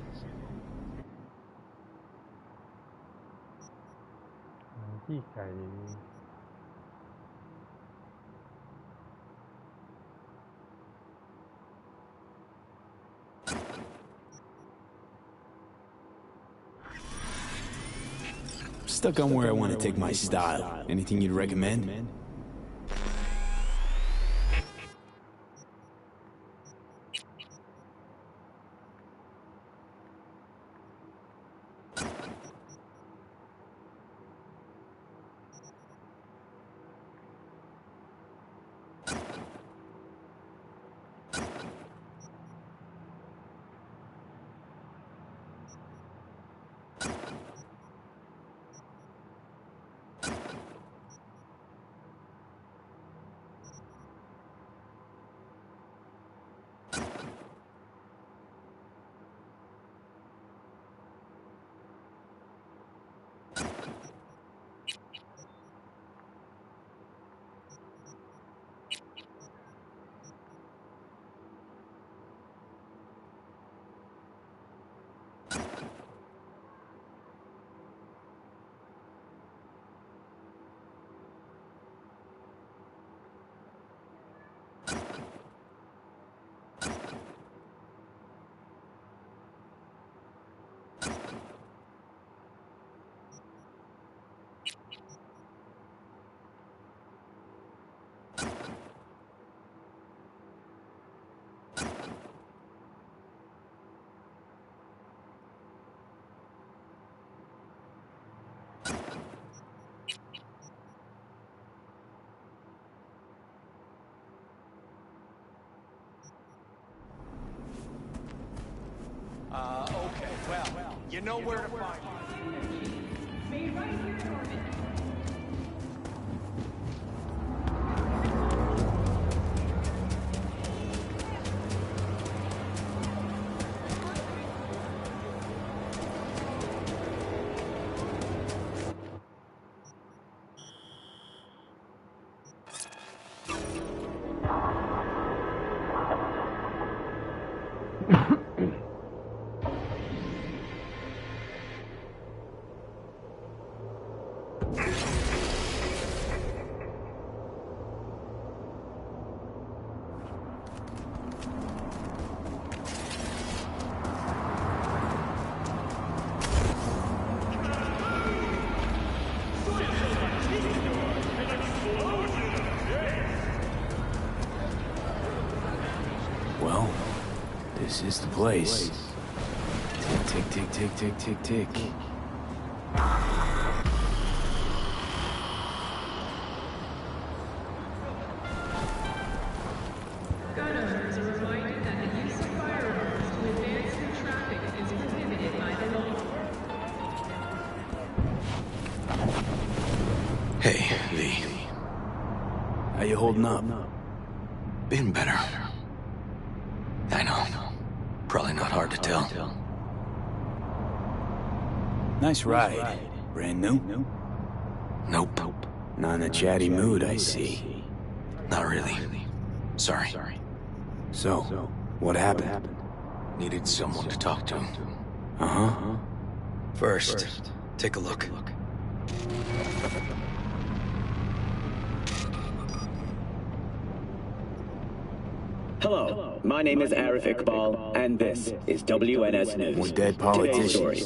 Stuck on where I want to take my style. Anything you'd recommend? Okay, well, you know where to find me. Made right here in orbit. This is the place. Tick, tick, tick, tick, tick, tick, tick. Gun owners are reminded that the use of firearms to advance through traffic is prohibited by the law. Hey, V. How you holding up? Been better. I know. Probably not hard to tell. Nice ride. Brand new? Nope. Not in a chatty mood, I see. Not really. Sorry. So, what happened? Needed someone to talk to. Uh-huh. First, take a look. Hello, my name is Arif Iqbal, and this is WNS News. More dead Today's politicians. story.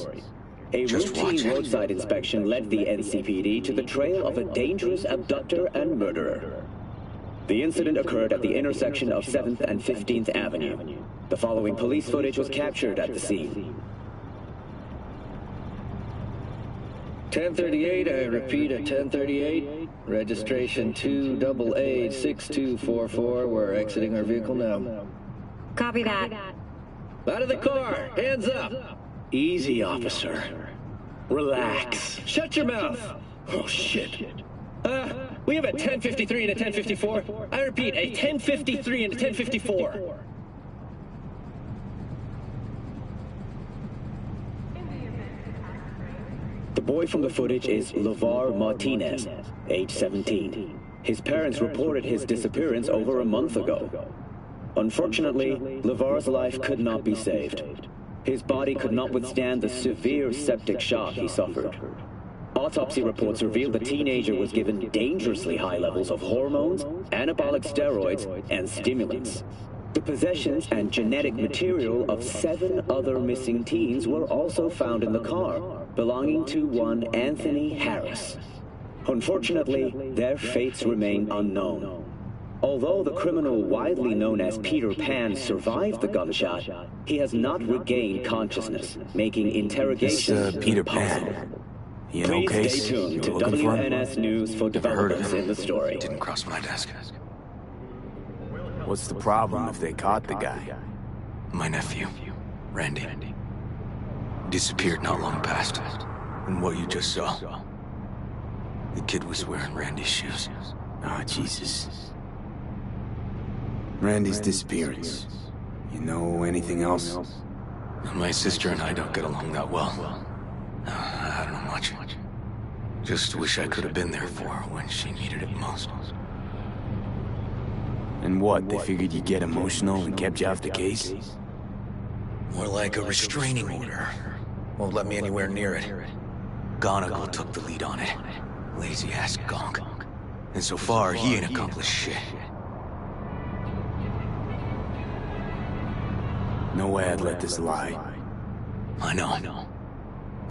A routine roadside inspection led the NCPD to the trail of a dangerous abductor and murderer. The incident occurred at the intersection of 7th and 15th Avenue. The following police footage was captured at the scene. 1038, I repeat at 1038. Registration 2886244. We're exiting our vehicle now. Copy that. Out of the car! Hands up! Easy, officer. Relax. Shut your mouth! Oh, shit. We have a 1053 and a 1054. I repeat, a 1053 and a 1054. The boy from the footage is LeVar Martinez, age 17. His parents reported his disappearance over a month ago. Unfortunately, LeVar's life could not be saved. His body could not withstand the severe septic shock he suffered. Autopsy reports revealed the teenager was given dangerously high levels of hormones, anabolic steroids, and stimulants. The possessions and genetic material of 7 other missing teens were also found in the car, belonging to one Anthony Harris. Unfortunately, their fates remain unknown. Although the criminal widely known as Peter Pan survived the gunshot, he has not regained consciousness, making interrogation Peter impossible. Pan. He an Please okay? stay tuned to You looking for him? WNS News for developments in the story. Didn't cross my desk. What's the problem if they caught the guy? My nephew, Randy. Disappeared not long past. And what you just saw. The kid was wearing Randy's shoes. Ah, Jesus. Randy's disappearance. You know anything else? My sister and I don't get along that well. I don't know much. Just wish I could have been there for her when she needed it most. And what, they figured you'd get emotional and kept you off the case? More like a restraining order. Won't let me anywhere near it. Gonigal took the lead on it. Lazy-ass gonk. And so far, he ain't accomplished shit. No way I'd let this lie. I know.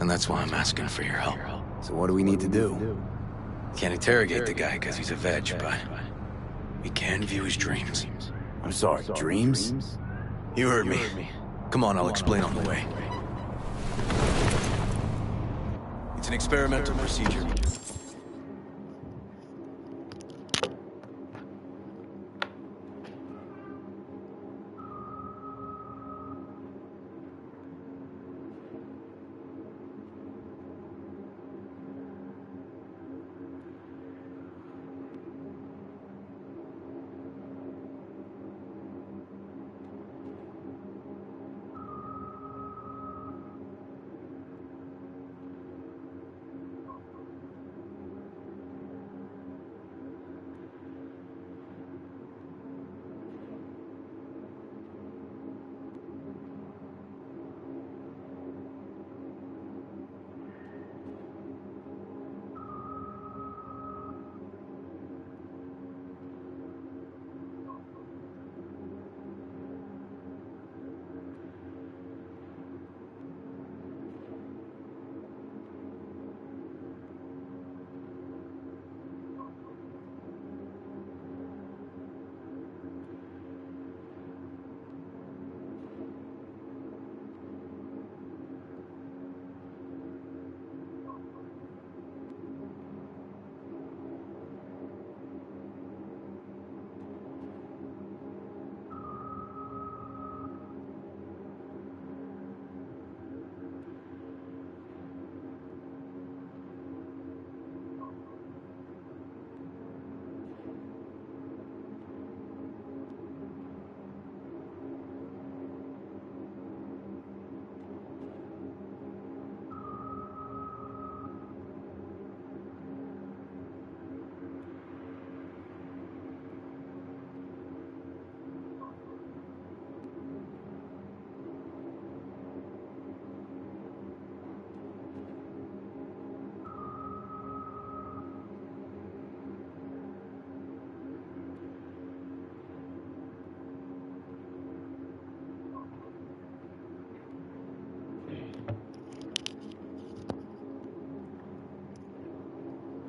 And that's why I'm asking for your help. So what do we need to do? Can't interrogate the guy because he's a veg, but we can view his dreams. I'm sorry, dreams? You heard me. Come on, I'll explain on the way. It's an experimental procedure.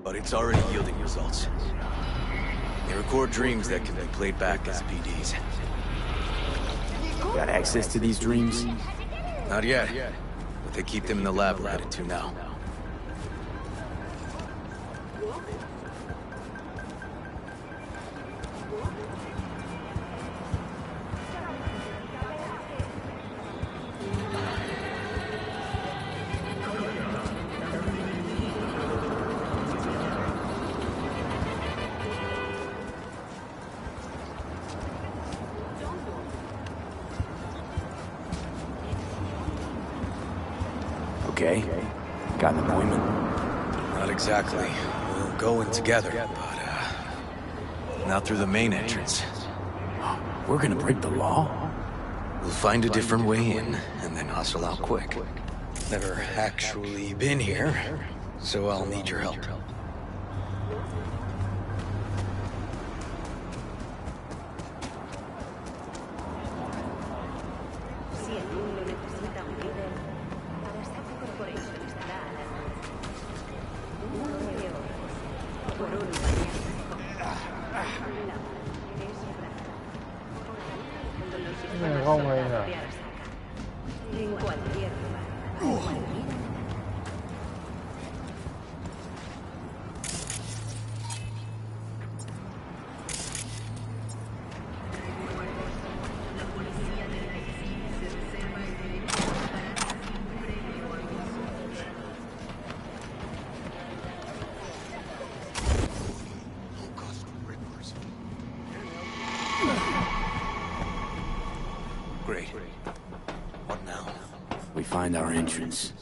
but it's already yielding results. They record dreams that can be played back as PDs. Got access to these dreams? Not yet, but they keep them in the lab we're headed to now. Okay. Got an appointment? Not exactly. We'll go in together, but, not through the main entrance. We're gonna break the law? We'll find a different way in, and then hustle out quick. Never actually been here, so I'll need your help. Không hay à? Great. What now? We find our entrance.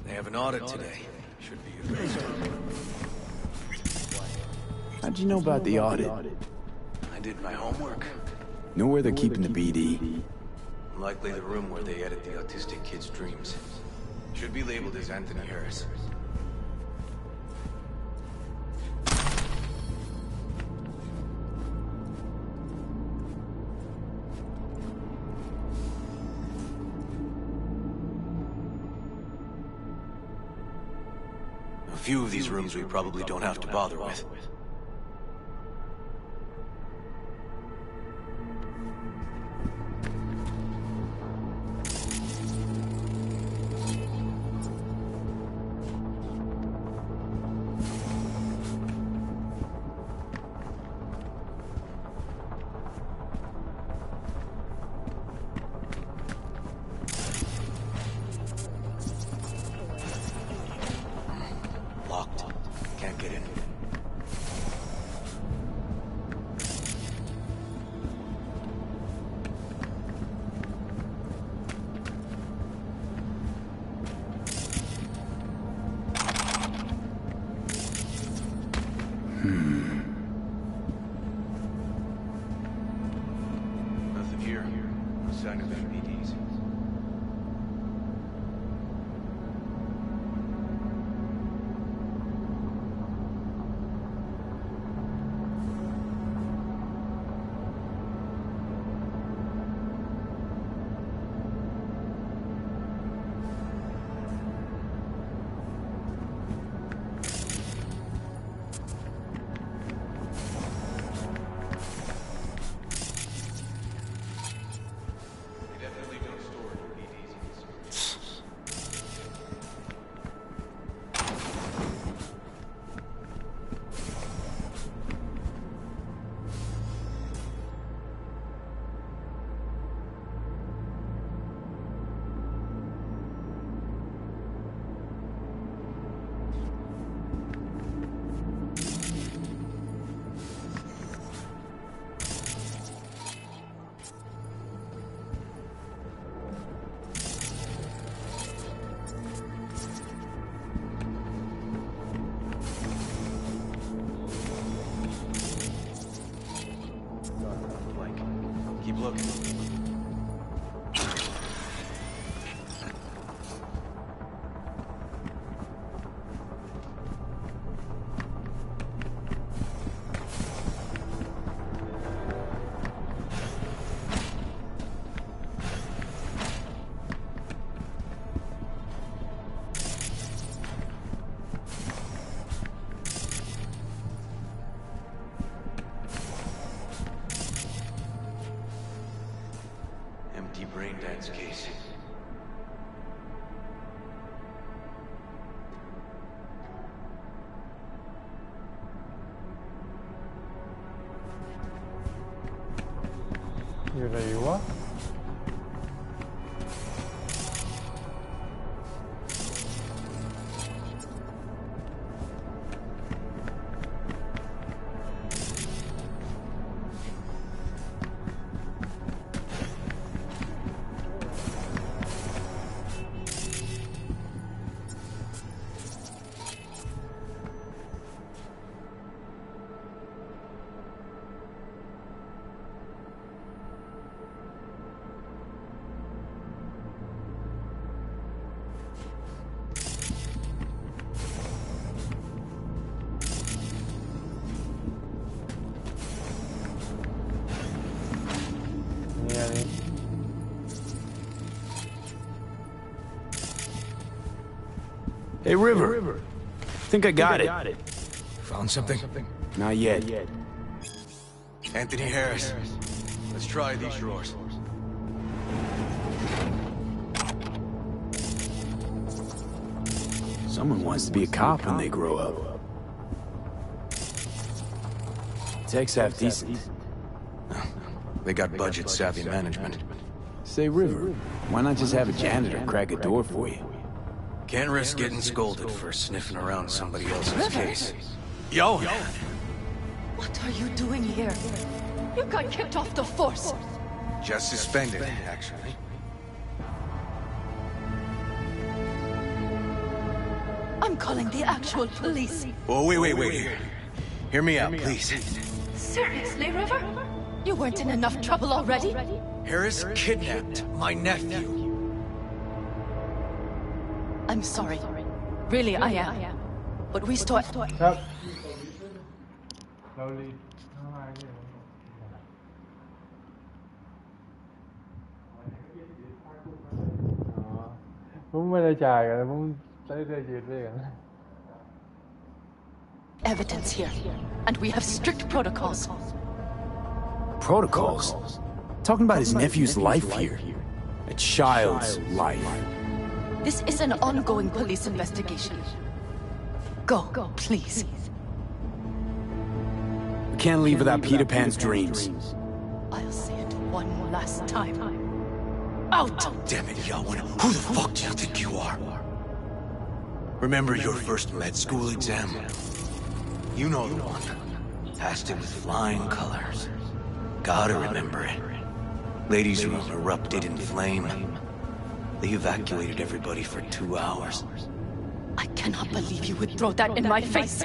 They have an audit today. Should be a good start. How'd you know about the audit? I did my homework. Know where they're keeping the BD? Likely the room where they edit the autistic kid's dreams. Should be labeled as Anthony Harris. A few of these rooms we probably don't have to bother with. Locked. Can't get in. Nothing here. No sign of MPDs. Keep looking. brain dance case. Như này quá. Hey, River. Think I got it. Found something? Not yet. Anthony Harris. Let's try these drawers. Someone wants to be a cop when they grow up. Tech's half decent. They got budget-savvy management. Say, River, why not just have a janitor crack a door for you? Can't risk getting scolded for sniffing around somebody else's River. case. Yo! What are you doing here? You got kicked off the force. Just suspended, actually. I'm calling the actual police. Oh, wait. Hear me out, please. Seriously, River? You weren't in enough trouble already? Harris kidnapped my nephew. I'm sorry. Really, I am. But we still... Slowly. ผมไม่ได้จ่ายกันผมใช้ได้ยืดด้วยกัน Evidence here. And we have strict protocols. Protocols? Talking about his nephew's life here. A child's life. This is an ongoing police investigation. Go, please. We can't leave without Peter Pan's dreams. I'll say it one last time. Out! Damn it, Yawin. Who the fuck do you think you are? Remember your first med school exam? You know the one. Passed it with flying colors. Gotta remember it. Ladies' room erupted in flame. They evacuated everybody for 2 hours. I cannot believe you would throw that in my face.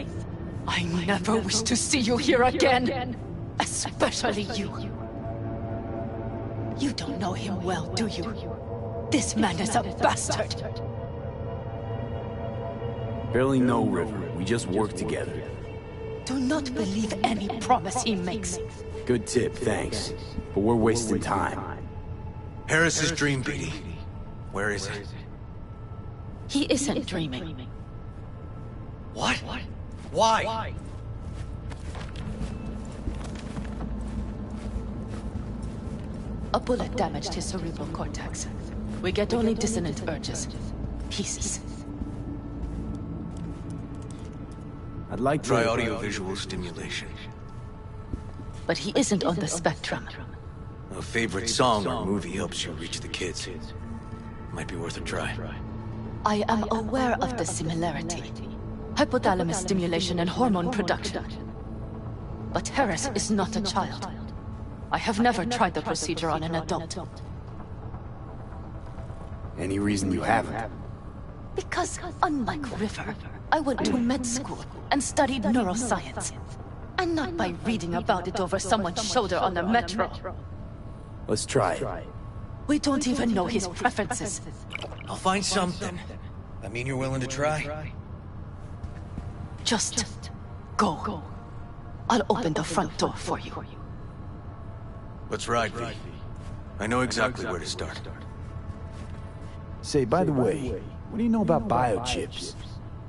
I never wish to see you here again. Especially you. You don't know him well, do you? This man is a bastard. Barely know River. We just work together. Do not believe any promise he makes. Good tip, thanks. But we're wasting time. Harris's dream, Beatty. Where is it? He isn't dreaming. What? Why? A bullet damaged his cerebral cortex. We get only dissonant urges. Pieces. I'd like to try audio-visual stimulation. But he isn't on the spectrum. A favorite song or movie helps you reach the kids. Might be worth a try. I am aware of the similarity. Hypothalamus stimulation and hormone production. But Harris is not a child. I have never tried the procedure on an adult. Any reason you haven't? Because, unlike River, I went to med school and studied neuroscience. And not by reading about it over someone's shoulder on the metro. Let's try it. We don't even know his preferences. I'll find something. I mean you're willing to try? Just go. I'll open the front door for you. Let's ride, V. I know exactly where to start. Say, by the way, what do you know about biochips?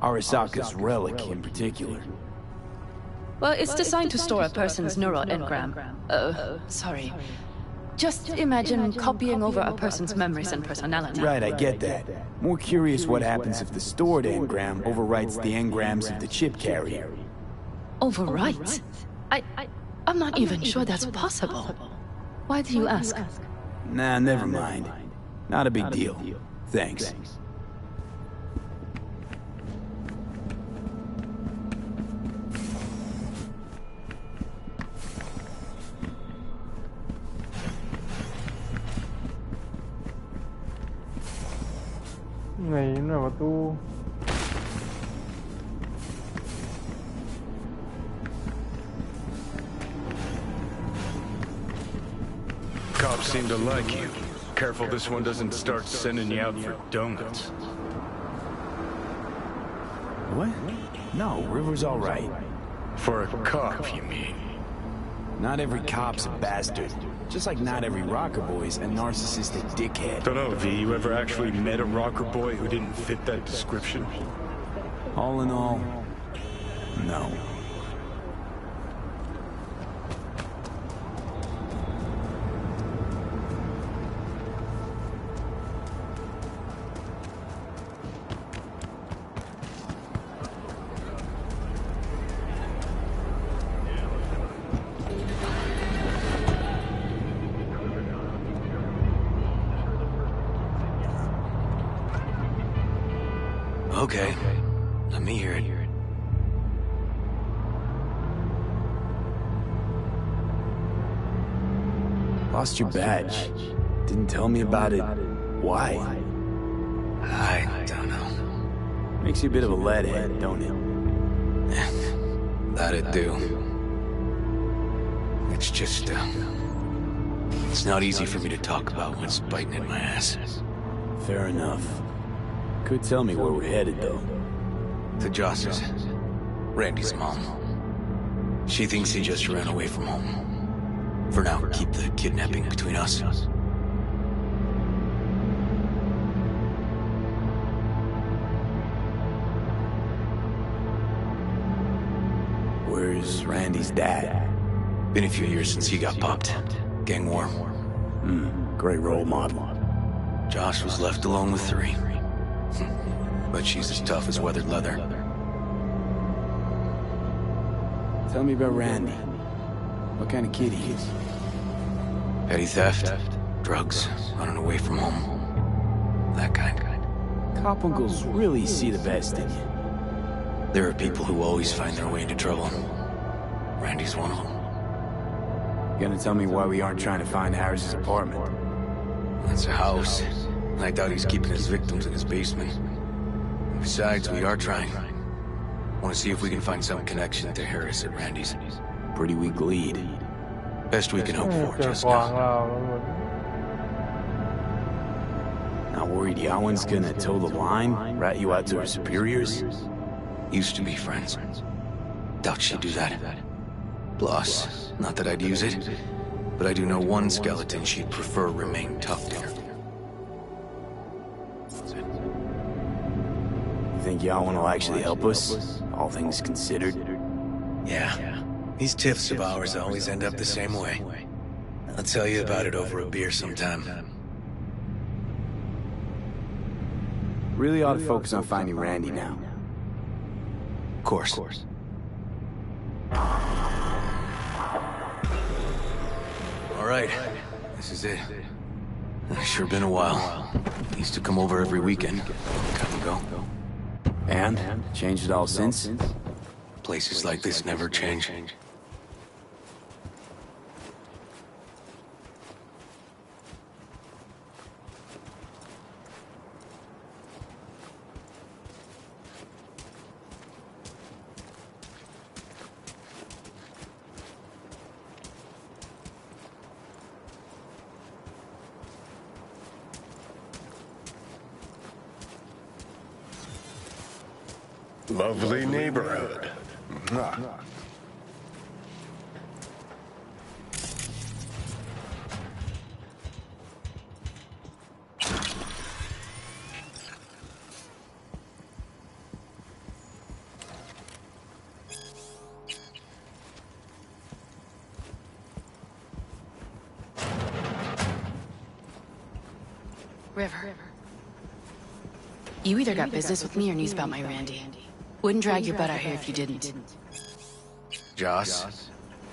Arasaka's relic in particular. Well, it's designed to store a person's neural engram. Sorry. Just imagine copying over a person's memories and personality. Right, I get that. More curious what happens if the stored engram overwrites the engrams of the chip carrier. Overwrites? I'm not even sure that's possible. Why do you ask? Nah, never mind. Not a big deal. Thanks. Này nó là tu. Cops seem to like you. Careful this one doesn't start sending you out for donuts. What? No, River's all right. For a cop, you mean? Not every cop's a bastard. Just like not every rocker boy's a narcissistic dickhead. Don't know, V, you ever actually met a rocker boy who didn't fit that description? All in all, no. Okay, let me hear it. Lost your badge. Didn't tell me about it. Why? I don't know. Makes you a bit of a leadhead, don't it? That it do. It's just, it's not easy for me to talk about what's biting at my ass. Fair enough. Could tell me where we're headed, though. To Joss's. Randy's mom. She thinks he just ran away from home. For now, keep the kidnapping between us. Where's Randy's dad? Been a few years since he got popped. Gang war. Great role model. Josh was left alone with 3. But she's as tough as weathered leather. Tell me about Randy. What kind of kid he is? Petty theft, drugs, running away from home. That kind. Cop uncles really see the best in you. There are people who always find their way into trouble. Randy's one of them. Gonna tell me why we aren't trying to find Harris's apartment? That's a house. I doubt he's keeping his victims in his basement. Besides, we are trying. Want to see if we can find some connection to Harris at Randy's. Pretty weak lead. Best we can hope for, just now. Not worried Yawen's gonna toe the line? Rat you out to her superiors? Used to be friends. Doubt she'd do that. Plus, not that I'd use it, but I do know one skeleton she'd prefer remain tucked in her. Think Yawen will actually help us? All things considered? Yeah. These tiffs of ours always end up the same way. I'll tell you about it over a beer sometime. Really ought to focus on finding Randy now. Of course. All right. This is it. Sure been a while. Used to come over every weekend. Come and go. And? Changed it all since? Places like this never change. Lovely neighborhood. River. You either got business with me or news about my Randy. Wouldn't drag your butt out here if you didn't. Joss,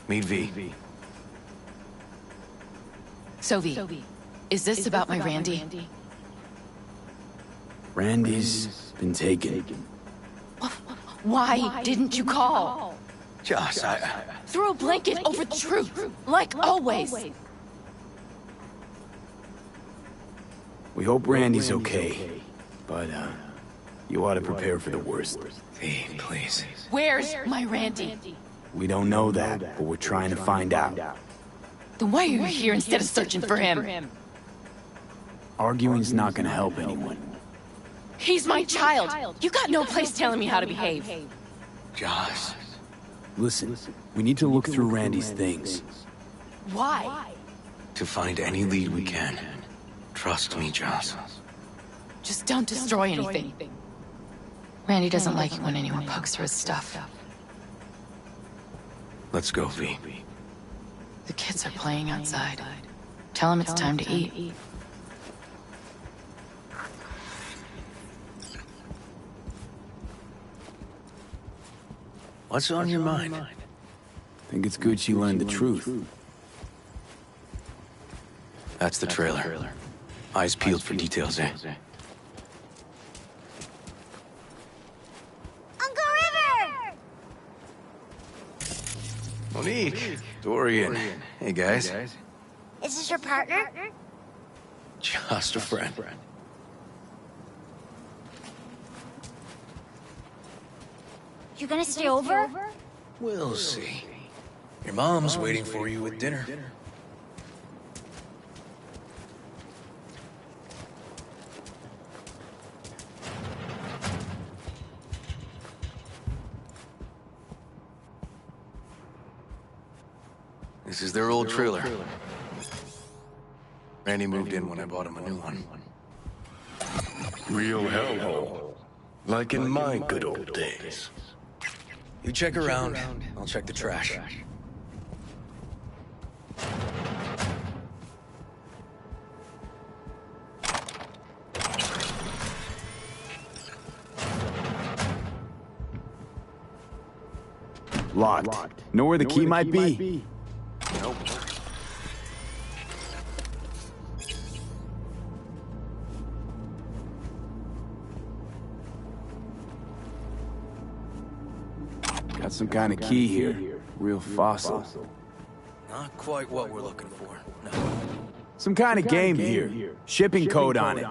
meet V. So V, is this about my Randy? Randy's been taken. Why didn't you call? Joss, Throw a blanket over the truth, like always. We hope Randy's okay, but, you ought to prepare for the worst. V, please. Where's my Randy? We don't know that, but we're trying to find out. Then why are you here instead of searching for him? Arguing's not gonna help anyone. He's my child. You got no place telling me how to behave. Joss. Listen, we need to look through Randy's things. Why? To find any lead we can. Trust me, Joss. Just don't destroy anything. Randy doesn't like it when anyone pokes through his stuff. Let's go, V. The kids are playing outside. Tell them it's time to eat. What's on your mind? Think it's good she learned the truth. That's the trailer. Eyes peeled for details, eh? Uncle River! Monique, Dorian. Hey, guys. Is this your partner? Just a friend. You gonna stay over? We'll see. Your mom's waiting for you at dinner. This is their old trailer. Randy moved in when I bought him a new one. Real hellhole. Like in my good old days. You check around, I'll check the trash. Locked. Know where the key might be? Nope. Got some kind of key here. Real fossil. Not quite what we're looking for, no. Some kind of game here. Shipping code on it.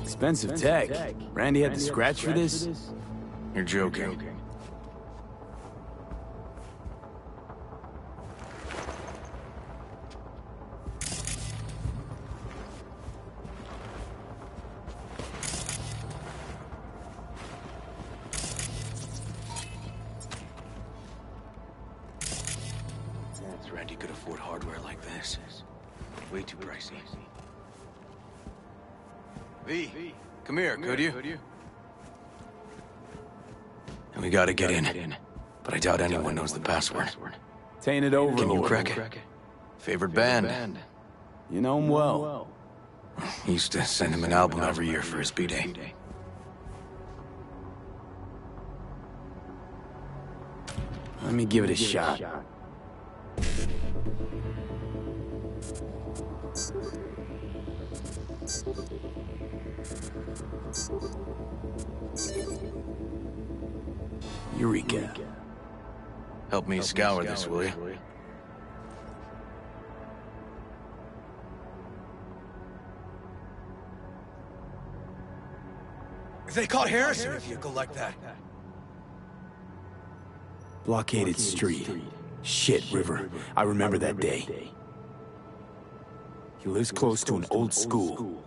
Expensive tech. Randy had to scratch for this? You're joking. Randy could afford hardware like this. Way too pricey. V, come here, could you? And we gotta get in. But I doubt anyone knows the password. Taint it over. Can you crack it? Favorite band? You know him well. Used to send him an album every year for his B-Day. Let me give it a shot. Eureka. Help me scour this, will you? They caught Harris in a vehicle like that. Blockaded street. Shit, River. I remember that day. He lives close to an old school.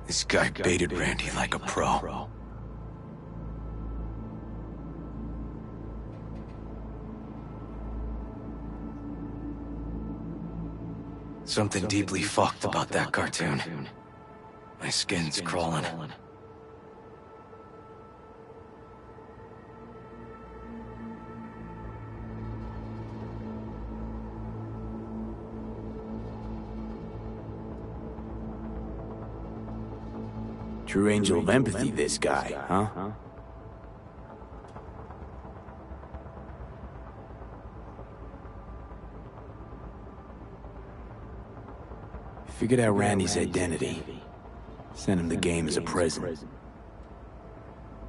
This guy baited Randy like a pro. Something deeply fucked about that cartoon. My skin's crawling. True angel of empathy, this guy, huh? Figured out Randy's identity. Sent him the game as a present.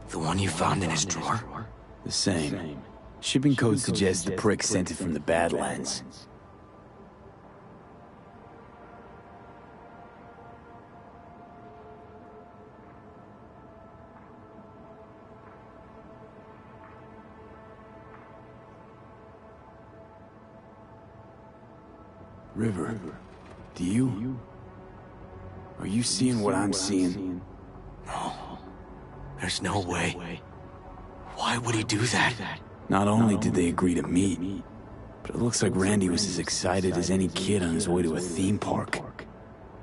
The one you found in his drawer? The same. Shipping code suggests the prick sent it from the Badlands. River, do you? Are you seeing what I'm seeing? No. There's no way. Why would he do that? Not only did they agree to meet, but it looks like Randy was as excited as any kid on his way to a theme park.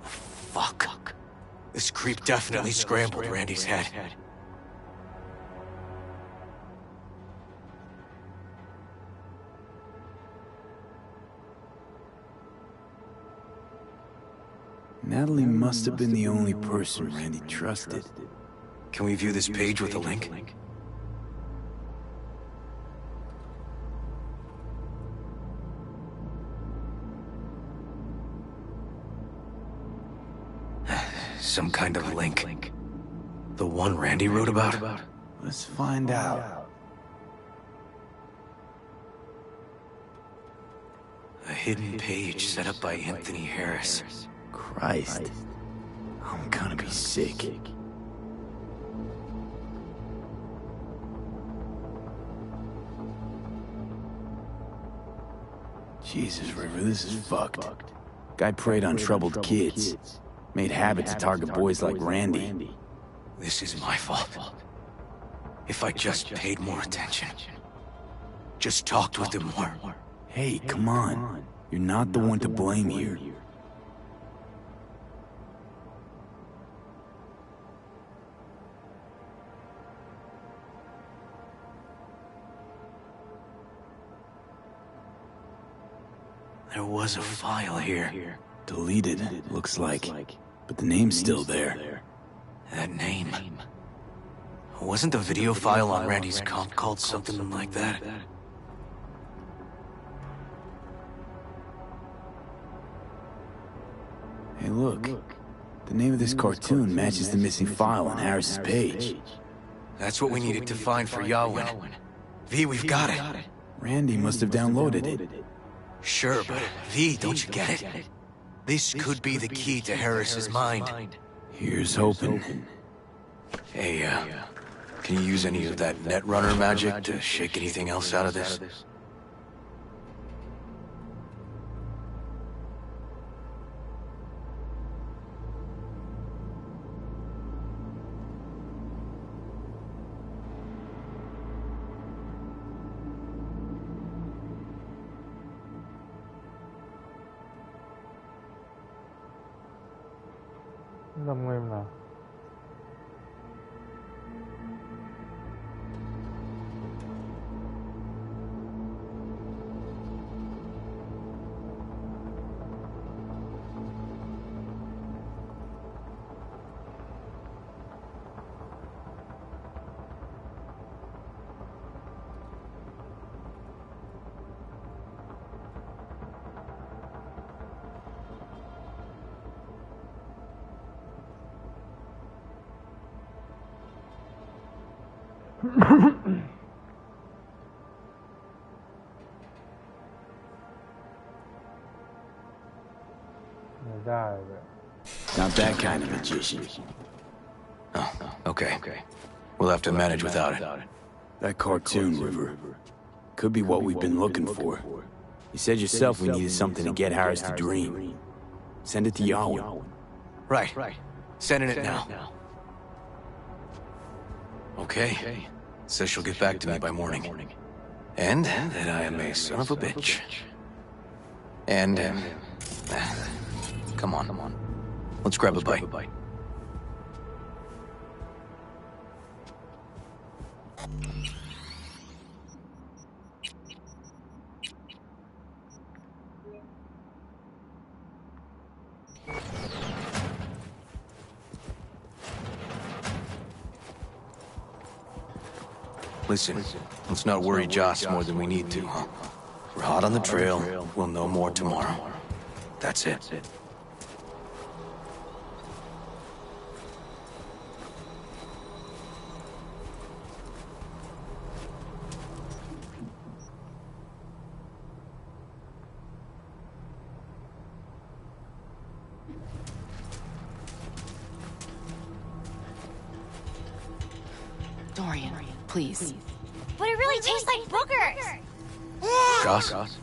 Fuck. This creep definitely scrambled Randy's head. Natalie must have been the only person Randy trusted. Can we view this page with a link? Some kind of link. The one Randy wrote about? Let's find out. A hidden page set up by Anthony Harris. Christ. I'm gonna be sick. Jesus, River, this is fucked. Guy preyed on troubled kids. Made habit to target boys like Randy. This is my fault. If I just paid more attention. Just talked with him more. Hey, come on. You're not the one to blame here. There was a file here. Deleted, looks like. But the name's still there. That name. Wasn't the video file on Randy's comp called something like that? Hey, look. The name of this cartoon matches the missing file on Harris's page. That's what we needed to find for Yawin. V, we've got it. Randy must have downloaded it. Sure, but V, don't you get it? This could be the key to Harris's mind. Here's hoping. Hey, can you use any of that Netrunner magic to shake anything else out of this? Làm em nào. Not that kind of magician. Oh, okay. We'll have to manage without it. That cartoon, River. Could be what we've been looking for. You said yourself we needed something to get Harris to dream. Send it to Yawin. Right. Sending it now. Okay. Says she'll get back to me by morning. And that I am a son of a bitch. And, come on. Let's grab a bite. Listen, let's not worry Joss more than we need to, huh? We're hot on the trail. We'll know more tomorrow. That's it. Dorian, please. But it really tastes like boogers! Joss,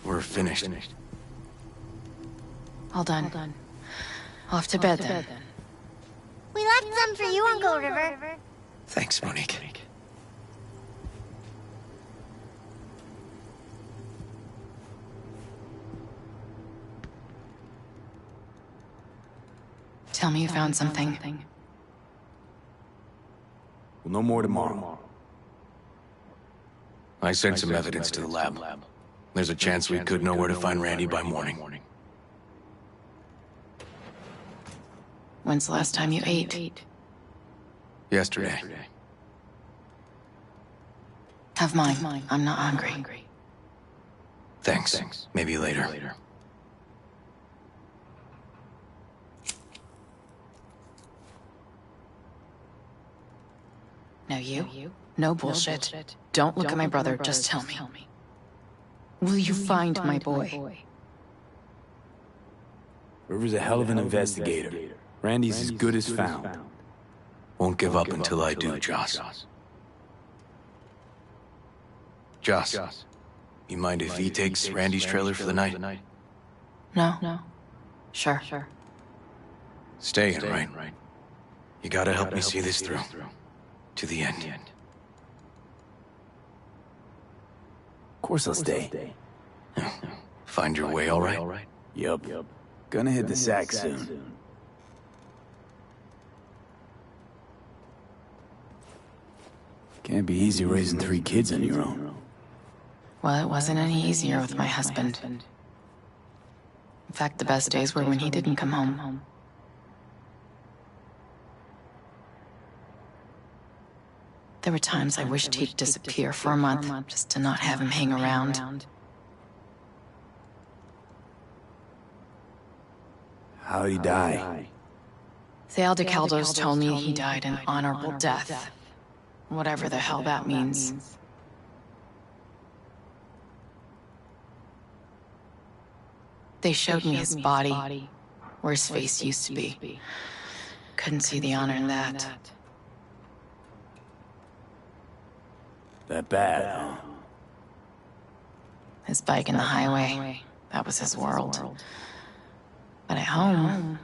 we're finished. All done. Off to bed then. We left some for you, Uncle River. Thanks, Monique. Tell me you found something. We'll know more tomorrow. I sent some evidence to the lab. There's a chance we could know where to find Randy by morning. When's the last time you ate? Yesterday. Have mine. I'm not hungry. Thanks. Maybe later. Now you? No bullshit. Don't look at my brother, just tell me. Will you find my boy? River's a hell of an investigator. Randy's as good as found. Won't give up until I do, Joss. Joss, you mind if he takes Randy's trailer for the night? No. Sure. Staying, right? You gotta help me see this through. To the end. Of course I'll stay. Find your way all right? Yup. Gonna hit the sack soon. Can't be easy raising 3 kids on your own. Well, it wasn't any easier with my husband. In fact, the best days were when he didn't come home. There were times I wished he'd disappear for a month, just to not have him hang around. How'd he die? The Aldecaldos told me he died an honorable death. Whatever the hell that means. They showed me his body, where his face used to be. Couldn't see the honor in that. That bad, huh? His bike in the highway, that was his world. But at home,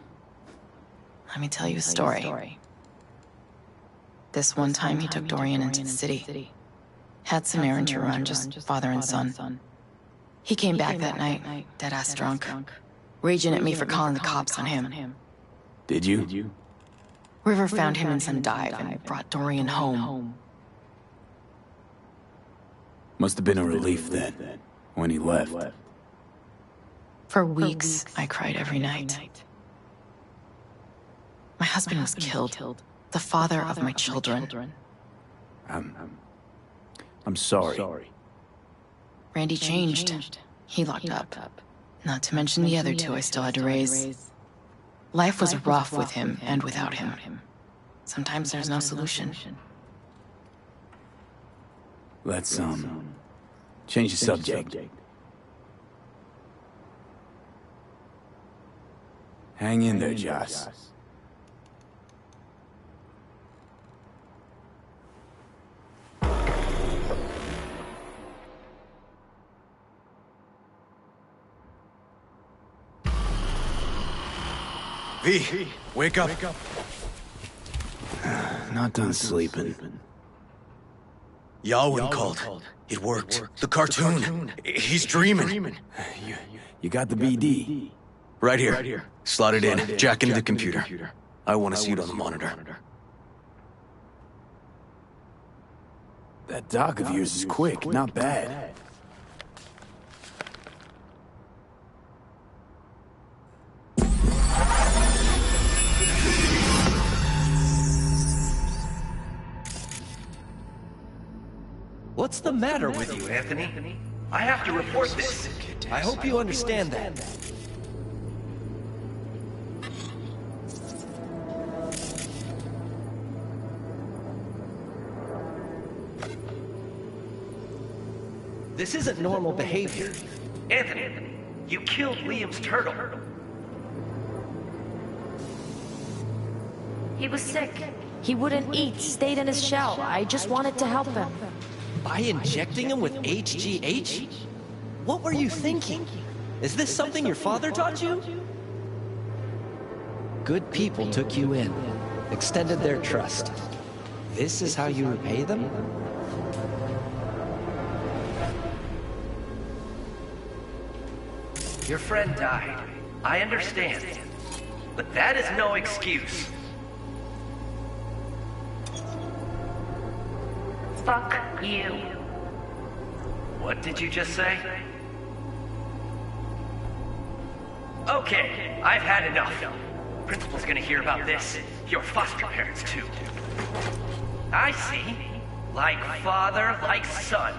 let me tell you a story. This one time he took Dorian into the city. Had some errand to run, just father and son. He came back that night, dead-ass drunk, raging at me for calling the cops on him. Did you? River found him in some dive and brought Dorian home. Must have been a relief then, when he left. For weeks, I cried every night. My husband was killed. The father of my children. I'm sorry. Randy changed. He locked up. Not to mention the other 2 I still had to raise. Life was rough with him and without him. Sometimes there's no solution. Let's, change the subject. Hang in there, Joss. V, wake up. Not done sleeping. Yawin called. It worked. The cartoon. He's dreaming. You got the BD? Right here. Slot it in. Jack into the computer. I want to see it on the monitor. That doc of yours is quick, not bad. What's the matter with you, Anthony? I have to report this. I hope you understand that. This isn't normal behavior. Anthony, you killed Liam's turtle. He was sick. He wouldn't eat, stayed in his shell. I just wanted to help him. By injecting him with HGH? What were you thinking? Is this something your father taught you? Good people took you in, extended their trust. This is how you repay them? Your friend died. I understand. But that is no excuse. Fuck you. What did you just say? Okay, I've had enough. Principal's gonna hear about this. Your foster parents, too. I see. Like father, like son.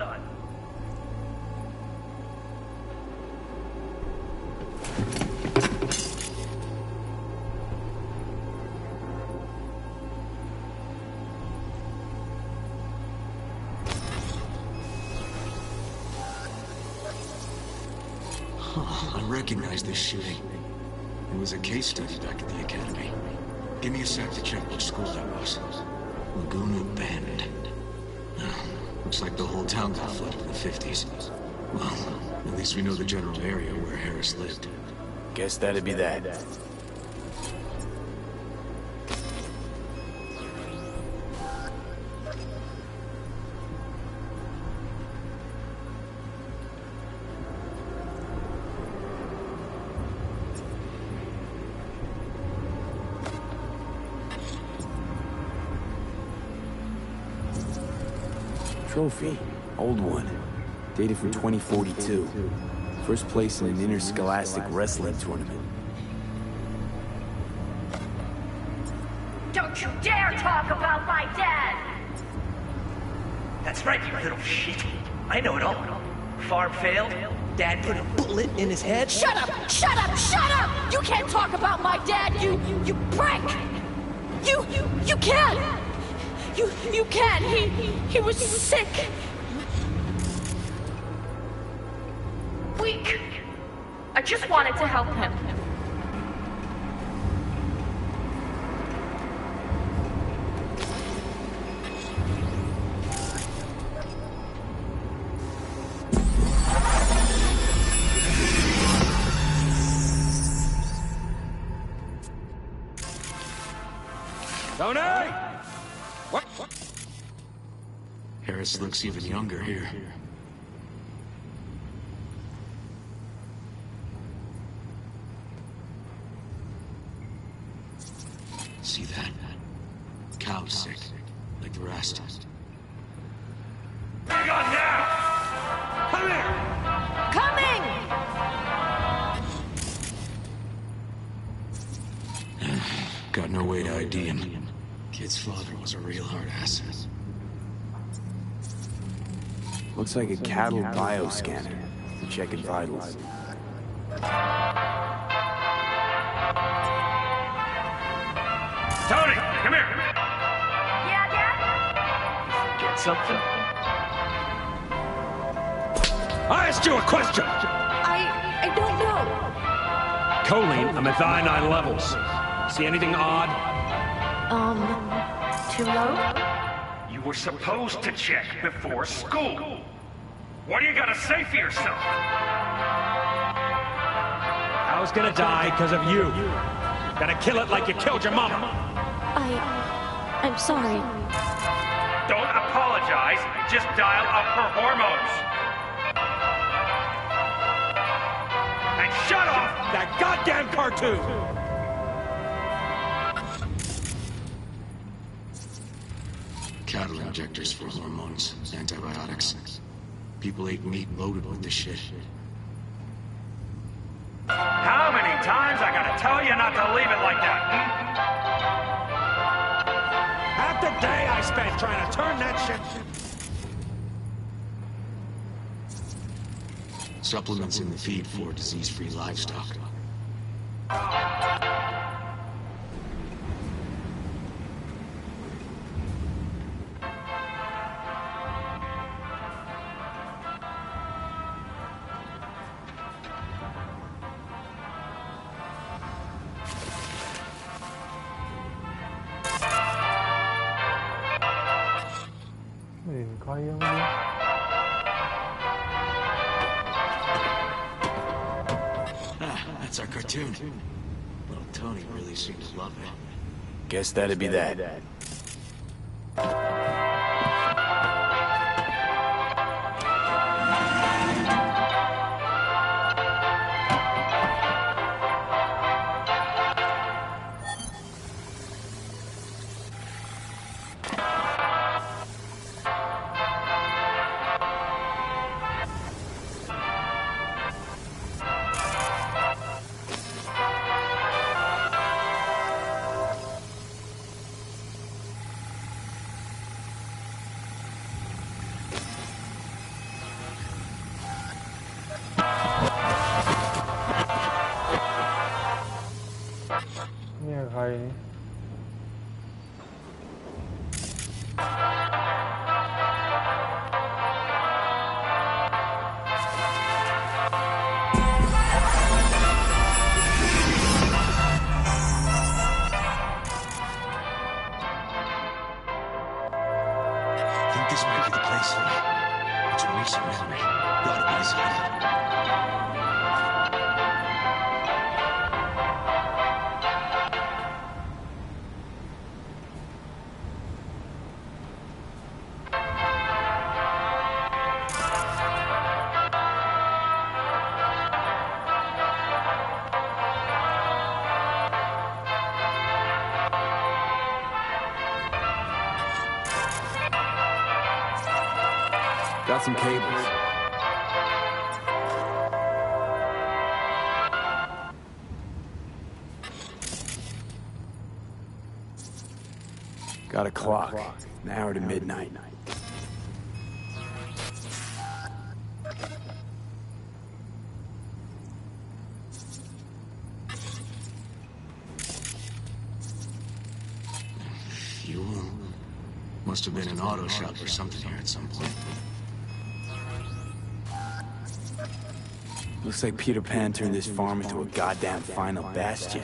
I recognize this shooting. It was a case study back at the academy. Give me a sec to check which school that was. Laguna Bend. Looks like the whole town got flooded in the 50s. Well, at least we know the general area where Harris lived. Guess that'd be that. Trophy. Old one. Dated from 2042. First place in an interscholastic wrestling tournament. Don't you dare talk about my dad! That's right, you little shit. I know it all. Farm failed. Dad put a bullet in his head. Shut up! Shut up! Shut up! You can't talk about my dad, you prick! You can't! You can't! He was sick! Weak! I just wanted to help him. Tony! What? Harris looks even younger here. See that? Cow's sick, like the rest. Hang on now! Come Coming! Got no way to ID him. Kid's father was a real hard ass. Looks like a cattle bioscanner. Checking vitals. Tony, come here! Yeah, Dad? Get something? I asked you a question! I don't know. Choline, I'm at thionine levels. See anything odd? Too low? You were supposed to check before school. What do you gotta say for yourself? I was gonna die because of you. Gotta kill it like you killed your mama. I'm sorry. Don't apologize, just dial up her hormones. And shut off that goddamn cartoon! Cattle injectors for hormones, antibiotics. People ate meat loaded with this shit. How many times I gotta tell you not to leave it like that, Half the day I spent trying to turn that shit... Supplements in the feed for disease-free livestock. That's our cartoon. Little Tony really seemed to love it. Guess that'd be that. Got some cables. Got a clock. An hour to midnight. Fuel. Must have been an auto shop or something here at some point. Looks like Peter Pan turned this farm into a goddamn final bastion.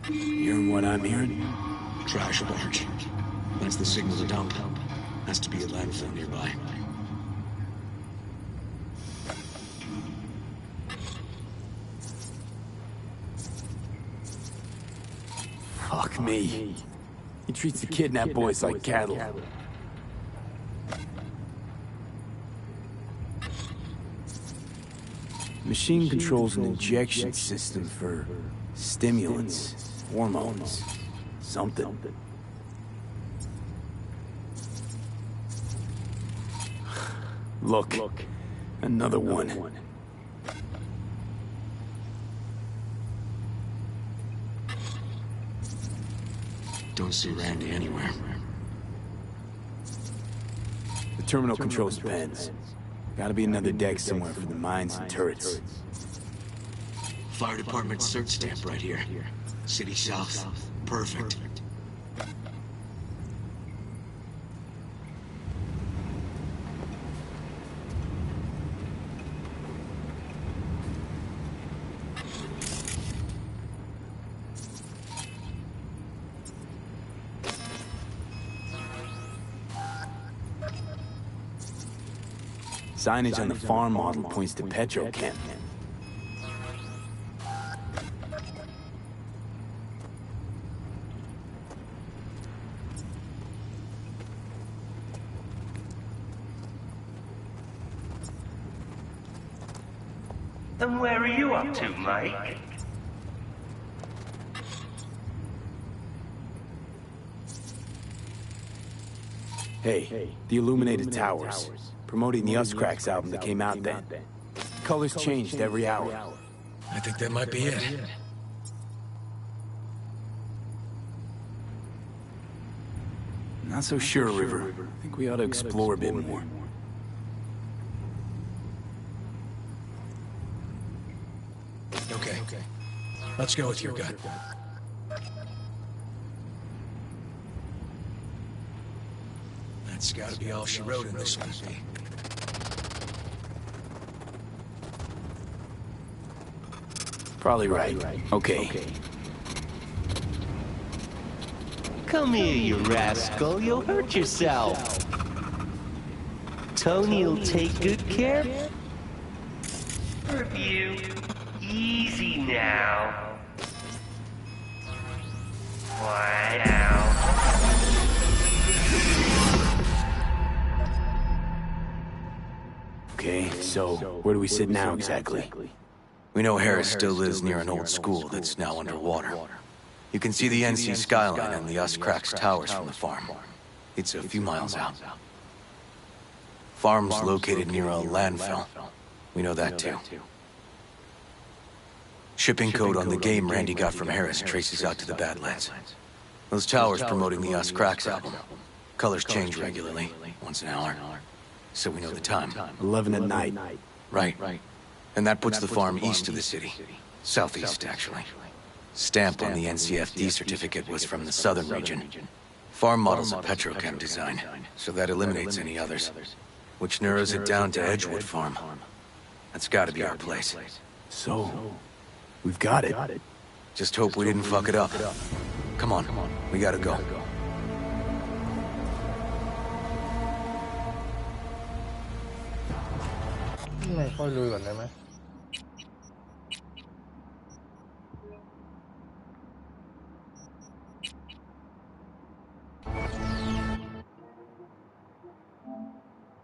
Hearing what I'm hearing? Trash barge. That's the signal to dump. Has to be a landfill nearby. Fuck me. He treats the kidnapped boys like cattle. Machine controls an injection system for stimulants, hormones, something. Look, another one. Don't see Randy anywhere. The terminal controls the pens. Gotta be another deck somewhere for the mines and turrets. Fire department search stamp right here. City South. Perfect. Signage on the farm model points to Petrochem. Then where are you up to, Mike? Hey, the Illuminated Towers. Promoting the Us Cracks album that came out then. Colors changed every hour. I think that might be it. Not so sure, River. I think we ought to explore a bit more. Okay. Let's go with your gut. That's gotta be all she wrote in this one, V. Probably right. Okay. Come here, you rascal. You'll hurt yourself. Tony'll take good care. Review. Easy now. Wow. Okay, so where do we sit now exactly? We know Harris still lives near an old school that's now underwater. You can see the NC skyline and the Us-Cracks towers from the farm. It's a few miles out. Farm's located near a landfill. We know that too. Shipping code on the game Randy got from Harris traces out to the Badlands. Those towers promoting the Us-Cracks album. Colors change regularly, once an hour. So we know the time. 11 at night. Right. And that puts the farm east of the city. Southeast, actually. Stamp on the NCFD certificate was from the southern region. Farm model's a petrochem design, so that eliminates any others. Which narrows it down to Edgewood Farm. That's gotta be our place. So, we've got it. Just hope we didn't fuck it up. Come on, we gotta go. ไม่ค่อยลุยก่อนได้ไหม